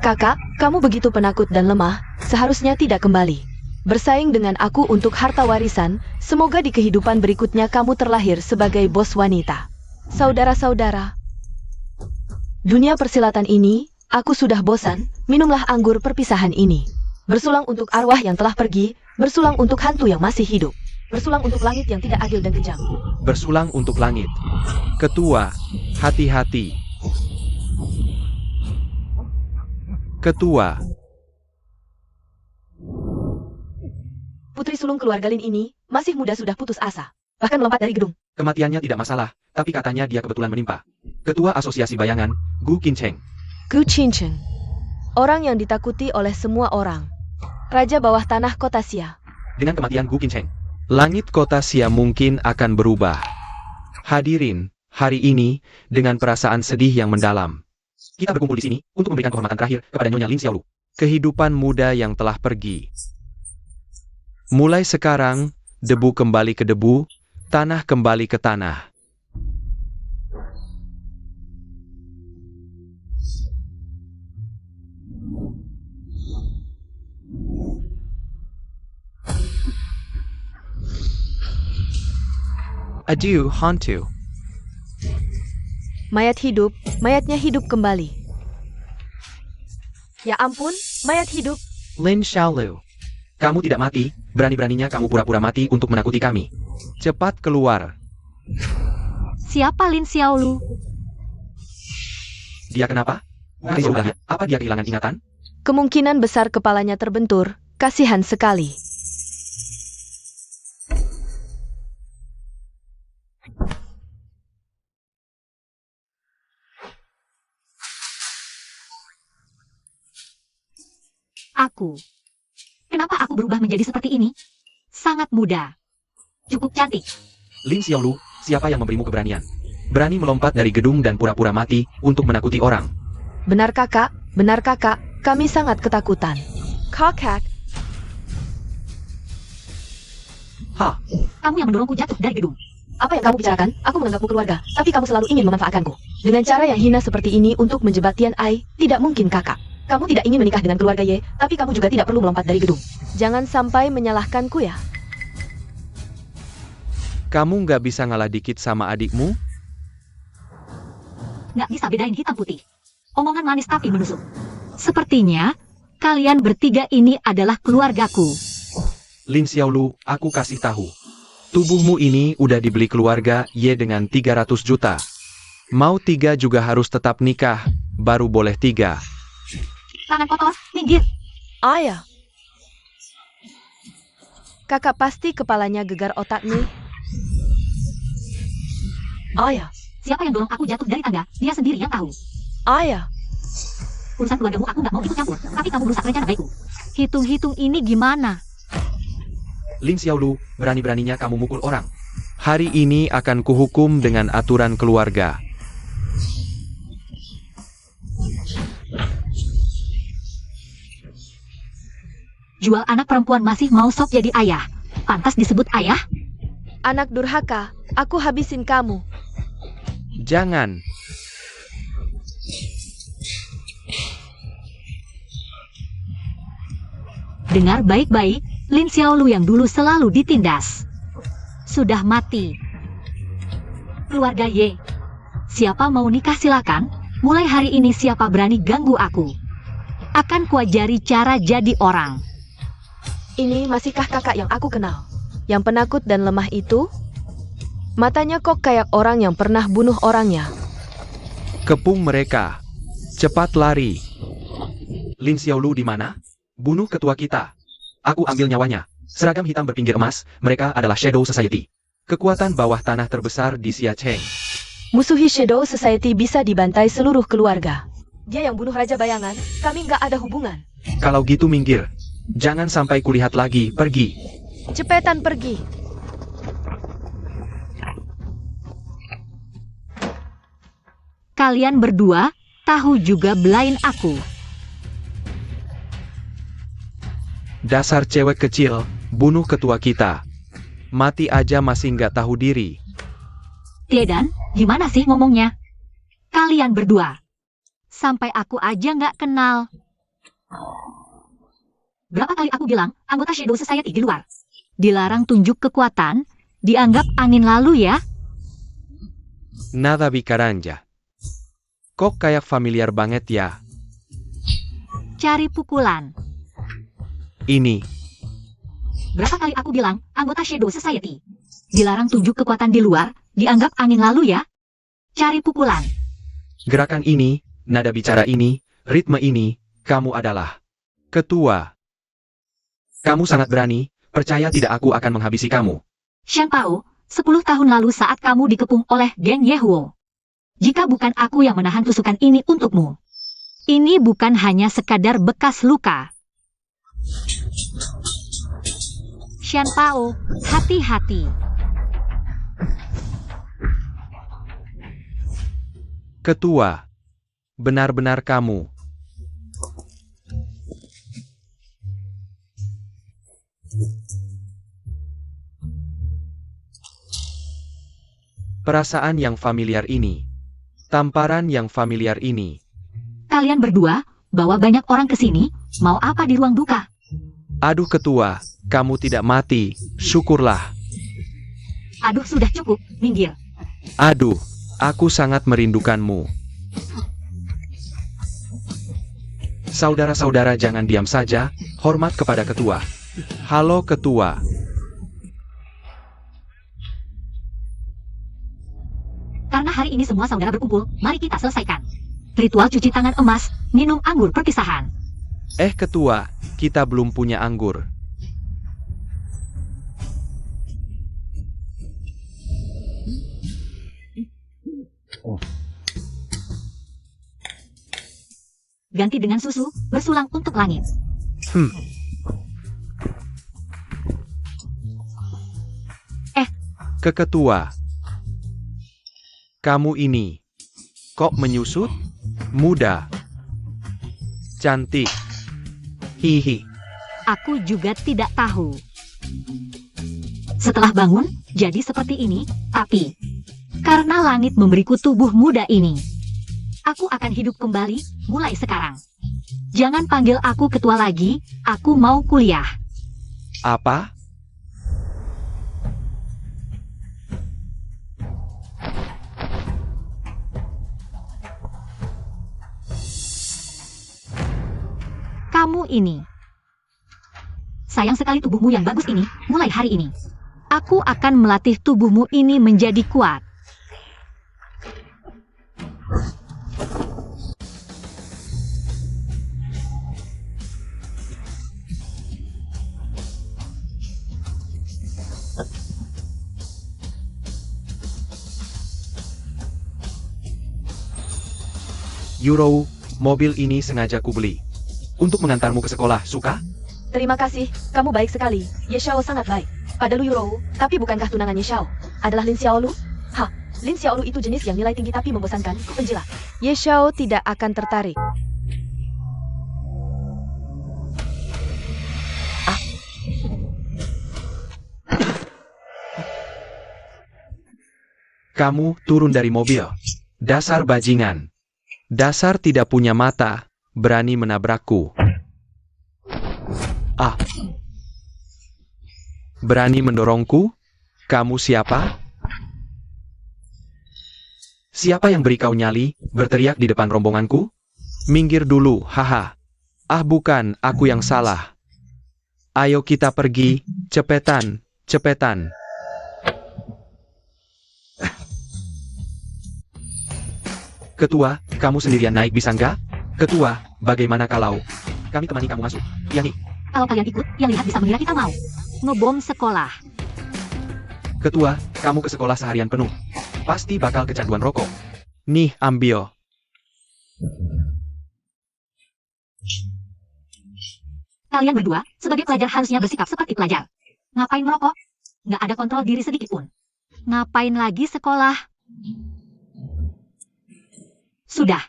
Kakak, kamu begitu penakut dan lemah, seharusnya tidak kembali bersaing dengan aku untuk harta warisan. Semoga di kehidupan berikutnya kamu terlahir sebagai bos wanita. Saudara-saudara, dunia persilatan ini, aku sudah bosan. Minumlah anggur perpisahan ini. Bersulang untuk arwah yang telah pergi, bersulang untuk hantu yang masih hidup, bersulang untuk langit yang tidak adil dan kejam. Bersulang untuk langit. Ketua, hati-hati. Ketua. Putri sulung keluarga Lin ini, masih muda sudah putus asa. Bahkan melompat dari gedung. Kematiannya tidak masalah, tapi katanya dia kebetulan menimpa. Ketua Asosiasi Bayangan, Gu Qincheng. Gu Qincheng. Orang yang ditakuti oleh semua orang. Raja bawah tanah kota Xia. Dengan kematian Gu Qincheng, langit kota Xia mungkin akan berubah. Hadirin, hari ini, dengan perasaan sedih yang mendalam, kita berkumpul di sini untuk memberikan kehormatan terakhir kepada Nyonya Lin Xiaolu. Kehidupan muda yang telah pergi. Mulai sekarang, debu kembali ke debu, tanah kembali ke tanah. Adieu, hantu. Mayat hidup, mayatnya hidup kembali. Ya ampun, mayat hidup. Lin Xiaolu. Kamu tidak mati, berani-beraninya kamu pura-pura mati untuk menakuti kami. Cepat keluar. Siapa Lin Xiaolu? Dia kenapa? Sudah, apa dia kehilangan ingatan? Kemungkinan besar kepalanya terbentur, kasihan sekali. Aku. Kenapa aku berubah menjadi seperti ini? Sangat muda. Cukup cantik. Lin Xiaolu, siapa yang memberimu keberanian? Berani melompat dari gedung dan pura-pura mati untuk menakuti orang. Benar kakak, kami sangat ketakutan. Kakak. Hah? Kamu yang mendorongku jatuh dari gedung. Apa yang kamu bicarakan? Aku menganggapmu keluarga, tapi kamu selalu ingin memanfaatkanku. Dengan cara yang hina seperti ini untuk menjebak Tian Ai, tidak mungkin kakak. Kamu tidak ingin menikah dengan keluarga Ye, tapi kamu juga tidak perlu melompat dari gedung. Jangan sampai menyalahkanku ya. Kamu nggak bisa ngalah dikit sama adikmu? Nggak bisa bedain hitam putih. Omongan manis tapi menusuk. Sepertinya, kalian bertiga ini adalah keluargaku. Lin Xiaolu, aku kasih tahu. Tubuhmu ini udah dibeli keluarga Ye dengan 300 juta. Mau 3 juga harus tetap nikah, baru boleh 3. Tangan kotor, minggir. Ayah. Kakak pasti kepalanya gegar otak nih. Ayah. Siapa yang dorong aku jatuh dari tangga? Dia sendiri yang tahu. Ayah. Urusan keluargamu aku nggak mau ikut campur, tapi kamu merusak rencana baikku. Hitung-hitung ini gimana? Lin Xiaolu, berani-beraninya kamu mukul orang. Hari ini akan kuhukum dengan aturan keluarga. Jual anak perempuan masih mau sok jadi ayah. Pantas disebut ayah? Anak durhaka, aku habisin kamu. Jangan. Dengar baik-baik, Lin Xiaolu yang dulu selalu ditindas sudah mati. Keluarga Ye, siapa mau nikah silakan. Mulai hari ini siapa berani ganggu aku, akan kuajari cara jadi orang. Ini masihkah kakak yang aku kenal? Yang penakut dan lemah itu? Matanya kok kayak orang yang pernah bunuh orangnya. Kepung mereka. Cepat lari. Lin Xiaolu di mana? Bunuh ketua kita. Aku ambil nyawanya. Seragam hitam berpinggir emas, mereka adalah Shadow Society. Kekuatan bawah tanah terbesar di Xiacheng. Musuhi Shadow Society bisa dibantai seluruh keluarga. Dia yang bunuh Raja Bayangan, kami nggak ada hubungan. Kalau gitu minggir. Jangan sampai kulihat lagi, pergi. Cepetan pergi. Kalian berdua tahu juga belain aku. Dasar cewek kecil, bunuh ketua kita. Mati aja masih nggak tahu diri. Tiedan, gimana sih ngomongnya? Kalian berdua. Sampai aku aja nggak kenal. Berapa kali aku bilang, anggota Shadow Society di luar. Dilarang tunjuk kekuatan, dianggap angin lalu ya. Nada bicaranja. Kok kayak familiar banget ya? Cari pukulan. Ini. Berapa kali aku bilang, anggota Shadow Society. Dilarang tunjuk kekuatan di luar, dianggap angin lalu ya. Cari pukulan. Gerakan ini, nada bicara ini, ritme ini, kamu adalah ketua. Kamu sangat berani, percaya tidak aku akan menghabisi kamu. Shen Pao, 10 tahun lalu saat kamu dikepung oleh Geng Yehuo. Jika bukan aku yang menahan tusukan ini untukmu. Ini bukan hanya sekadar bekas luka. Shen Pao, hati-hati. Ketua. Benar-benar kamu. Perasaan yang familiar ini. Tamparan yang familiar ini. Kalian berdua, bawa banyak orang ke sini, mau apa di ruang duka? Aduh ketua, kamu tidak mati, syukurlah. Aduh sudah cukup, minggir. Aduh, aku sangat merindukanmu. Saudara-saudara jangan diam saja, hormat kepada ketua. Halo ketua. Karena hari ini semua saudara berkumpul, mari kita selesaikan. Ritual cuci tangan emas, minum anggur perpisahan. Ketua, kita belum punya anggur. Ganti dengan susu, bersulang untuk langit. Ketua. Kamu ini. Kok menyusut? Muda. Cantik. Hihi. Aku juga tidak tahu. Setelah bangun, jadi seperti ini, tapi karena langit memberiku tubuh muda ini, aku akan hidup kembali mulai sekarang. Jangan panggil aku ketua lagi, aku mau kuliah. Apa? Kamu ini. Sayang sekali tubuhmu yang bagus ini, mulai hari ini. Aku akan melatih tubuhmu ini menjadi kuat. Euro, mobil ini sengaja kubeli. Untuk mengantarmu ke sekolah, suka? Terima kasih, kamu baik sekali. Ye Xiao sangat baik. Pada Lu Yurou, tapi bukankah tunangan Ye Xiao adalah Lin Xiaolu? Lin Xiaolu itu jenis yang nilai tinggi tapi membosankan, penjilat. Ye Xiao tidak akan tertarik. Kamu turun dari mobil. Dasar bajingan. Dasar tidak punya mata. Berani menabrakku. Berani mendorongku? Kamu siapa? Siapa yang beri kau nyali, berteriak di depan rombonganku? Minggir dulu, haha. Bukan, aku yang salah. Ayo kita pergi, cepetan, cepetan. Ketua, kamu sendirian naik bisa nggak? Ketua, bagaimana kalau kami temani kamu masuk? Yani. Kalau kalian ikut, yang lihat bisa mengira kita mau ngebom sekolah. Ketua, kamu ke sekolah seharian penuh. Pasti bakal kecanduan rokok. Nih, ambil. Kalian berdua, sebagai pelajar harusnya bersikap seperti pelajar. Ngapain merokok? Nggak ada kontrol diri sedikit pun. Ngapain lagi sekolah? Sudah.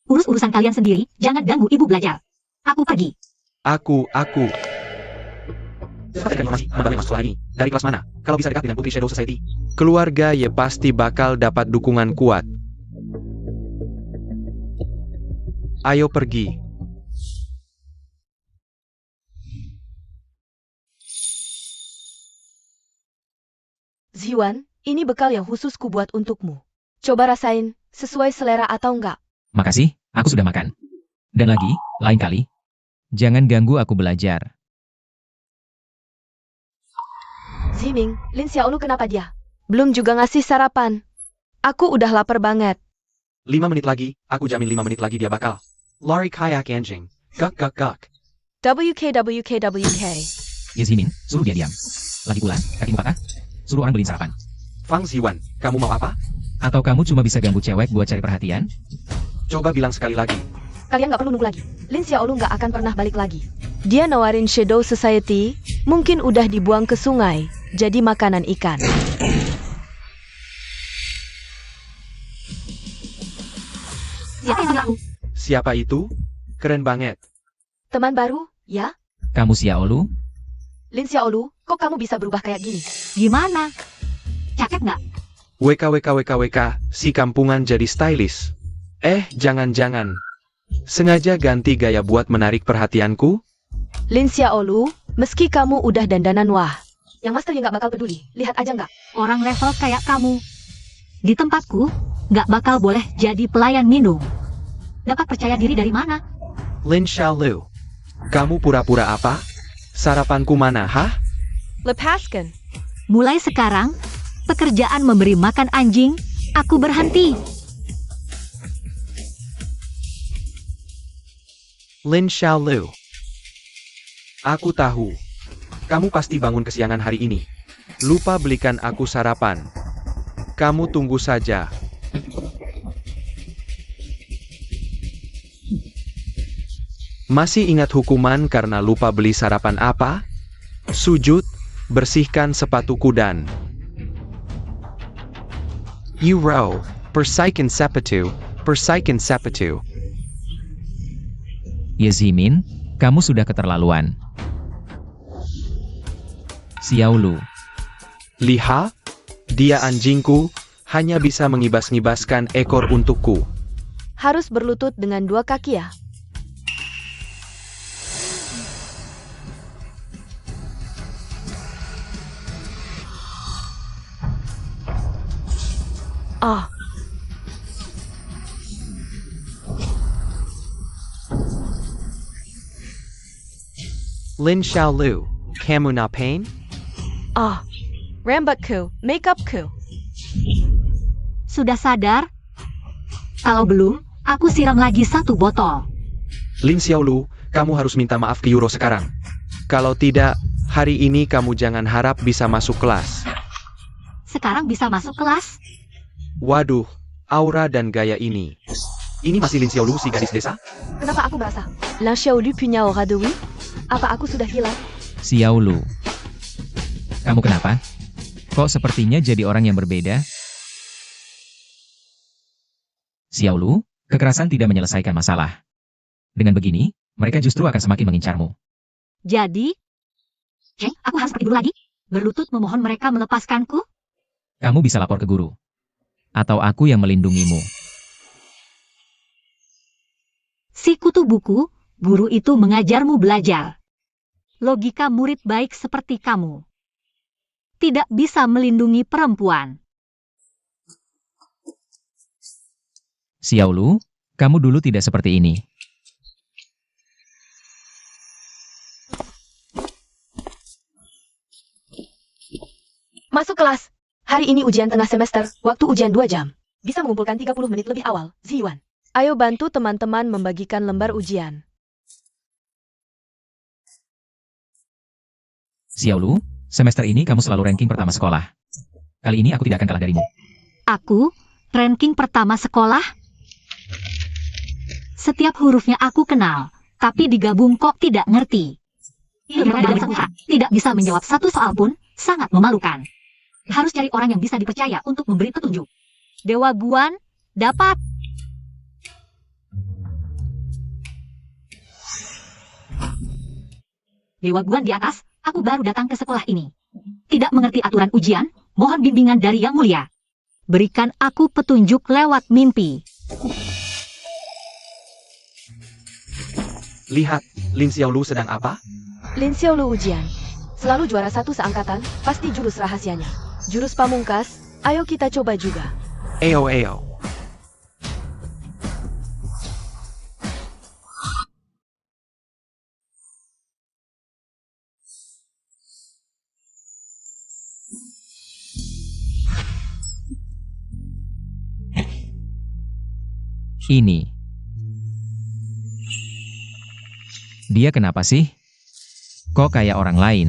Urus urusan kalian sendiri, jangan ganggu ibu belajar. Aku pergi. Aku. Dapatkan informasi, mana masuk sekolah ini? Dari kelas mana? Kalau bisa dekat dengan Putri Shadow Society. Keluarga Ye pasti bakal dapat dukungan kuat. Ayo pergi. Ziwan, ini bekal yang khusus ku buat untukmu. Coba rasain, sesuai selera atau enggak. Makasih, aku sudah makan. Dan lagi, lain kali, jangan ganggu aku belajar. Ziming, Lin Xiaolu kenapa dia? Belum juga ngasih sarapan. Aku udah lapar banget. 5 menit lagi, aku jamin 5 menit lagi dia bakal. Lari kayak anjing. Gak gak gak. WK. Ya Zimin, suruh dia diam. Lagi pula, kakimu patah. Suruh orang beliin sarapan. Fang Ziwan, kamu mau apa? Atau kamu cuma bisa ganggu cewek buat cari perhatian? Coba bilang sekali lagi. Kalian gak perlu nunggu lagi. Lin Xiaolu gak akan pernah balik lagi. Dia nawarin Shadow Society, mungkin udah dibuang ke sungai, jadi makanan ikan. Siapa yang panggil aku? Siapa itu? Keren banget. Teman baru, ya? Kamu Xiaolu? Lin Xiaolu, kok kamu bisa berubah kayak gini? Gimana? Cakep nggak? WK, si kampungan jadi stylish. Jangan-jangan. Sengaja ganti gaya buat menarik perhatianku? Lin Xiaolu, meski kamu udah dandanan wah. Yang master yang gak bakal peduli, lihat aja nggak? Orang level kayak kamu. Di tempatku, nggak bakal boleh jadi pelayan minum. Dapat percaya diri dari mana? Lin Xiaolu. Kamu pura-pura apa? Sarapanku mana, hah? Lepaskan. Mulai sekarang, pekerjaan memberi makan anjing, aku berhenti. Lin Xiaolu. Aku tahu. Kamu pasti bangun kesiangan hari ini. Lupa belikan aku sarapan. Kamu tunggu saja. Masih ingat hukuman karena lupa beli sarapan apa? Sujud, bersihkan sepatuku dan Euro, persaikin sepatu. Ya Zimin, kamu sudah keterlaluan. Xiaolu. Lihat, dia anjingku, hanya bisa mengibas-ngibaskan ekor untukku. Harus berlutut dengan 2 kaki ya? Ah. Lin Xiaolu, kamu na pain? Ah. Rambutku, makeupku. Sudah sadar? Kalau belum, aku siram lagi 1 botol. Lin Xiaolu, kamu harus minta maaf ke Euro sekarang. Kalau tidak, hari ini kamu jangan harap bisa masuk kelas. Sekarang bisa masuk kelas? Waduh, aura dan gaya ini. Ini masih Lin Xiaolu si gadis desa? Kenapa aku merasa? Lin Xiaolu punya aura dewi? Apa aku sudah hilang? Xiaolu. Kamu kenapa? Kok sepertinya jadi orang yang berbeda? Xiaolu, kekerasan tidak menyelesaikan masalah. Dengan begini, mereka justru akan semakin mengincarmu. Jadi, aku harus pergi dulu lagi? Berlutut memohon mereka melepaskanku? Kamu bisa lapor ke guru. Atau aku yang melindungimu. Si kutu buku, guru itu mengajarmu belajar. Logika murid baik seperti kamu tidak bisa melindungi perempuan. Xiaolu, kamu dulu tidak seperti ini. Masuk kelas. Hari ini ujian tengah semester, waktu ujian 2 jam. Bisa mengumpulkan 30 menit lebih awal, Ziwan. Ayo bantu teman-teman membagikan lembar ujian. Xiaolu, semester ini kamu selalu ranking pertama sekolah. Kali ini aku tidak akan kalah darimu. Aku, ranking pertama sekolah? Setiap hurufnya aku kenal, tapi digabung kok tidak ngerti. Tidak bisa menjawab 1 soal pun, sangat memalukan. Harus cari orang yang bisa dipercaya untuk memberi petunjuk. Dewa Guan, dapat. Dewa Guan di atas, aku baru datang ke sekolah ini. Tidak mengerti aturan ujian, mohon bimbingan dari Yang Mulia. Berikan aku petunjuk lewat mimpi. Lihat, Lin Xiaolu sedang apa? Lin Xiaolu ujian. Selalu juara 1 seangkatan, pasti jurus rahasianya. Jurus pamungkas, ayo kita coba juga. Eo eo. Ini. Dia kenapa sih? Kok kayak orang lain?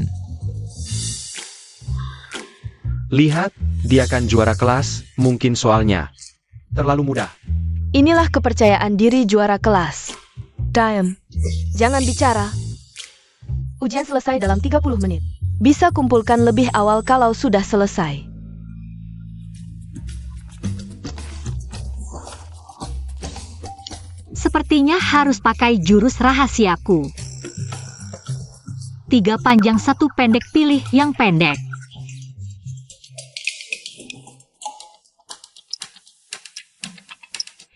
Lihat, dia kan juara kelas, mungkin soalnya terlalu mudah. Inilah kepercayaan diri juara kelas. Diam. Jangan bicara. Ujian selesai dalam 30 menit. Bisa kumpulkan lebih awal kalau sudah selesai. Sepertinya harus pakai jurus rahasiaku. 3 panjang 1 pendek, pilih yang pendek.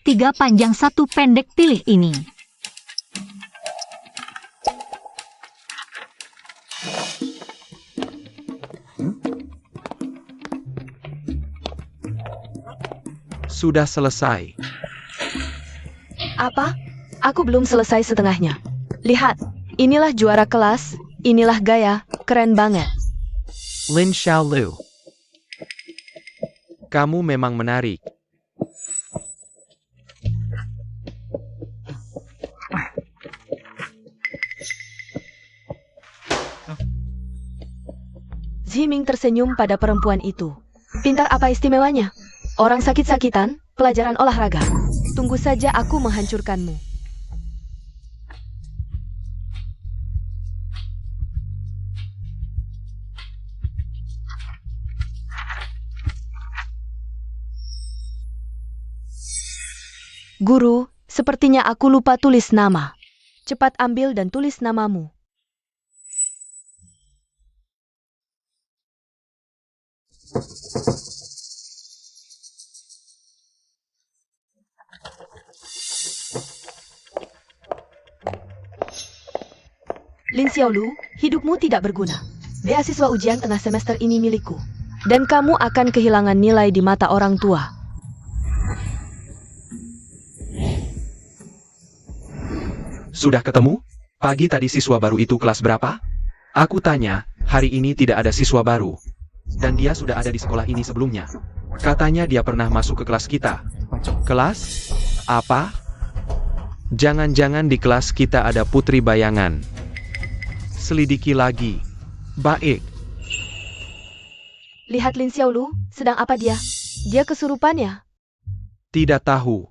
Tiga panjang 1 pendek, pilih ini. Sudah selesai. Apa? Aku belum selesai setengahnya. Lihat, inilah juara kelas, inilah gaya, keren banget. Lin Xiaolu. Kamu memang menarik. Zhiming tersenyum pada perempuan itu. Pintar apa istimewanya? Orang sakit-sakitan, pelajaran olahraga. Tunggu saja aku menghancurkanmu. Guru, sepertinya aku lupa tulis nama. Cepat ambil dan tulis namamu. Lin Xiaolu, hidupmu tidak berguna. Beasiswa ujian tengah semester ini milikku. Dan kamu akan kehilangan nilai di mata orang tua. Sudah ketemu? Pagi tadi siswa baru itu kelas berapa? Aku tanya, hari ini tidak ada siswa baru. Dan dia sudah ada di sekolah ini sebelumnya. Katanya dia pernah masuk ke kelas kita. Kelas? Apa? Jangan-jangan di kelas kita ada putri bayangan. Selidiki lagi. Baik. Lihat Lin Xiaolu, sedang apa dia? Dia kesurupan ya? Tidak tahu.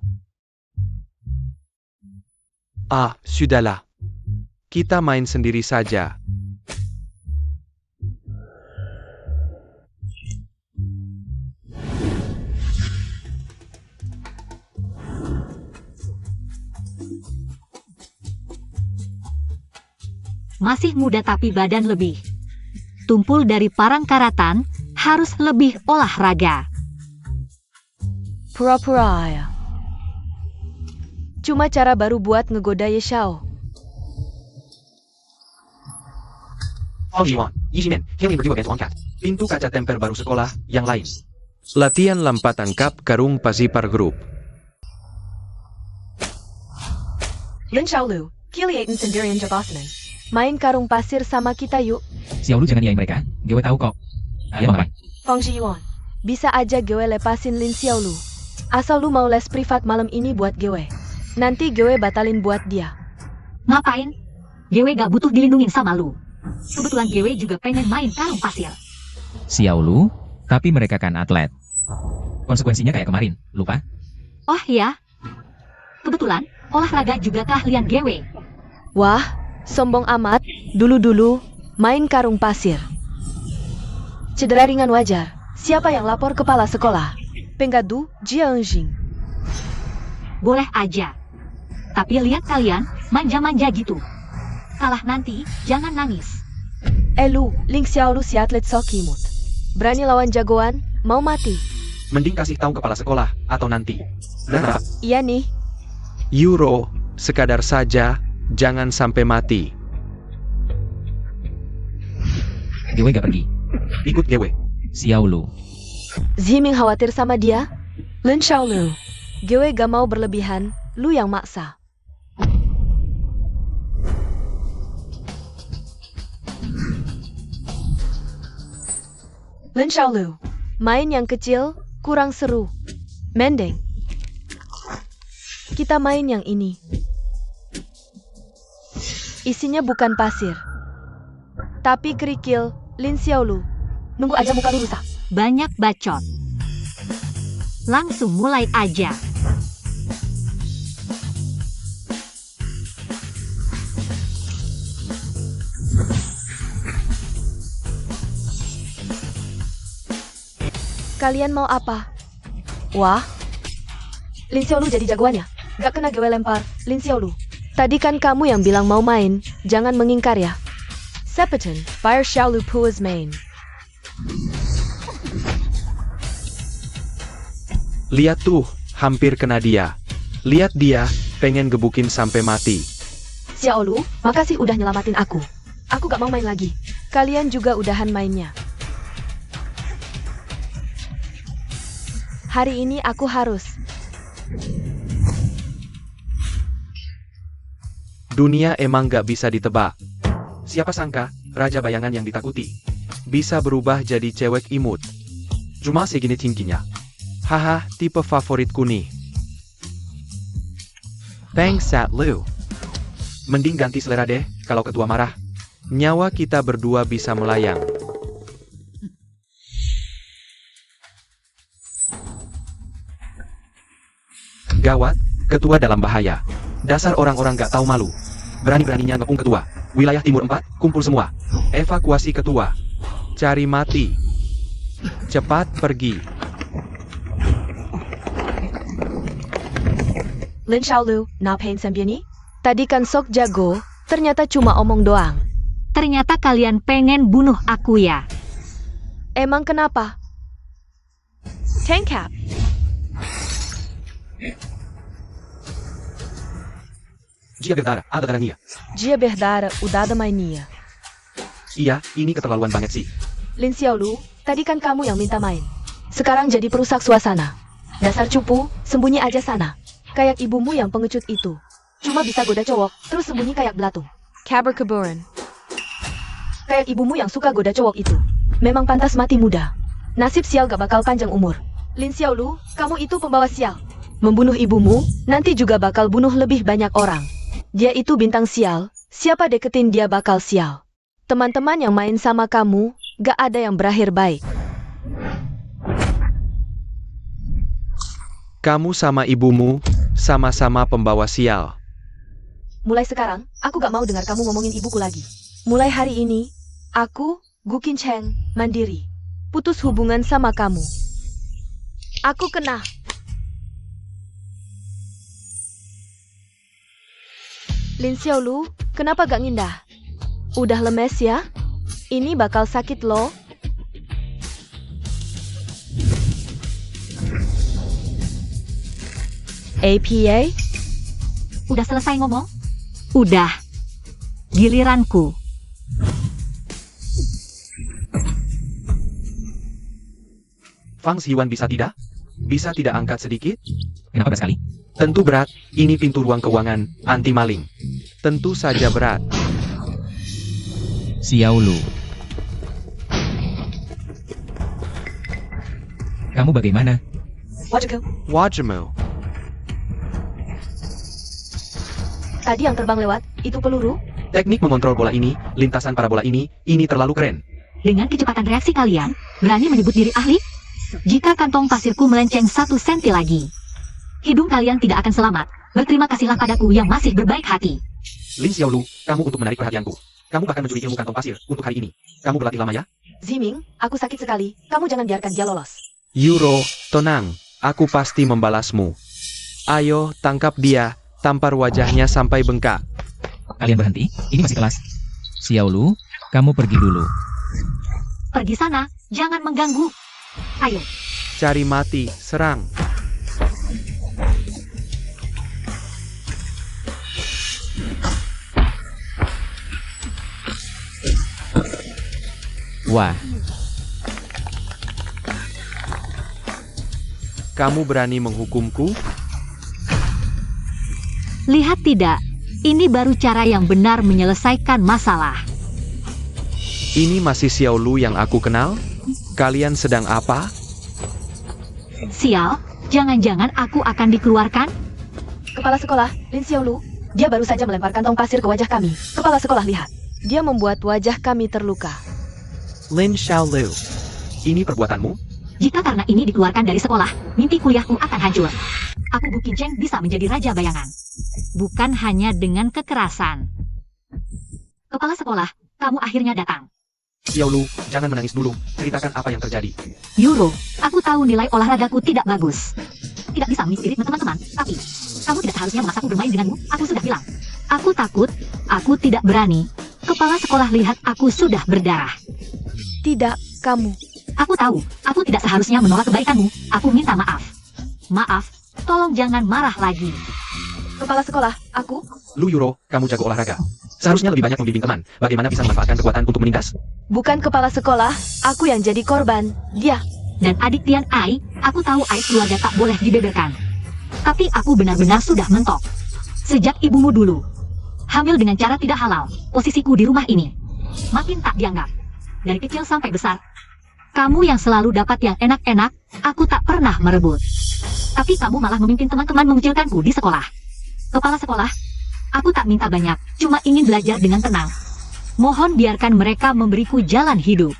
Ah, sudahlah. Kita main sendiri saja. Masih muda tapi badan lebih. Tumpul dari parang karatan, harus lebih olahraga. Pura-pura ya. Cuma cara baru buat ngegoda Ye Xiao. Pintu kaca temper baru sekolah, yang lain. Latihan lompat tangkap karung pasipar grup. Lin Xiaolu, Kiliatin sendirian Jabasinan. Main karung pasir sama kita yuk. Xiaolu jangan iain mereka, gue tahu kok. Ayo bang. Feng Zhiyuan, bisa aja gue lepasin Lin Xiaolu. Asal lu mau les privat malam ini buat gue. Nanti gue batalin buat dia. Ngapain? Gue gak butuh dilindungin sama lu. Kebetulan gue juga pengen main karung pasir. Xiaolu, tapi mereka kan atlet. Konsekuensinya kayak kemarin, lupa? Oh ya? Kebetulan, olahraga juga keahlian gue. Wah, sombong amat. Dulu-dulu, main karung pasir. Cedera ringan wajar. Siapa yang lapor kepala sekolah? Penggadu, Jianjing. Boleh aja. Tapi lihat kalian, manja-manja gitu. Kalah nanti, jangan nangis. Lu, Lin Xiaolu si atlet sok imut. Berani lawan jagoan, mau mati. Mending kasih tahu kepala sekolah, atau nanti. Nah, Iya nih. Euro, sekadar saja, jangan sampai mati. Gue gak pergi. Ikut gue. Xiaolu. Ziming khawatir sama dia? Lin Xiaolu. Gue gak mau berlebihan, lu yang maksa. Lin Xiaolu. Main yang kecil, kurang seru. Mending kita main yang ini. Isinya bukan pasir, tapi kerikil. Lin Xiaolu. Nunggu aja muka lu rusak. Banyak bacot. Langsung mulai aja. Kalian mau apa? Wah, Lin Xiaolu jadi jagoannya. Gak kena gue lempar. Lin Xiaolu, tadi kan kamu yang bilang mau main. Jangan mengingkar ya. Sepeton, Fire Xiaolu Pu's main. Lihat tuh, hampir kena dia. Lihat dia, pengen gebukin sampai mati. Xiaolu, makasih udah nyelamatin aku. Aku gak mau main lagi. Kalian juga udahan mainnya. Hari ini aku harus. Dunia emang gak bisa ditebak. Siapa sangka, raja bayangan yang ditakuti bisa berubah jadi cewek imut. Cuma segini tingginya. Haha, tipe favoritku nih. Thanks, Sat Lu. Mending ganti selera deh, kalau ketua marah. Nyawa kita berdua bisa melayang. Gawat, ketua dalam bahaya. Dasar orang-orang gak tahu malu. Berani-beraninya ngepung ketua. Wilayah Timur 4, kumpul semua. Evakuasi ketua. Cari mati. Cepat pergi. Lin Xiaolu, ngapain sembunyi? Tadi kan sok jago, ternyata cuma omong doang. Ternyata kalian pengen bunuh aku ya. Emang kenapa? Tank cap. Dia Berdara, ada darahnya. Dia Berdara, udah ada mainnya. Iya, ini keterlaluan banget sih. Lin Xiaolu, tadi kan kamu yang minta main. Sekarang jadi perusak suasana. Dasar cupu, sembunyi aja sana. Kayak ibumu yang pengecut itu. Cuma bisa goda cowok, terus sembunyi kayak belatung. Kabar keburan. Kayak ibumu yang suka goda cowok itu. Memang pantas mati muda. Nasib sial gak bakal panjang umur. Lin Xiaolu, kamu itu pembawa sial. Membunuh ibumu, nanti juga bakal bunuh lebih banyak orang. Dia itu bintang sial, siapa deketin dia bakal sial. Teman-teman yang main sama kamu, gak ada yang berakhir baik. Kamu sama ibumu, sama-sama pembawa sial. Mulai sekarang, aku gak mau dengar kamu ngomongin ibuku lagi. Mulai hari ini, aku, Gu Qincheng, mandiri. Putus hubungan sama kamu. Aku kena. Lin Xiaolu, kenapa gak ngindah? Udah lemes ya? Ini bakal sakit loh. APA? Udah selesai ngomong? Udah. Giliranku. Fang Xiwan bisa tidak? Bisa tidak angkat sedikit? Kenapa berat sekali? Tentu berat, ini pintu ruang keuangan, anti maling. Tentu saja berat. Xiaolu. Kamu bagaimana? Wajemu. Tadi yang terbang lewat, itu peluru? Teknik mengontrol bola ini, lintasan parabola ini terlalu keren. Dengan kecepatan reaksi kalian, berani menyebut diri ahli? Jika kantong pasirku melenceng 1 senti lagi, hidung kalian tidak akan selamat. Berterima kasihlah padaku yang masih berbaik hati. Lin Xiaolu, kamu untuk menarik perhatianku. Kamu bahkan mencuri ilmu kantong pasir untuk hari ini. Kamu berlatih lama ya? Ziming, aku sakit sekali. Kamu jangan biarkan dia lolos. Euro, tenang. Aku pasti membalasmu. Ayo, tangkap dia. Tampar wajahnya sampai bengkak. Kalian berhenti, ini masih kelas. Xiaolu, kamu pergi dulu. Pergi sana, jangan mengganggu. Ayo. Cari mati, serang. Wah, Kamu berani menghukumku? Lihat tidak, ini baru cara yang benar menyelesaikan masalah. Ini masih Xiao Lu yang aku kenal? Kalian sedang apa? Sial, jangan-jangan aku akan dikeluarkan? Kepala sekolah, Lin Xiaolu. Dia baru saja melemparkan tong pasir ke wajah kami. Kepala sekolah, lihat. Dia membuat wajah kami terluka. Lin Xiaolu, ini perbuatanmu? Jika karena ini dikeluarkan dari sekolah, mimpi kuliahku akan hancur. Aku Bu Qincheng bisa menjadi raja bayangan. Bukan hanya dengan kekerasan. Kepala sekolah, kamu akhirnya datang. Xiao Lu, jangan menangis dulu. Ceritakan apa yang terjadi. Yuro, aku tahu nilai olahragaku tidak bagus. Tidak bisa mengirit teman-teman, tapi kamu tidak seharusnya memaksaku bermain denganmu. Aku sudah bilang. Aku takut, aku tidak berani. Kepala sekolah lihat aku sudah berdarah. Tidak, kamu. Aku tahu, aku tidak seharusnya menolak kebaikanmu. Aku minta maaf. Maaf, tolong jangan marah lagi. Kepala sekolah, aku. Lu Yuro, kamu jago olahraga. Seharusnya lebih banyak membimbing teman. Bagaimana bisa memanfaatkan kekuatan untuk menindas? Bukan kepala sekolah, aku yang jadi korban. Dia. Dan adik Tian Ai, aku tahu aib keluarga tak boleh dibeberkan. Tapi aku benar-benar sudah mentok. Sejak ibumu dulu. Hamil dengan cara tidak halal, posisiku di rumah ini makin tak dianggap. Dari kecil sampai besar, kamu yang selalu dapat yang enak-enak, aku tak pernah merebut. Tapi kamu malah memimpin teman-teman mengucilkanku di sekolah. Kepala sekolah, aku tak minta banyak, cuma ingin belajar dengan tenang. Mohon biarkan mereka memberiku jalan hidup.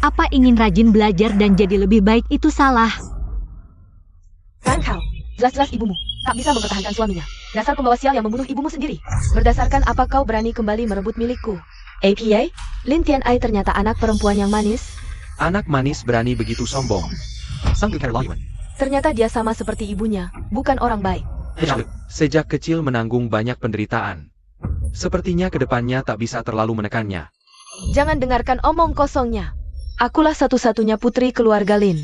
Apa ingin rajin belajar dan jadi lebih baik itu salah? Kan kau, jelas-jelas ibumu tak bisa mempertahankan suaminya. Dasar pembawa sial yang membunuh ibumu sendiri. Berdasarkan apa kau berani kembali merebut milikku? APA, Lin Tian Ai ternyata anak perempuan yang manis. Anak manis berani begitu sombong. Ternyata dia sama seperti ibunya, bukan orang baik. Sejak kecil menanggung banyak penderitaan. Sepertinya kedepannya tak bisa terlalu menekannya. Jangan dengarkan omong kosongnya. Akulah satu-satunya putri keluarga Lin.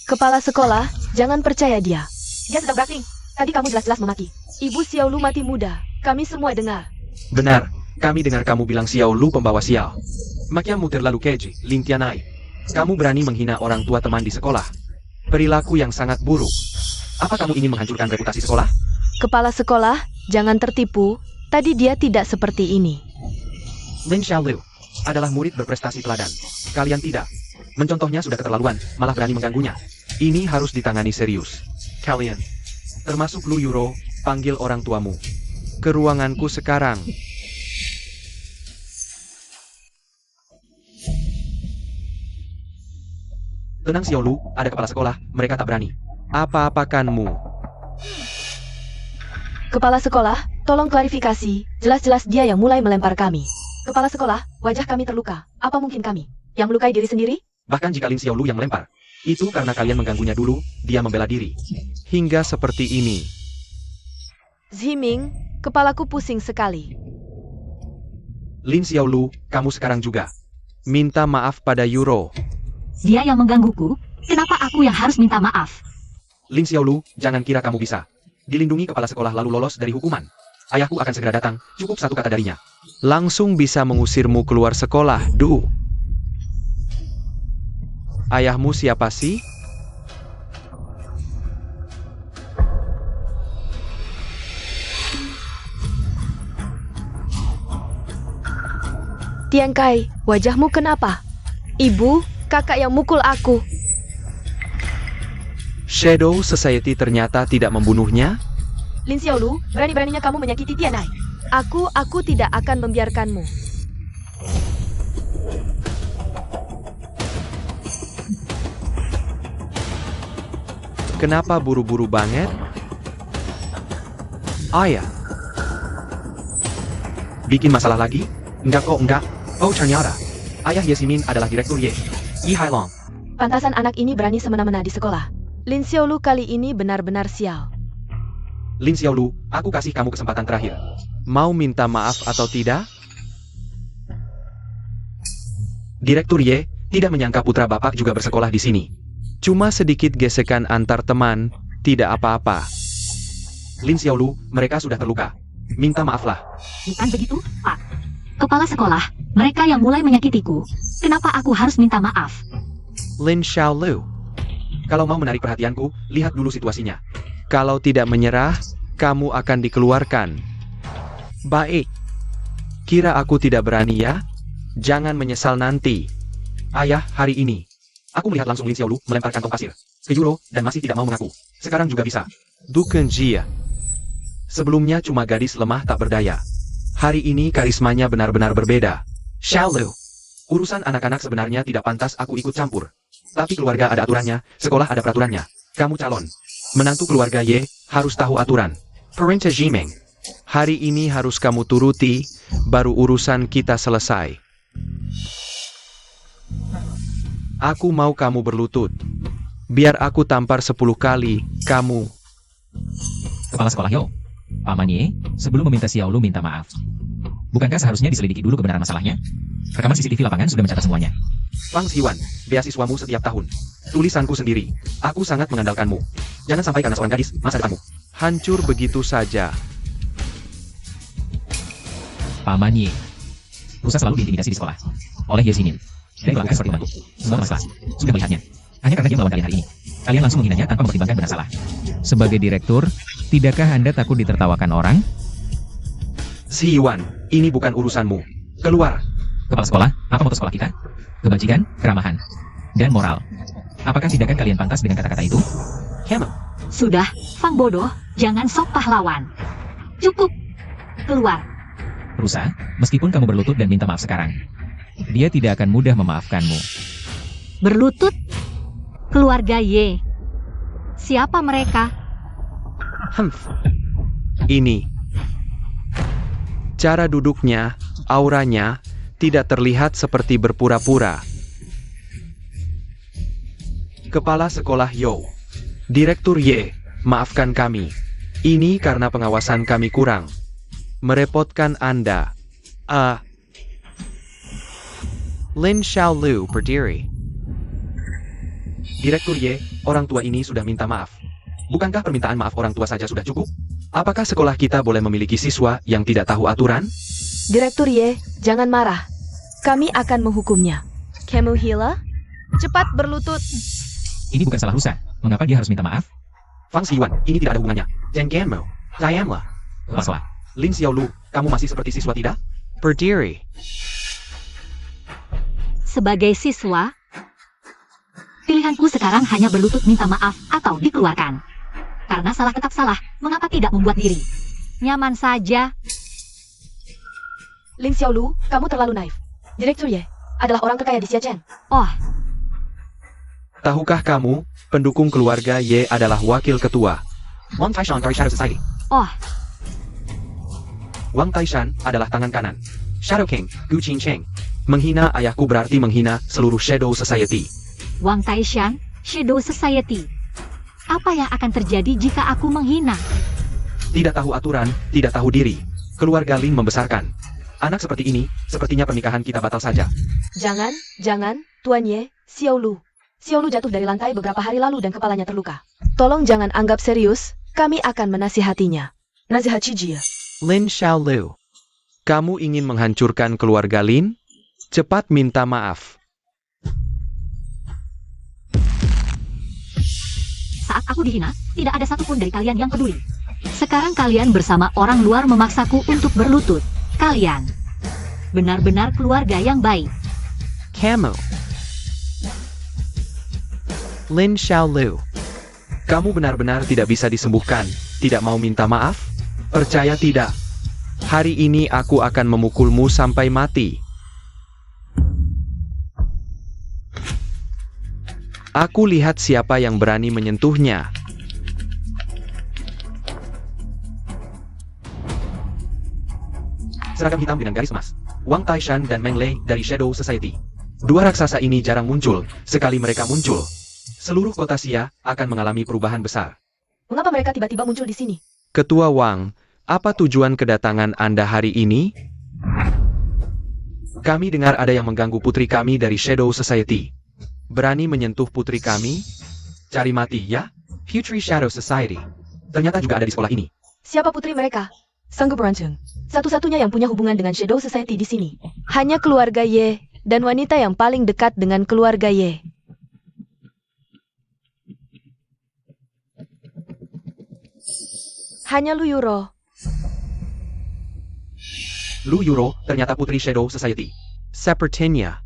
Kepala sekolah, jangan percaya dia. Dia sedang beraking. Tadi kamu jelas-jelas memaki. Ibu Xiao Lu mati muda. Kami semua dengar. Benar, kami dengar kamu bilang Xiao Lu pembawa sial. Makiamu terlalu keji, Lin Tian Ai. Kamu berani menghina orang tua teman di sekolah. Perilaku yang sangat buruk. Apa kamu ingin menghancurkan reputasi sekolah? Kepala sekolah, jangan tertipu. Tadi dia tidak seperti ini. Lin Xiaolu adalah murid berprestasi teladan. Kalian tidak. Mencontohnya sudah keterlaluan, malah berani mengganggunya. Ini harus ditangani serius. Kalian, termasuk Lu Yuro, panggil orang tuamu. Ke ruanganku sekarang. Tenang Xiao Lu, ada kepala sekolah, mereka tak berani. Apa-apakanmu? Kepala sekolah, tolong klarifikasi. Jelas-jelas dia yang mulai melempar kami. Kepala sekolah, wajah kami terluka. Apa mungkin kami yang melukai diri sendiri? Bahkan jika Lin Xiao Lu yang melempar, itu karena kalian mengganggunya dulu, dia membela diri. Hingga seperti ini. Zhiming, kepalaku pusing sekali. Lin Xiao Lu, kamu sekarang juga. Minta maaf pada Yuro. Dia yang menggangguku, kenapa aku yang harus minta maaf? Lin Xiao Lu, jangan kira kamu bisa dilindungi kepala sekolah lalu lolos dari hukuman. Ayahku akan segera datang, cukup satu kata darinya. Langsung bisa mengusirmu keluar sekolah, Du. Ayahmu siapa sih? Tian Kai, wajahmu kenapa? Ibu, kakak yang mukul aku. Shadow Society ternyata tidak membunuhnya? Lin Xiao Lu, berani-beraninya kamu menyakiti Tian Ai. Aku tidak akan membiarkanmu. Kenapa buru-buru banget? Ayah. Bikin masalah lagi? Enggak kok, enggak. Oh ternyata. Ayah Yesimin adalah Direktur Ye. Yi Hailong. Pantasan anak ini berani semena-mena di sekolah. Lin Xiao Lu kali ini benar-benar sial. Lin Xiao Lu, aku kasih kamu kesempatan terakhir. Mau minta maaf atau tidak? Direktur Ye tidak menyangka putra bapak juga bersekolah di sini. Cuma sedikit gesekan antar teman, tidak apa-apa. Lin Xiao Lu, mereka sudah terluka. Minta maaflah. Bukan begitu, Pak. Kepala sekolah, mereka yang mulai menyakitiku. Kenapa aku harus minta maaf? Lin Xiao Lu. Kalau mau menarik perhatianku, lihat dulu situasinya. Kalau tidak menyerah, kamu akan dikeluarkan. Baik. Kira aku tidak berani ya? Jangan menyesal nanti. Ayah, hari ini aku melihat langsung Lin Xiaolu melempar kantong pasir ke Euro dan masih tidak mau mengaku. Sekarang juga bisa. Duken Jia. Sebelumnya cuma gadis lemah tak berdaya. Hari ini karismanya benar-benar berbeda. Xiaolu. Urusan anak-anak sebenarnya tidak pantas aku ikut campur. Tapi keluarga ada aturannya, sekolah ada peraturannya. Kamu calon menantu keluarga Ye, harus tahu aturan. Perintah Jimeng. Hari ini harus kamu turuti, baru urusan kita selesai. Aku mau kamu berlutut. Biar aku tampar 10 kali, kamu. Kepala sekolah Yo. Paman Ye, sebelum meminta Xiaolu minta maaf. Bukankah seharusnya diselidiki dulu kebenaran masalahnya? Rekaman CCTV lapangan sudah mencatat semuanya. Fang Xiwan, beasiswamu setiap tahun. Tulisanku sendiri. Aku sangat mengandalkanmu. Jangan sampai karena seorang gadis, masa depanmu hancur begitu saja. Paman Ye. Rusa selalu diintimidasi di sekolah. Oleh Ye Xinin. Dan dilakukan seperti membantu. Semua kelas sudah melihatnya. Hanya karena dia melawan kalian hari ini. Kalian langsung menghinanya tanpa mempertimbangkan benar salah. Sebagai direktur, tidakkah Anda takut ditertawakan orang? Xiwan, ini bukan urusanmu. Keluar. Kepala sekolah, apa moto sekolah kita? Kebajikan, keramahan, dan moral. Apakah tindakan kalian pantas dengan kata-kata itu? Kamu. Sudah, Fang bodoh, jangan sok pahlawan. Cukup. Keluar. Rusa, meskipun kamu berlutut dan minta maaf sekarang, Dia tidak akan mudah memaafkanmu. Berlutut. Keluarga Ye. Siapa mereka? Ini. Cara duduknya, auranya, tidak terlihat seperti berpura-pura. Kepala sekolah Yo. Direktur Ye, maafkan kami. Ini karena pengawasan kami kurang. Merepotkan Anda. Lin Xiaolu berdiri. Direktur Ye, orang tua ini sudah minta maaf. Bukankah permintaan maaf orang tua saja sudah cukup? Apakah sekolah kita boleh memiliki siswa yang tidak tahu aturan? Direktur Ye, jangan marah. Kami akan menghukumnya. Kamu Hila? Cepat berlutut. ini bukan salah Rusa. Mengapa dia harus minta maaf? Fang Xiwan, ini tidak ada hubungannya. Zheng Ganmo, Diamla. Kepala sekolah. Lin Xiaolu, kamu masih seperti siswa tidak? Berdiri. Sebagai siswa, pilihanku sekarang hanya berlutut minta maaf atau dikeluarkan. Karena salah tetap salah, mengapa tidak membuat diri nyaman saja? Lin Xiaolu, kamu terlalu naif. Direktur Ye adalah orang terkaya di Xiachen. Oh, Tahukah kamu, pendukung keluarga Ye adalah wakil ketua Wang Taishan dari Shadow Society. oh, Wang Taishan adalah tangan kanan Shadow King, Gu Qingcheng. Menghina ayahku berarti menghina seluruh Shadow Society. Wang Taishan, Shadow Society. Apa yang akan terjadi jika aku menghina? Tidak tahu aturan, tidak tahu diri. Keluarga Lin membesarkan anak seperti ini, sepertinya pernikahan kita batal saja. Jangan, Tuan Ye, Xiaolu. Xiaolu jatuh dari lantai beberapa hari lalu dan kepalanya terluka. Tolong jangan anggap serius, kami akan menasihatinya. Nasihat Cijie. Lin Xiaolu, kamu ingin menghancurkan keluarga Lin? Cepat minta maaf. Saat aku dihina, tidak ada satupun dari kalian yang peduli. Sekarang kalian bersama orang luar memaksaku untuk berlutut. Kalian benar-benar keluarga yang baik. Kamu. Lin Xiaolu, kamu benar-benar tidak bisa disembuhkan, tidak mau minta maaf? Percaya tidak? Hari ini aku akan memukulmu sampai mati. Aku lihat siapa yang berani menyentuhnya. Seragam hitam dengan garis emas. Wang Taishan dan Meng Lei dari Shadow Society. Dua raksasa ini jarang muncul. Sekali mereka muncul, seluruh kota Xia akan mengalami perubahan besar. Mengapa mereka tiba-tiba muncul di sini? Ketua Wang, apa tujuan kedatangan Anda hari ini? Kami dengar ada yang mengganggu putri kami dari Shadow Society. Berani menyentuh putri kami? Cari mati, ya? Putri Shadow Society. Ternyata juga ada di sekolah ini. Siapa putri mereka? Sanggup Berancung. Satu-satunya yang punya hubungan dengan Shadow Society di sini. Hanya keluarga Ye, dan wanita yang paling dekat dengan keluarga Ye. Hanya Lu Yuro. Lu Yuro ternyata putri Shadow Society. Sepertinya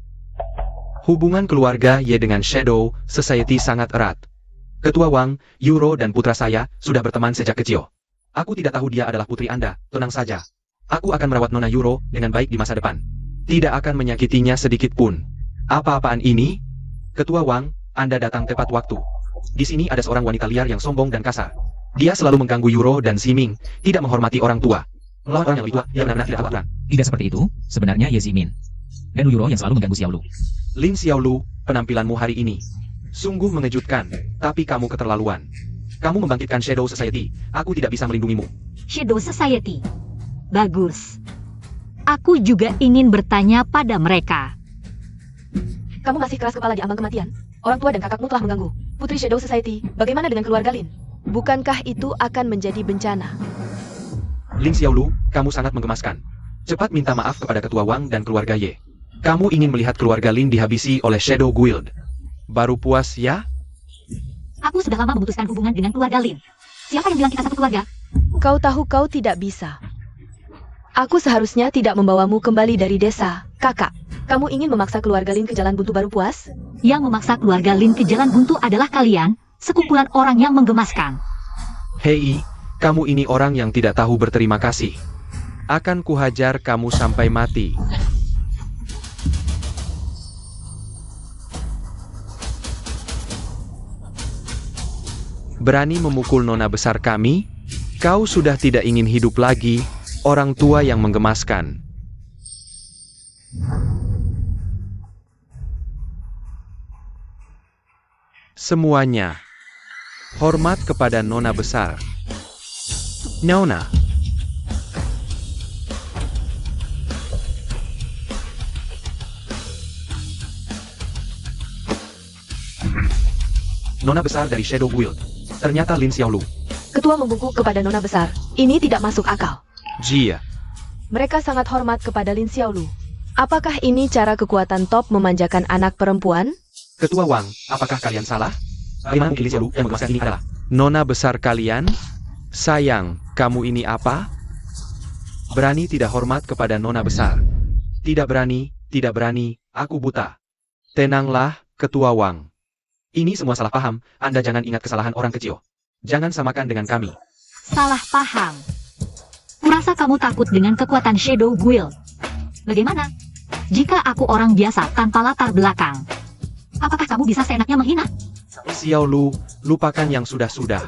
hubungan keluarga Ye dengan Shadow Society sangat erat. Ketua Wang, Yuro dan putra saya sudah berteman sejak kecil. Aku tidak tahu dia adalah putri Anda, tenang saja. Aku akan merawat Nona Yuro dengan baik di masa depan. Tidak akan menyakitinya sedikit pun. Apa-apaan ini? Ketua Wang, Anda datang tepat waktu. Di sini ada seorang wanita liar yang sombong dan kasar. Dia selalu mengganggu Yuro dan Ximing, tidak menghormati orang tua. Melawan orang yang lebih tua, dia benar-benar tidak tahu aturan. Tidak seperti itu, sebenarnya Ye Zimin. Dan Lu Yuro yang selalu mengganggu Xiao Lu. Lin Xiaolu, penampilanmu hari ini sungguh mengejutkan, tapi kamu keterlaluan. Kamu membangkitkan Shadow Society, aku tidak bisa melindungimu. Shadow Society. Bagus. Aku juga ingin bertanya pada mereka. Kamu masih keras kepala di ambang kematian. Orang tua dan kakakmu telah mengganggu. Putri Shadow Society, bagaimana dengan keluarga Lin? Bukankah itu akan menjadi bencana? Lin Xiaolu, kamu sangat menggemaskan. Cepat minta maaf kepada Ketua Wang dan keluarga Ye. Kamu ingin melihat keluarga Lin dihabisi oleh Shadow Guild. Baru puas ya? Aku sudah lama memutuskan hubungan dengan keluarga Lin. Siapa yang bilang kita satu keluarga? Kau tahu kau tidak bisa. Aku seharusnya tidak membawamu kembali dari desa, kakak. Kamu ingin memaksa keluarga Lin ke jalan buntu baru puas? Yang memaksa keluarga Lin ke jalan buntu adalah kalian, sekumpulan orang yang menggemaskan. Hei, kamu ini orang yang tidak tahu berterima kasih. Akan kuhajar kamu sampai mati. Berani memukul nona besar kami? Kau sudah tidak ingin hidup lagi, orang tua yang menggemaskan. Semuanya, hormat kepada nona besar. Nona. Nona besar dari Shadow Guild. Ternyata Lin Xiaolu. Ketua membungkuk kepada nona besar. Ini tidak masuk akal. Jia. Mereka sangat hormat kepada Lin Xiaolu. Apakah ini cara kekuatan top memanjakan anak perempuan? Ketua Wang, apakah kalian salah? Bagaimana mungkin Lin Xiaolu yang menggemaskan ini adalah nona besar kalian? Sayang, kamu ini apa? Berani tidak hormat kepada nona besar. Tidak berani, aku buta. Tenanglah, Ketua Wang. Ini semua salah paham, Anda jangan ingat kesalahan orang kecil. Jangan samakan dengan kami. Salah paham. Kurasa kamu takut dengan kekuatan Shadow Guild. Bagaimana? Jika aku orang biasa tanpa latar belakang, apakah kamu bisa seenaknya menghina? Xiaolu, lupakan yang sudah-sudah.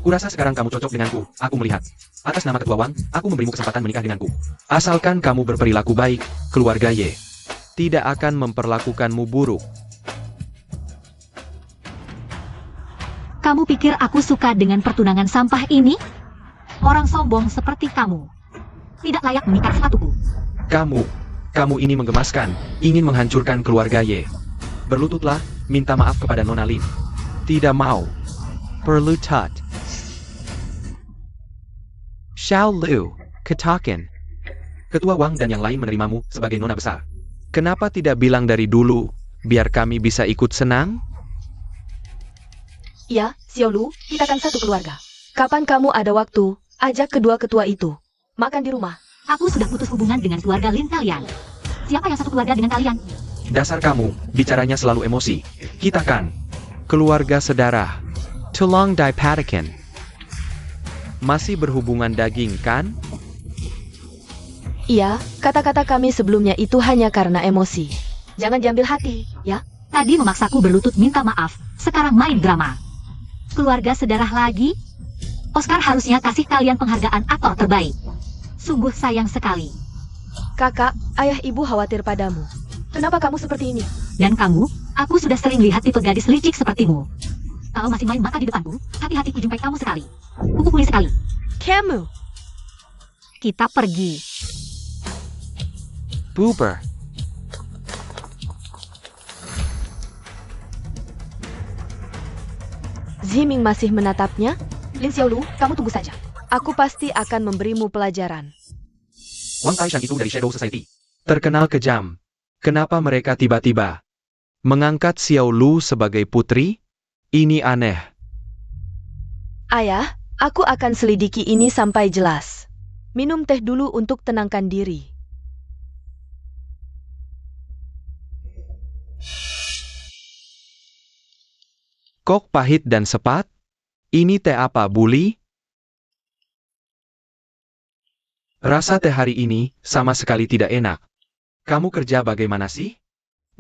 Kurasa sekarang kamu cocok denganku, aku melihat. Atas nama Ketua Wang, aku memberimu kesempatan menikah denganku. Asalkan kamu berperilaku baik, keluarga Ye tidak akan memperlakukanmu buruk. Kamu pikir aku suka dengan pertunangan sampah ini? Orang sombong seperti kamu tidak layak menikah sepatuku. Kamu ini menggemaskan, ingin menghancurkan keluarga Ye. Berlututlah, minta maaf kepada Nona Lin. Tidak mau. Berlutut. Xiao Lu, katakan. Ketua Wang dan yang lain menerimamu sebagai nona besar. Kenapa tidak bilang dari dulu, biar kami bisa ikut senang? Ya, Xiaolu, kita kan satu keluarga. Kapan kamu ada waktu, ajak kedua ketua itu makan di rumah. Aku sudah putus hubungan dengan keluarga Lin kalian. Siapa yang satu keluarga dengan kalian? Dasar kamu, bicaranya selalu emosi. Kita kan keluarga sedara. Tulong dipatakan. Masih berhubungan daging kan? Iya, kata-kata kami sebelumnya itu hanya karena emosi. Jangan diambil hati, ya? Tadi memaksaku berlutut minta maaf, sekarang main drama. Keluarga sedarah lagi? Oscar harusnya kasih kalian penghargaan aktor terbaik. Sungguh sayang sekali. Kakak, ayah ibu khawatir padamu. Kenapa kamu seperti ini? Dan kamu, aku sudah sering lihat tipe gadis licik sepertimu. Kalau masih main mata di depanku, hati-hati ku jumpai kamu sekali. Kupukuli sekali. Kamu. Kita pergi. Buber. Ximing masih menatapnya. Lin Xiaolu, kamu tunggu saja. Aku pasti akan memberimu pelajaran. Wang Taishan itu dari Shadow Society. Terkenal kejam. Kenapa mereka tiba-tiba mengangkat Xiao Lu sebagai putri? Ini aneh. Ayah, Aku akan selidiki ini sampai jelas. Minum teh dulu untuk tenangkan diri. Kok pahit dan sepat? Ini teh apa, Bully? Rasa teh hari ini sama sekali tidak enak. Kamu kerja bagaimana sih?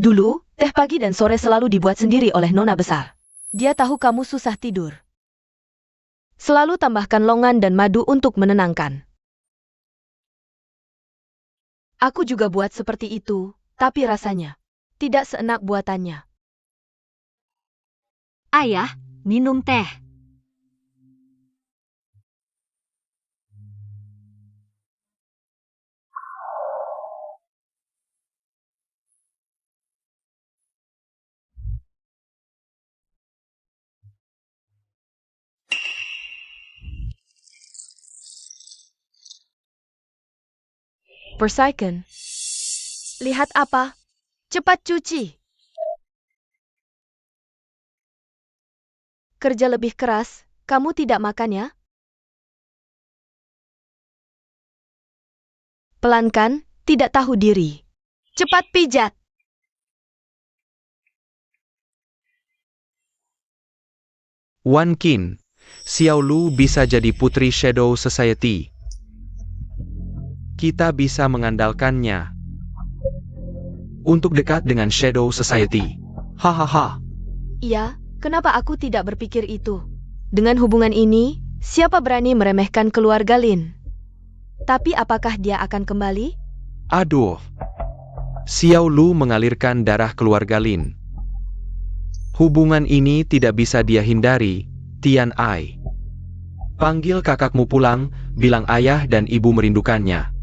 Dulu, teh pagi dan sore selalu dibuat sendiri oleh Nona besar. Dia tahu kamu susah tidur. Selalu tambahkan longan dan madu untuk menenangkan. Aku juga buat seperti itu, tapi rasanya tidak seenak buatannya. Ayah, minum teh. Persikan. Lihat apa? Cepat cuci. Kerja lebih keras, kamu tidak makan ya? Pelankan, tidak tahu diri. Cepat pijat. Wan Qin, Xiao Lu bisa jadi putri Shadow Society. Kita bisa mengandalkannya untuk dekat dengan Shadow Society. Hahaha. Iya, kenapa aku tidak berpikir itu? Dengan hubungan ini, siapa berani meremehkan keluarga Lin? Tapi apakah dia akan kembali? Aduh. Xiao Lu mengalirkan darah keluarga Lin. Hubungan ini tidak bisa dia hindari, Tian Ai. Panggil kakakmu pulang, bilang ayah dan ibu merindukannya.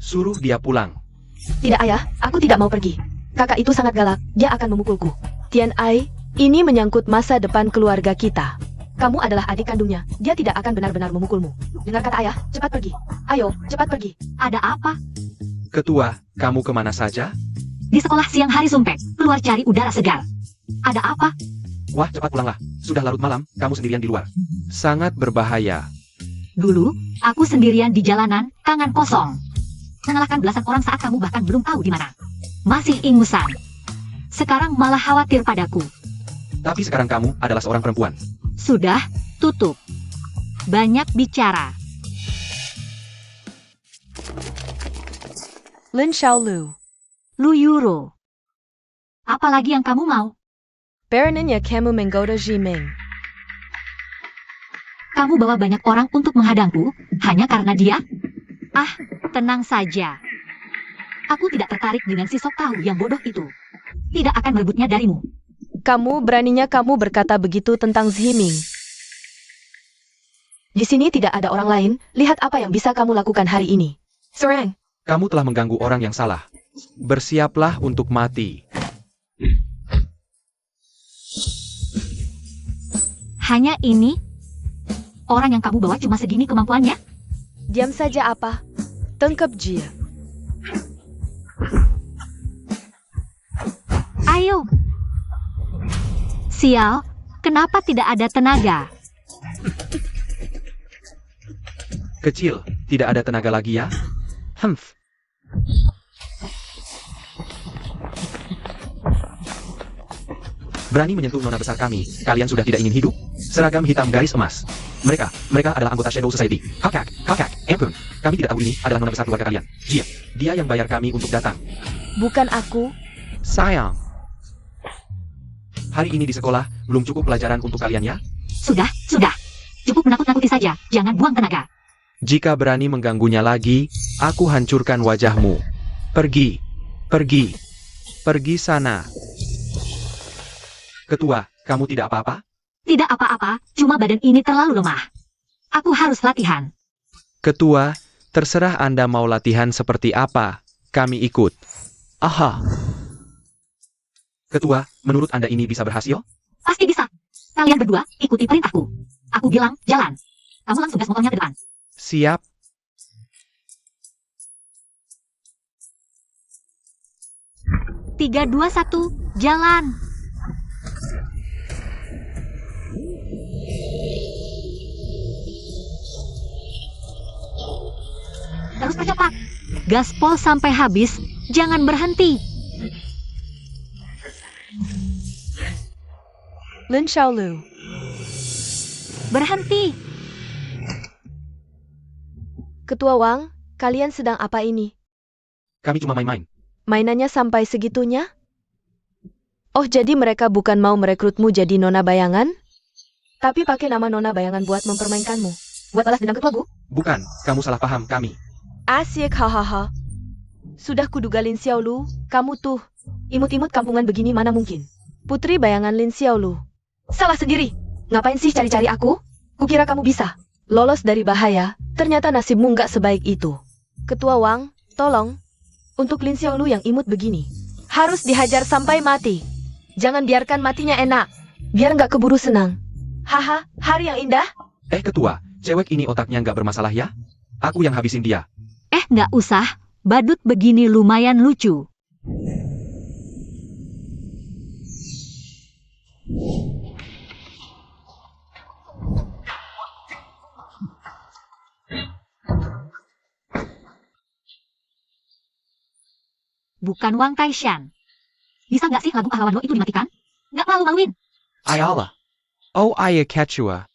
Suruh dia pulang. Tidak ayah, aku tidak mau pergi. Kakak itu sangat galak, dia akan memukulku. Tian Ai, ini menyangkut masa depan keluarga kita. Kamu adalah adik kandungnya, dia tidak akan benar-benar memukulmu. Dengar kata ayah, cepat pergi. Ayo, cepat pergi. Ada apa? Ketua, kamu kemana saja? Di sekolah siang hari sumpek, keluar cari udara segar. Ada apa? Wah, cepat pulanglah. Sudah larut malam, kamu sendirian di luar. Sangat berbahaya. Dulu, aku sendirian di jalanan, tangan kosong. Mengalahkan belasan orang saat kamu bahkan belum tahu di mana. Masih ingusan. Sekarang malah khawatir padaku. Tapi sekarang kamu adalah seorang perempuan. Sudah, tutup. Banyak bicara. Lin Xiaolu, Lu Yuro. Apalagi yang kamu mau? Baronnya kamu menggoda Jiming. Kamu bawa banyak orang untuk menghadangku, hanya karena dia? Ah, tenang saja. Aku tidak tertarik dengan si sok tahu yang bodoh itu. Tidak akan merebutnya darimu. Beraninya kamu berkata begitu tentang Zhiming. Di sini tidak ada orang lain, lihat apa yang bisa kamu lakukan hari ini. Serang. Kamu telah mengganggu orang yang salah. Bersiaplah untuk mati. Hanya ini? Orang yang kamu bawa cuma segini kemampuannya? Diam saja apa? Tangkap dia. Ayo. Sial, kenapa tidak ada tenaga? Kecil, tidak ada tenaga lagi ya? Humph. Berani menyentuh nona besar kami, kalian sudah tidak ingin hidup? Seragam hitam garis emas. Mereka adalah anggota Shadow Society. Kakak, ampun. Kami tidak tahu ini adalah nona besar keluarga kalian. Dia yang bayar kami untuk datang. Bukan aku. Sayang. Hari ini di sekolah, belum cukup pelajaran untuk kalian ya? Sudah. Cukup menakut-nakuti saja, jangan buang tenaga. Jika berani mengganggunya lagi, aku hancurkan wajahmu. Pergi sana. Ketua, kamu tidak apa-apa? Tidak apa-apa, cuma badan ini terlalu lemah. Aku harus latihan. Ketua, terserah Anda mau latihan seperti apa, kami ikut. Aha. Ketua, menurut Anda ini bisa berhasil? Pasti bisa. Kalian berdua, ikuti perintahku. Aku bilang, jalan. Kamu langsung gas motornya ke depan. Siap. Tiga, dua, satu, jalan. Percepat. Gaspol sampai habis, jangan berhenti. Lin Xiaolu, Berhenti. Ketua Wang, kalian sedang apa ini? Kami cuma main-main. Mainannya sampai segitunya? Oh, jadi mereka bukan mau merekrutmu jadi nona bayangan? Tapi pakai nama nona bayangan buat mempermainkanmu. Buat balas dendam ketua Bu? Bukan, kamu salah paham kami. Asyik, hahaha. Sudah kuduga Lin Xiaolu, kamu tuh. Imut-imut kampungan begini mana mungkin. Putri bayangan Lin Xiaolu. Salah sendiri. Ngapain sih cari-cari aku? Kukira kamu bisa lolos dari bahaya, ternyata nasibmu nggak sebaik itu. Ketua Wang, tolong. Untuk Lin Xiaolu yang imut begini, harus dihajar sampai mati. Jangan biarkan matinya enak, biar nggak keburu senang. Haha, hari yang indah. Ketua, cewek ini otaknya nggak bermasalah ya? Aku yang habisin dia. Nggak usah. Badut begini lumayan lucu. Bukan Wang Kaishan. Bisa nggak sih lagu pahlawan lo itu dimatikan? Nggak malu-maluin. Ayala. Oh, Ayakachua.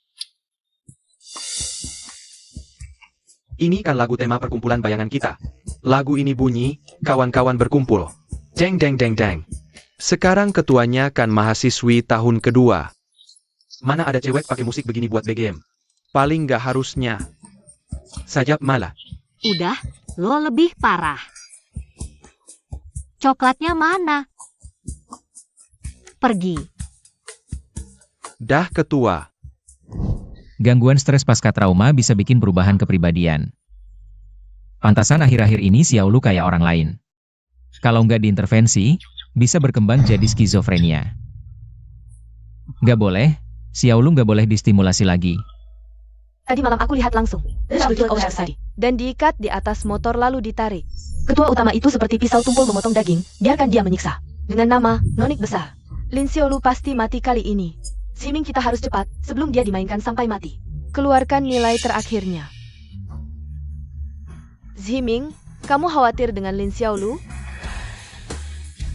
Ini kan lagu tema perkumpulan bayangan kita. Lagu ini bunyi, kawan-kawan berkumpul. Deng deng deng deng. Sekarang ketuanya kan mahasiswi tahun kedua. Mana ada cewek pakai musik begini buat BGM? Paling nggak harusnya. Sajab malah. Udah, lo lebih parah. Coklatnya mana? Pergi. Dah ketua. Gangguan stres pasca trauma bisa bikin perubahan kepribadian. Pantasan akhir-akhir ini Xiaolu kayak orang lain. Kalau nggak diintervensi, bisa berkembang jadi skizofrenia. Nggak boleh, Xiaolu nggak boleh distimulasi lagi. Tadi malam aku lihat langsung. Dan diikat di atas motor lalu ditarik. Ketua utama itu seperti pisau tumpul memotong daging, biarkan dia menyiksa. Dengan nama, nonik besar. Lin Xiaolu pasti mati kali ini. Ximing kita harus cepat, sebelum dia dimainkan sampai mati. Keluarkan nilai terakhirnya. Ximing, kamu khawatir dengan Lin Xiaolu?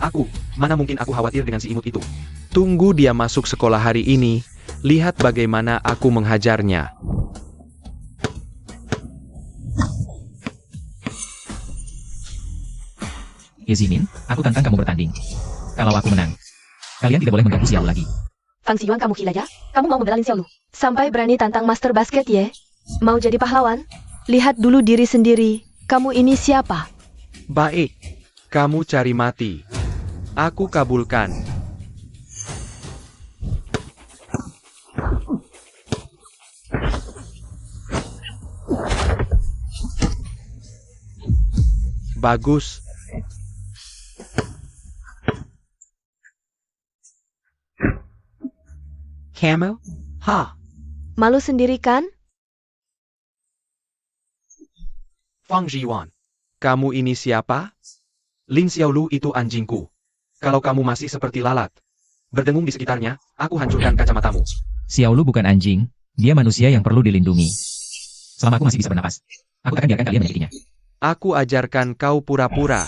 Aku, mana mungkin aku khawatir dengan si imut itu. Tunggu dia masuk sekolah hari ini, lihat bagaimana aku menghajarnya. Yezimin, aku tantang kamu bertanding. Kalau aku menang, kalian tidak boleh mengganggu Xiao lagi. Fang Xiyuan kamu gila ya? Kamu mau membela Lin Xiaolu? Sampai berani tantang master basket ye? Mau jadi pahlawan? Lihat dulu diri sendiri, kamu ini siapa? Baik, kamu cari mati. Aku kabulkan. Bagus. Camel? Ha. Malu sendiri kan? Fang Zhiwan. Kamu ini siapa? Lin Xiaolu itu anjingku. Kalau kamu masih seperti lalat, berdengung di sekitarnya, aku hancurkan kacamatamu. Xiaolu bukan anjing, dia manusia yang perlu dilindungi. Selama aku masih bisa bernapas, aku takkan biarkan kalian menyakitinya. Aku ajarkan kau pura-pura.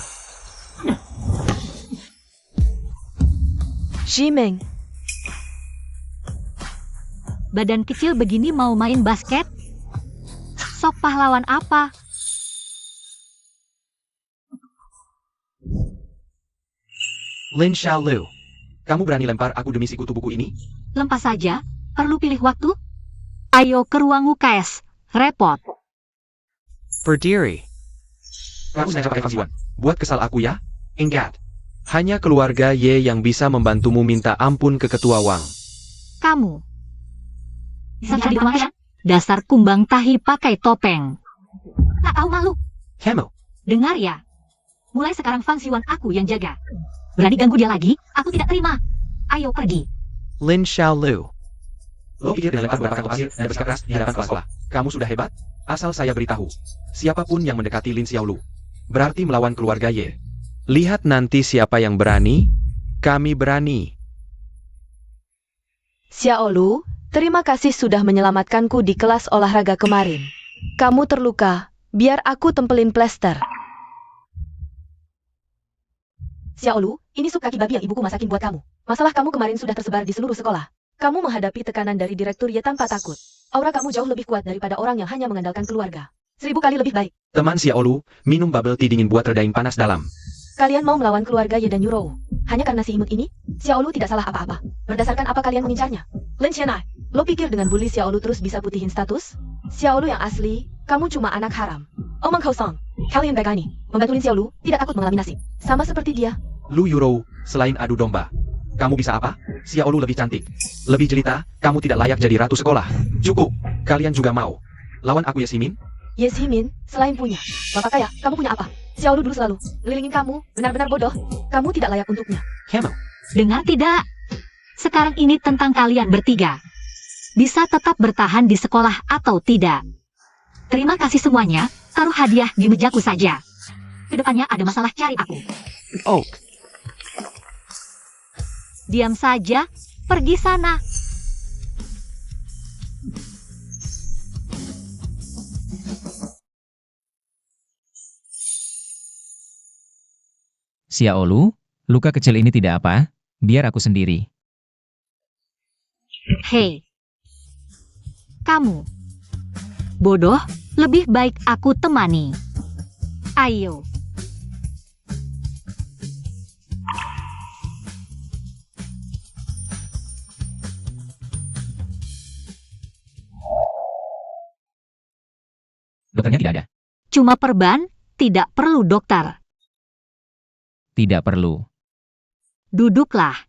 Ximing, Badan kecil begini mau main basket? Sok pahlawan apa? Lin Xiaolu. Kamu berani lempar aku demi si kutu buku ini? Lempas saja, perlu pilih waktu? Ayo ke ruang UKS, repot. Berdiri. Kamu sengaja pakai Fang Zhiwan. Buat kesal aku ya? Enggak. Hanya keluarga Ye yang bisa membantumu minta ampun ke Ketua Wang. Kamu. Dasar kumbang tahi pakai topeng. Tak tahu malu. Camel. Dengar ya. Mulai sekarang Fang Xiyuan aku yang jaga. Berani ganggu dia lagi, aku tidak terima. Ayo pergi. Lin Xiaolu. Lo pikir dengan lempar beberapa kantong pasir dan bersikap keras di hadapan kepala sekolah, kamu sudah hebat? Asal saya beritahu, siapapun yang mendekati Lin Xiaolu, berarti melawan keluarga Ye. Lihat nanti siapa yang berani, kami berani. Xiaolu, terima kasih sudah menyelamatkanku di kelas olahraga kemarin. Kamu terluka, Biar aku tempelin plester. Xiaolu, ini sup kaki babi yang ibuku masakin buat kamu. Masalah kamu kemarin sudah tersebar di seluruh sekolah. Kamu menghadapi tekanan dari Direktur Ye tanpa takut. Aura kamu jauh lebih kuat daripada orang yang hanya mengandalkan keluarga. 1000 kali lebih baik. Teman Xiaolu, minum bubble tea dingin buat redain panas dalam. Kalian mau melawan keluarga Ye dan Yurou. Hanya karena si imut ini? Xiaolu tidak salah apa-apa. Berdasarkan apa kalian mengincarnya? Lin Xianai, lo pikir dengan bully Xiaolu terus bisa putihin status? Xiaolu yang asli, kamu cuma anak haram. Omong kosong. Kalian gagal nih. Membantu Lin Xiaolu, tidak takut mengalami nasib. Sama seperti dia. Lu Yurou, selain adu domba, kamu bisa apa? Xiaolu lebih cantik, lebih jelita, kamu tidak layak jadi ratu sekolah. Cukup, kalian juga mau lawan aku Ye Ximin? Ye Ximin, selain punya bapak kaya, kamu punya apa? Xiaolu dulu selalu ngelilingin kamu, benar-benar bodoh. Kamu tidak layak untuknya. Hemel. Dengar tidak? Sekarang ini tentang kalian bertiga. Bisa tetap bertahan di sekolah atau tidak? Terima kasih semuanya, taruh hadiah di mejaku saja. Kedepannya ada masalah cari aku. Oak. Diam saja, pergi sana. Xiaolu, luka kecil ini tidak apa, biar aku sendiri. Hei, kamu. Bodoh, lebih baik aku temani. Ayo. Dokternya tidak ada. Cuma perban, tidak perlu dokter. Tidak perlu. Duduklah.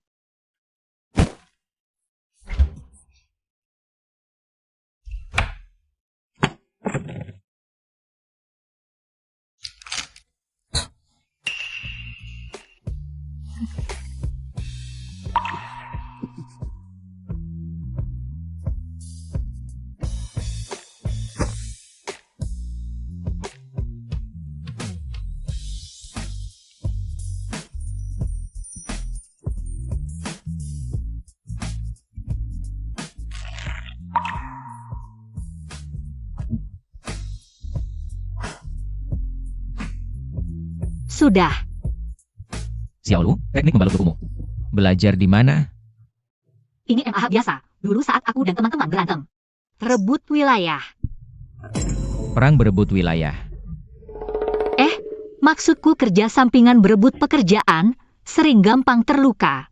Sudah. Xiaolu, teknik membalut bukumu. Belajar di mana? Ini MAH biasa. Dulu saat aku dan teman-teman berantem. Rebut wilayah. Perang berebut wilayah. Maksudku kerja sampingan berebut pekerjaan, sering gampang terluka.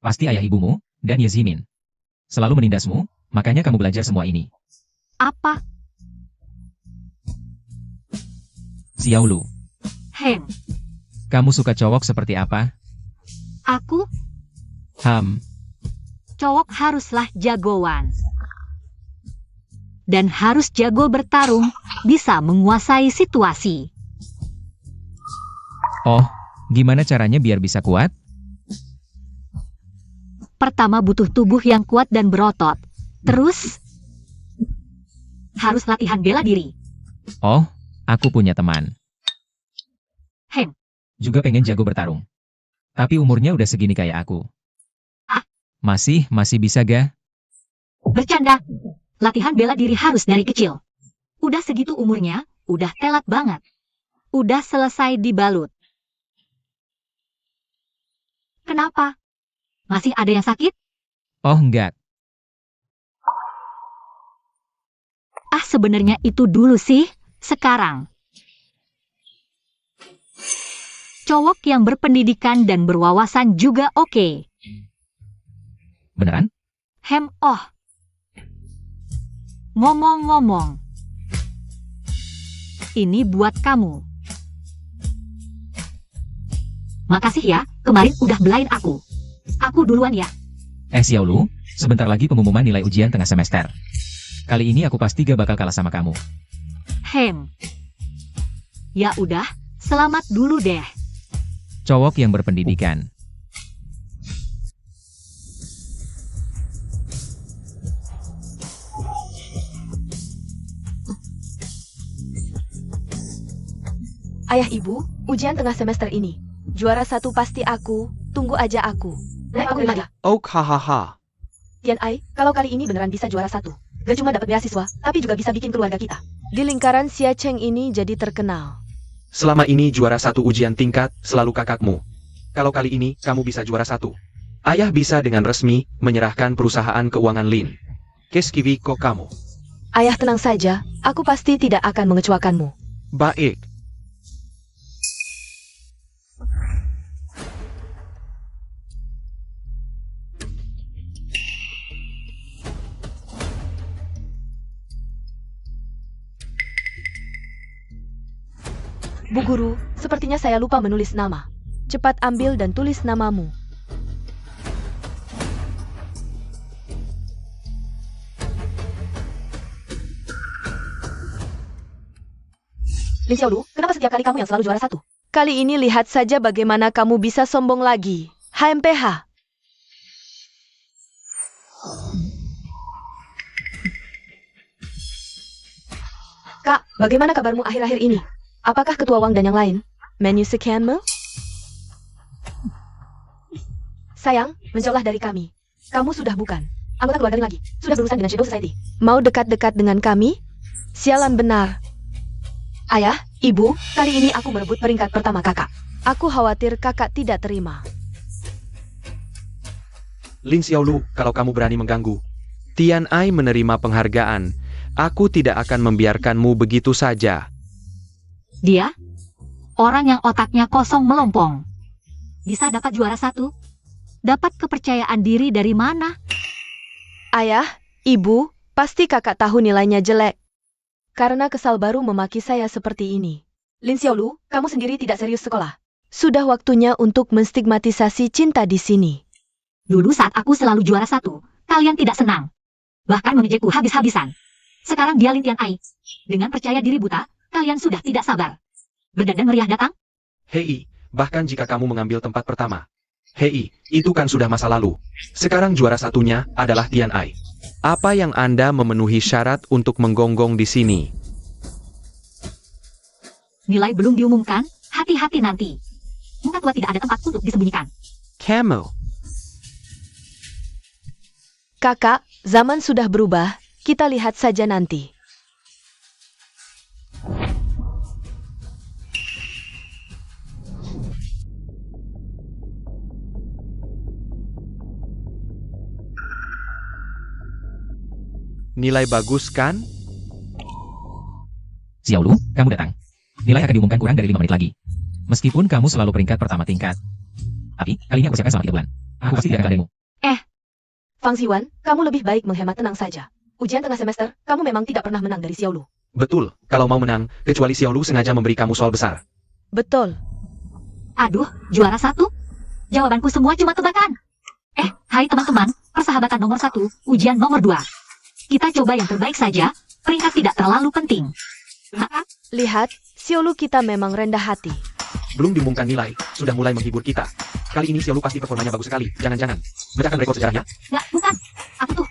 Pasti ayah ibumu dan Ye Ximin selalu menindasmu, makanya kamu belajar semua ini. Apa? Xiaolu, Heng, Kamu suka cowok seperti apa? aku, cowok haruslah jagoan. Dan harus jago bertarung, bisa menguasai situasi. Oh, gimana caranya biar bisa kuat? Pertama butuh tubuh yang kuat dan berotot. Terus, harus latihan bela diri. Oh, aku punya teman. Heng, juga pengen jago bertarung. Tapi umurnya udah segini kayak aku. Ah. Masih bisa ga? bercanda. Latihan bela diri harus dari kecil. Udah segitu umurnya, udah telat banget. Udah selesai dibalut. Kenapa? Masih ada yang sakit? Oh enggak, Sebenarnya itu dulu sih, sekarang. Cowok yang berpendidikan dan berwawasan juga oke. Beneran? Ngomong-ngomong. Ini buat kamu. Makasih ya, kemarin udah belain aku. Aku duluan ya. Xiaolu, sebentar lagi pengumuman nilai ujian tengah semester. Kali ini aku pasti gak bakal kalah sama kamu. Ya udah, selamat dulu deh. cowok yang berpendidikan. Ayah ibu, ujian tengah semester ini. Juara 1 pasti aku, tunggu aja aku. Aku lagi. Oak hahaha. Tian Ai, kalau kali ini beneran bisa juara 1. Gak cuma dapat beasiswa, tapi juga bisa bikin keluarga kita Di lingkaran Xia Cheng ini jadi terkenal. Selama ini juara 1 ujian tingkat selalu kakakmu. Kalau kali ini kamu bisa juara 1. Ayah bisa dengan resmi menyerahkan perusahaan keuangan Lin. Keskiwi kok kamu. Ayah tenang saja, aku pasti tidak akan mengecewakanmu. Baik. Bu Guru, sepertinya saya lupa menulis nama. Cepat ambil dan tulis namamu. Lin Xiaolu, kenapa setiap kali kamu yang selalu juara 1? Kali ini lihat saja bagaimana kamu bisa sombong lagi. HMPH. Kak, bagaimana kabarmu akhir-akhir ini? Apakah Ketua Wang dan yang lain menyusukanmu? Sayang, menjauhlah dari kami. Kamu sudah bukan anggota keluarga lagi. Sudah berurusan dengan Shadow Society. Mau dekat-dekat dengan kami? Sialan benar. Ayah, Ibu, kali ini aku merebut peringkat pertama kakak. Aku khawatir kakak tidak terima. Lin Xiaolu, kalau kamu berani mengganggu. Tian Ai menerima penghargaan. Aku tidak akan membiarkanmu begitu saja. Dia? Orang yang otaknya kosong melompong. Bisa dapat juara 1? Dapat kepercayaan diri dari mana? Ayah, Ibu, pasti kakak tahu nilainya jelek. Karena kesal baru memaki saya seperti ini. Lin Xiaolu, kamu sendiri tidak serius sekolah. Sudah waktunya untuk menstigmatisasi cinta di sini. Dulu saat aku selalu juara 1, kalian tidak senang. Bahkan mengejekku habis-habisan. Sekarang dia Lin Tian Ai. Dengan percaya diri buta, kalian sudah tidak sabar. Berdandan meriah datang? Hei, bahkan jika kamu mengambil tempat pertama. Hei, itu kan sudah masa lalu. Sekarang juara satunya adalah Tian Ai. Apa yang Anda memenuhi syarat untuk menggonggong di sini? Nilai belum diumumkan, hati-hati nanti. Muka tua tidak ada tempat untuk disembunyikan. Camel. Kakak, zaman sudah berubah, kita lihat saja nanti. Nilai bagus kan? Xiaolu, kamu datang. Nilai akan diumumkan kurang dari 5 menit lagi. Meskipun kamu selalu peringkat pertama tingkat. Tapi, kali ini aku persiapkan selama 3 bulan. Aku pasti tidak akan kalahmu. Fang Xiwan, kamu lebih baik menghemat, tenang saja. Ujian tengah semester, kamu memang tidak pernah menang dari Xiaolu. Betul, kalau mau menang, kecuali Xiaolu sengaja memberi kamu soal besar. Betul. Aduh, juara 1? Jawabanku semua cuma tebakan. Hai teman-teman, persahabatan nomor 1, ujian nomor 2. Kita coba yang terbaik saja, peringkat tidak terlalu penting. Lihat, Xiaolu kita memang rendah hati. Belum diumumkan nilai, sudah mulai menghibur kita. Kali ini Xiaolu pasti performanya bagus sekali. Jangan-jangan pecahkan rekor sejarahnya? Nggak, bukan. Aku tuh.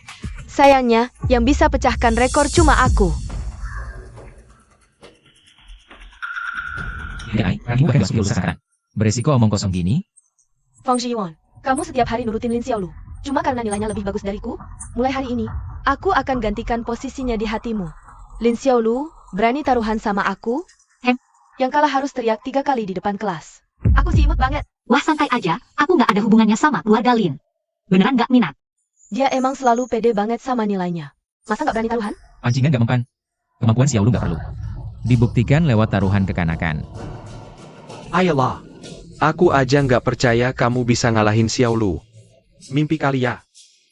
Sayangnya, yang bisa pecahkan rekor cuma aku. Tian Ai, kamu akan masuk lulusan sekarang. Beresiko omong kosong gini? Fang Xiwan, kamu setiap hari nurutin Lin Xiaolu. Cuma karena nilainya lebih bagus dariku, mulai hari ini, aku akan gantikan posisinya di hatimu. Lin Xiaolu, berani taruhan sama aku? Yang kalah harus teriak 3 kali di depan kelas. Aku sih imut banget. Wah santai aja, aku nggak ada hubungannya sama keluarga Lin. Beneran nggak minat. Dia emang selalu pede banget sama nilainya. Masa nggak berani taruhan? Pancingan gak mempan. Kemampuan Xiaolu gak perlu. Dibuktikan lewat taruhan kekanakan. Ayolah. Aku aja nggak percaya kamu bisa ngalahin Xiaolu. Mimpi kali ya.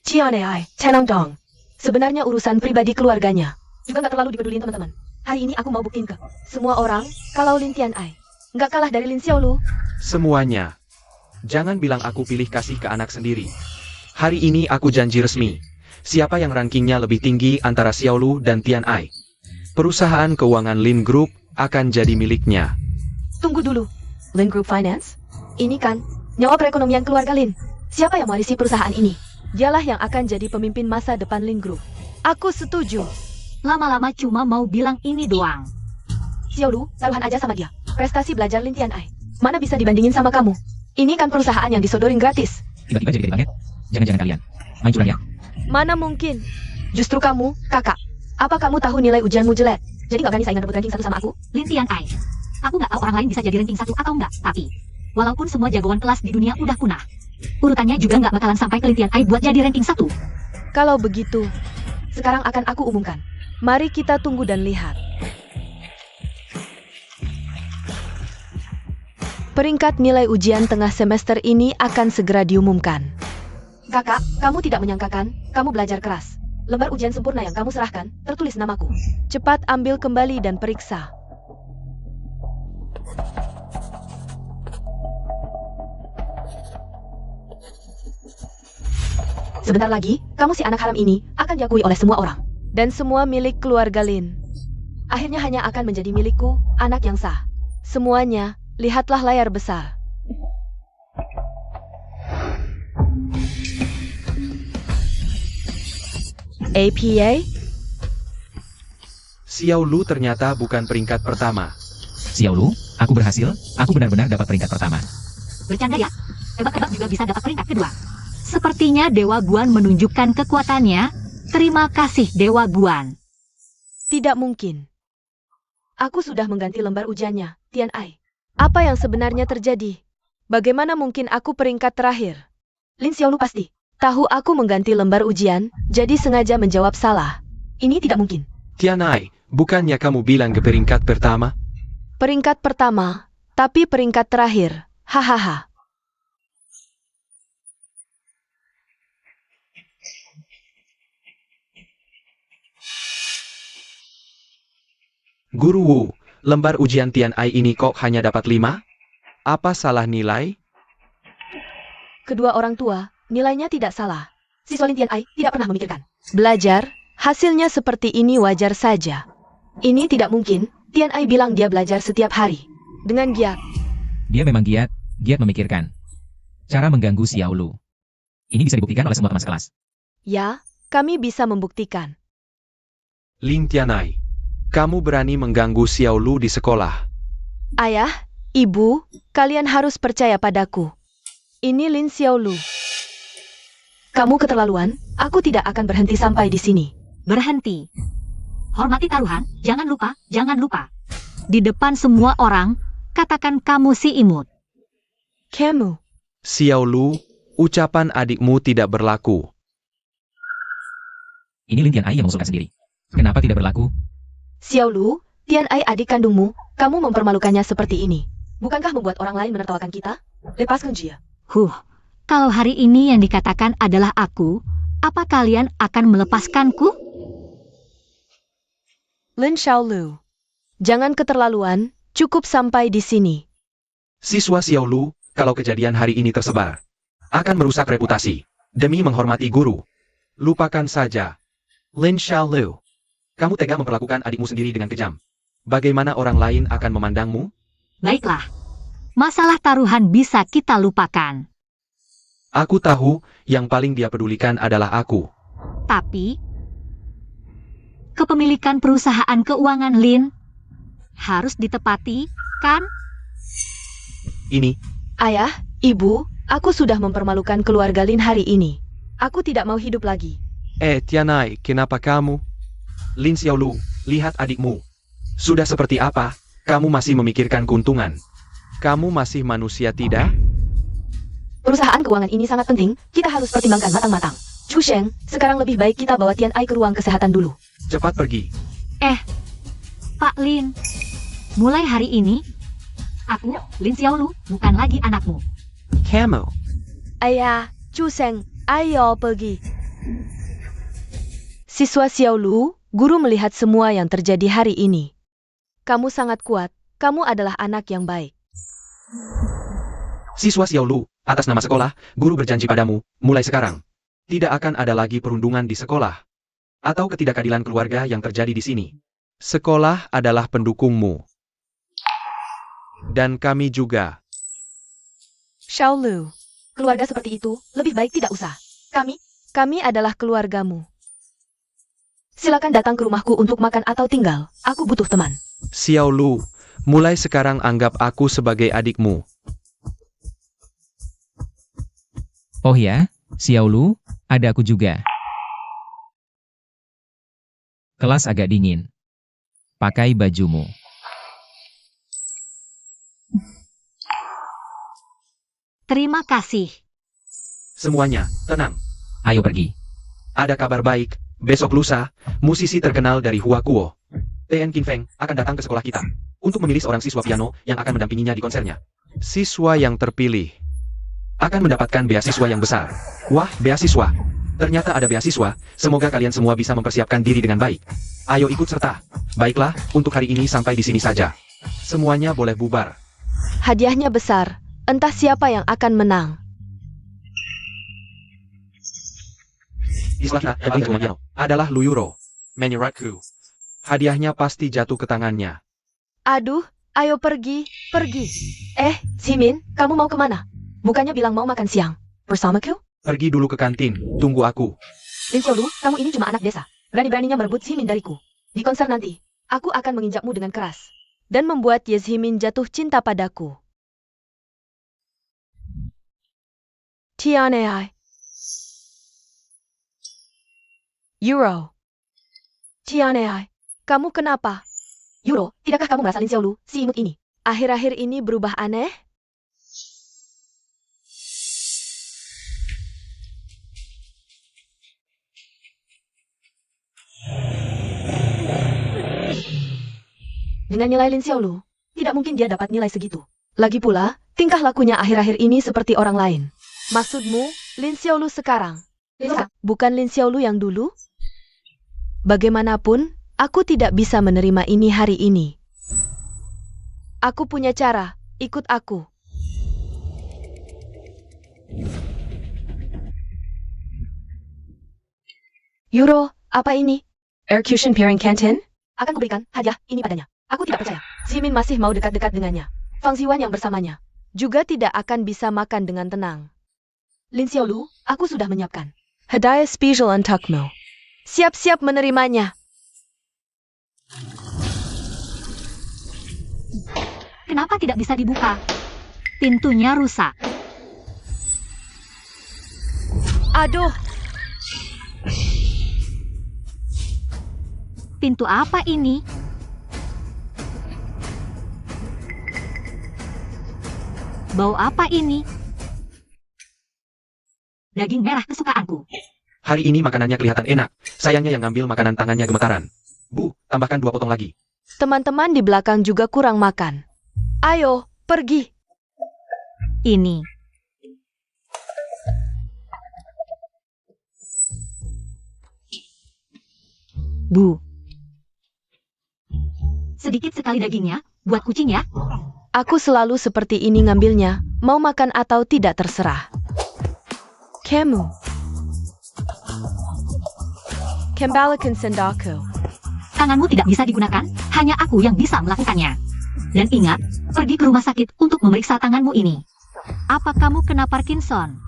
Cianai, Chanong Dong. Sebenarnya urusan pribadi keluarganya. Juga nggak terlalu dipedulin teman-teman. Hari ini aku mau buktiin ke semua orang, kalau Lin Tian Ai nggak kalah dari Lin Xiaolu. Semuanya. Jangan bilang aku pilih kasih ke anak sendiri. Hari ini aku janji resmi. Siapa yang rankingnya lebih tinggi antara Xiaolu dan Tian Ai, perusahaan keuangan Lin Group akan jadi miliknya. Tunggu dulu. Lin Group Finance? Ini kan nyawa perekonomian keluarga Lin. Siapa yang mewarisi perusahaan ini? Dialah yang akan jadi pemimpin masa depan Lin Group. Aku setuju. Lama-lama cuma mau bilang ini doang. Xiaolu, taruhan aja sama dia. Prestasi belajar Lin Tian Ai mana bisa dibandingin sama kamu? Ini kan perusahaan yang disodorin gratis. Tiba-tiba jadi gede banget. Jangan-jangan kalian main curang ya? Mana mungkin? Justru kamu, kakak. Apa kamu tahu nilai ujianmu jelek? Jadi nggak berani saingan rebut ranking 1 sama aku? Lin Tianai. Aku nggak tahu orang lain bisa jadi ranking 1 atau enggak, tapi walaupun semua jagoan kelas di dunia udah punah, urutannya juga nggak bakalan sampai ke Lin Tianai buat jadi ranking 1. Kalau begitu, sekarang akan aku umumkan. Mari kita tunggu dan lihat. Peringkat nilai ujian tengah semester ini akan segera diumumkan. Kakak, kamu tidak menyangkakan, kamu belajar keras. Lembar ujian sempurna yang kamu serahkan, tertulis namaku. Cepat ambil kembali dan periksa. Sebentar lagi, kamu si anak haram ini akan diakui oleh semua orang. Dan semua milik keluarga Lin. Akhirnya hanya akan menjadi milikku, anak yang sah. Semuanya, lihatlah layar besar. APA? Xiao Lu ternyata bukan peringkat pertama. Xiao Lu, aku berhasil, aku benar-benar dapat peringkat pertama. Bercanda ya? Tebak-tebak juga bisa dapat peringkat kedua. Sepertinya Dewa Guan menunjukkan kekuatannya. Terima kasih Dewa Guan. Tidak mungkin. Aku sudah mengganti lembar ujiannya, Tian Ai. Apa yang sebenarnya terjadi? Bagaimana mungkin aku peringkat terakhir? Lin Xiaolu pasti tahu aku mengganti lembar ujian, jadi sengaja menjawab salah. Ini tidak mungkin. Tianai, bukannya kamu bilang ke peringkat pertama? Peringkat pertama, tapi peringkat terakhir. Hahaha. Guru Wu, lembar ujian Tianai ini kok hanya dapat 5? Apa salah nilai? Kedua orang tua, nilainya tidak salah. Siswa Lin Tianai tidak pernah memikirkan. Belajar, hasilnya seperti ini wajar saja. Ini tidak mungkin, Tianai bilang dia belajar setiap hari. Dengan giat. Dia memang giat memikirkan. Cara mengganggu Xiao Lu. Ini bisa dibuktikan oleh semua teman sekelas. Ya, kami bisa membuktikan. Lin Tianai, kamu berani mengganggu Xiao Lu di sekolah. Ayah, ibu, kalian harus percaya padaku. Ini Lin Xiaolu. Kamu keterlaluan, aku tidak akan berhenti sampai di sini. Berhenti. Hormati taruhan, jangan lupa, jangan lupa. Di depan semua orang, katakan kamu si imut. Kamu. Xiao Lu, ucapan adikmu tidak berlaku. Ini Lin Tianai yang mengusulkan sendiri. Kenapa tidak berlaku? Xiaolu, Tianai adik kandungmu, kamu mempermalukannya seperti ini. Bukankah membuat orang lain menertawakan kita? Lepaskan dia. Kalau hari ini yang dikatakan adalah aku, apa kalian akan melepaskanku? Lin Xiaolu. Jangan keterlaluan, cukup sampai di sini. Siswa Xiao Lu, kalau kejadian hari ini tersebar, akan merusak reputasi. Demi menghormati guru. Lupakan saja. Lin Xiaolu, kamu tega memperlakukan adikmu sendiri dengan kejam. Bagaimana orang lain akan memandangmu? Baiklah. Masalah taruhan bisa kita lupakan. Aku tahu, yang paling dia pedulikan adalah aku. Tapi, kepemilikan perusahaan keuangan Lin harus ditepati, kan? Ini, Ayah, ibu, aku sudah mempermalukan keluarga Lin hari ini. Aku tidak mau hidup lagi. Tianai, kenapa kamu? Lin Xiaolu, lihat adikmu. Sudah seperti apa, kamu masih memikirkan keuntungan. Kamu masih manusia tidak? Perusahaan keuangan ini sangat penting, kita harus pertimbangkan matang-matang. Chu Sheng, sekarang lebih baik kita bawa Tianai ke ruang kesehatan dulu. Cepat pergi. Pak Lin, mulai hari ini, aku, Lin Xiaolu, bukan lagi anakmu. Kamu. Ayah, Chu Sheng, ayo pergi. Siswa Xiaolu, guru melihat semua yang terjadi hari ini. Kamu sangat kuat, kamu adalah anak yang baik. Siswa Xiao Lu, atas nama sekolah, guru berjanji padamu, mulai sekarang, tidak akan ada lagi perundungan di sekolah. Atau ketidakadilan keluarga yang terjadi di sini. Sekolah adalah pendukungmu. Dan kami juga. Xiaolu, keluarga seperti itu, lebih baik tidak usah. Kami adalah keluargamu. Silakan datang ke rumahku untuk makan atau tinggal, aku butuh teman. Xiao Lu, mulai sekarang anggap aku sebagai adikmu. Oh ya, Xiao Lu, ada aku juga. Kelas agak dingin. Pakai bajumu. Terima kasih. Semuanya, tenang. Ayo pergi. Ada kabar baik, besok lusa, musisi terkenal dari Huakuo, Tian Qinfeng, akan datang ke sekolah kita untuk memilih seorang siswa piano yang akan mendampinginya di konsernya. Siswa yang terpilih akan mendapatkan beasiswa yang besar. Wah, beasiswa. Ternyata ada beasiswa, semoga kalian semua bisa mempersiapkan diri dengan baik. Ayo ikut serta. Baiklah, untuk hari ini sampai di sini saja. Semuanya boleh bubar. Hadiahnya besar. Entah siapa yang akan menang. Di sebelah yang paling piano adalah Luyuro. Meniraku. Hadiahnya pasti jatuh ke tangannya. Aduh, ayo pergi, pergi. Ximin, kamu mau kemana? Bukannya bilang mau makan siang. Bersamaku? Pergi dulu ke kantin, tunggu aku. Lin Xiaolu, kamu ini cuma anak desa. Berani-beraninya merebut Ximin dariku. Di konser nanti, aku akan menginjakmu dengan keras. Dan membuat Ye Ximin jatuh cinta padaku. Tianai. Euro. Tianai. Kamu kenapa? Euro, tidakkah kamu merasa Lin Xiaolu, si imut ini, akhir-akhir ini berubah aneh? Dengan nilai Lin Xiaolu, tidak mungkin dia dapat nilai segitu. Lagi pula, tingkah lakunya akhir-akhir ini seperti orang lain. Maksudmu, Lin Xiaolu sekarang? Bukan Lin Xiaolu yang dulu? Bagaimanapun, aku tidak bisa menerima ini hari ini. Aku punya cara, ikut aku. Euro, apa ini? Execution Piring Canton? Akan kuberikan hadiah ini padanya. Aku tidak percaya. Ximin masih mau dekat-dekat dengannya. Fang Xiwan yang bersamanya juga tidak akan bisa makan dengan tenang. Lin Xiaolu, aku sudah menyiapkan hadiah spesial untukmu. Siap-siap menerimanya. Kenapa tidak bisa dibuka? Pintunya rusak. Aduh, Pintu apa ini? Bau apa ini? Daging merah kesukaanku. Hari ini makanannya kelihatan enak. Sayangnya yang ngambil makanan tangannya gemetaran. Bu, tambahkan 2 potong lagi. teman-teman di belakang juga kurang makan. Ayo, pergi. Ini. Bu. Sedikit sekali dagingnya, buat kucing ya. Aku selalu seperti ini ngambilnya, mau makan atau tidak terserah. Kamu. Kembalikan sendaku. Tanganmu tidak bisa digunakan, hanya aku yang bisa melakukannya. Dan ingat, pergi ke rumah sakit untuk memeriksa tanganmu ini. Apa kamu kena Parkinson?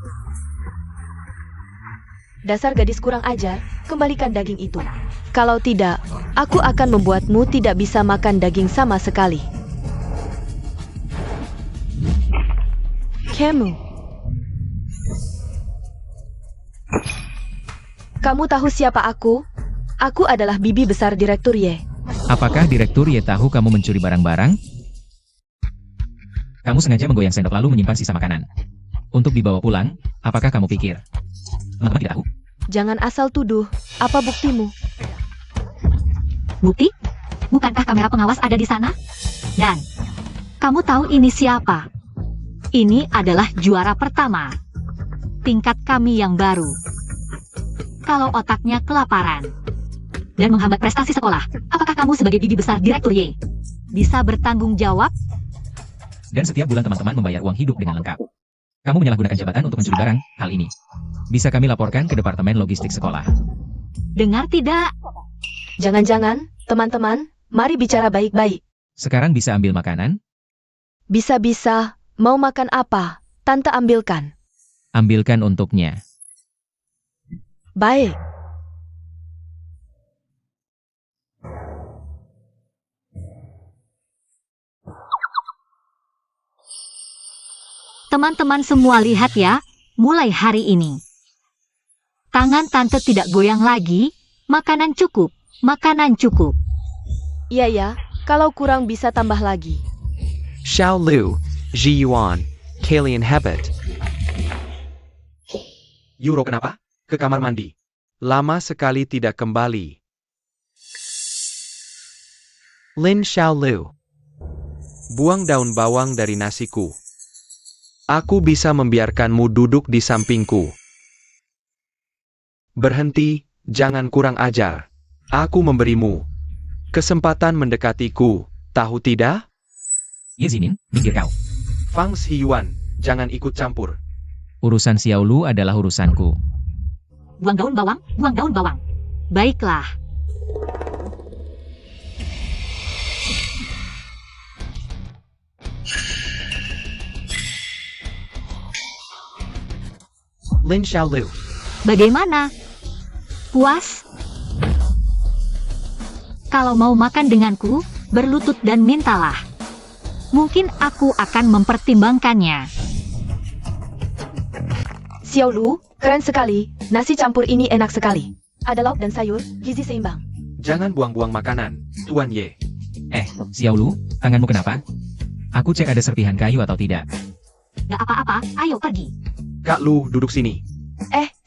Dasar gadis kurang ajar, kembalikan daging itu. Kalau tidak, aku akan membuatmu tidak bisa makan daging sama sekali. Kamu tahu siapa aku? Aku adalah bibi besar Direktur Ye. Apakah Direktur Ye tahu kamu mencuri barang-barang? Kamu sengaja menggoyang sendok lalu menyimpan sisa makanan. Untuk dibawa pulang, apakah kamu pikir? Teman-teman tidak tahu. Jangan asal tuduh. Apa buktimu? Bukti? Bukankah kamera pengawas ada di sana? Dan, kamu tahu ini siapa? Ini adalah juara pertama. Tingkat kami yang baru. Kalau otaknya kelaparan dan menghambat prestasi sekolah, apakah kamu sebagai bibi besar Direktur Ye bisa bertanggung jawab? Dan setiap bulan teman-teman membayar uang hidup dengan lengkap. Kamu menyalahgunakan jabatan untuk mencuri barang, hal ini Bisa kami laporkan ke Departemen Logistik Sekolah. Dengar tidak? Jangan-jangan, teman-teman, mari bicara baik-baik. Sekarang bisa ambil makanan? Bisa-bisa, mau makan apa? Tante ambilkan. Ambilkan untuknya. Baik. Teman-teman semua lihat ya, mulai hari ini. Tangan tante tidak goyang lagi, makanan cukup, makanan cukup. Iya ya, kalau kurang bisa tambah lagi. Xiao Lu, Ji Yuan, Kalian Habit. Euro kenapa? Ke kamar mandi. Lama sekali tidak kembali. Lin Xiao Lu. Buang daun bawang dari nasiku. Aku bisa membiarkanmu duduk di sampingku. Berhenti, jangan kurang ajar. Aku memberimu kesempatan mendekatiku, tahu tidak? Ye Zinin, minggir kau. Fang Xiyuan, jangan ikut campur. Urusan Xiao Lu adalah urusanku. Buang daun bawang, buang daun bawang. Baiklah. Lin Xiao Lu. Bagaimana? Puas? Kalau mau makan denganku, berlutut dan mintalah. Mungkin aku akan mempertimbangkannya. Xiao Lu, keren sekali. Nasi campur ini enak sekali. Ada lauk dan sayur, gizi seimbang. Jangan buang-buang makanan, Tuan Ye. Xiao Lu, tanganmu kenapa? Aku cek ada serpihan kayu atau tidak. Gak apa-apa, ayo pergi. Kak Lu, duduk sini.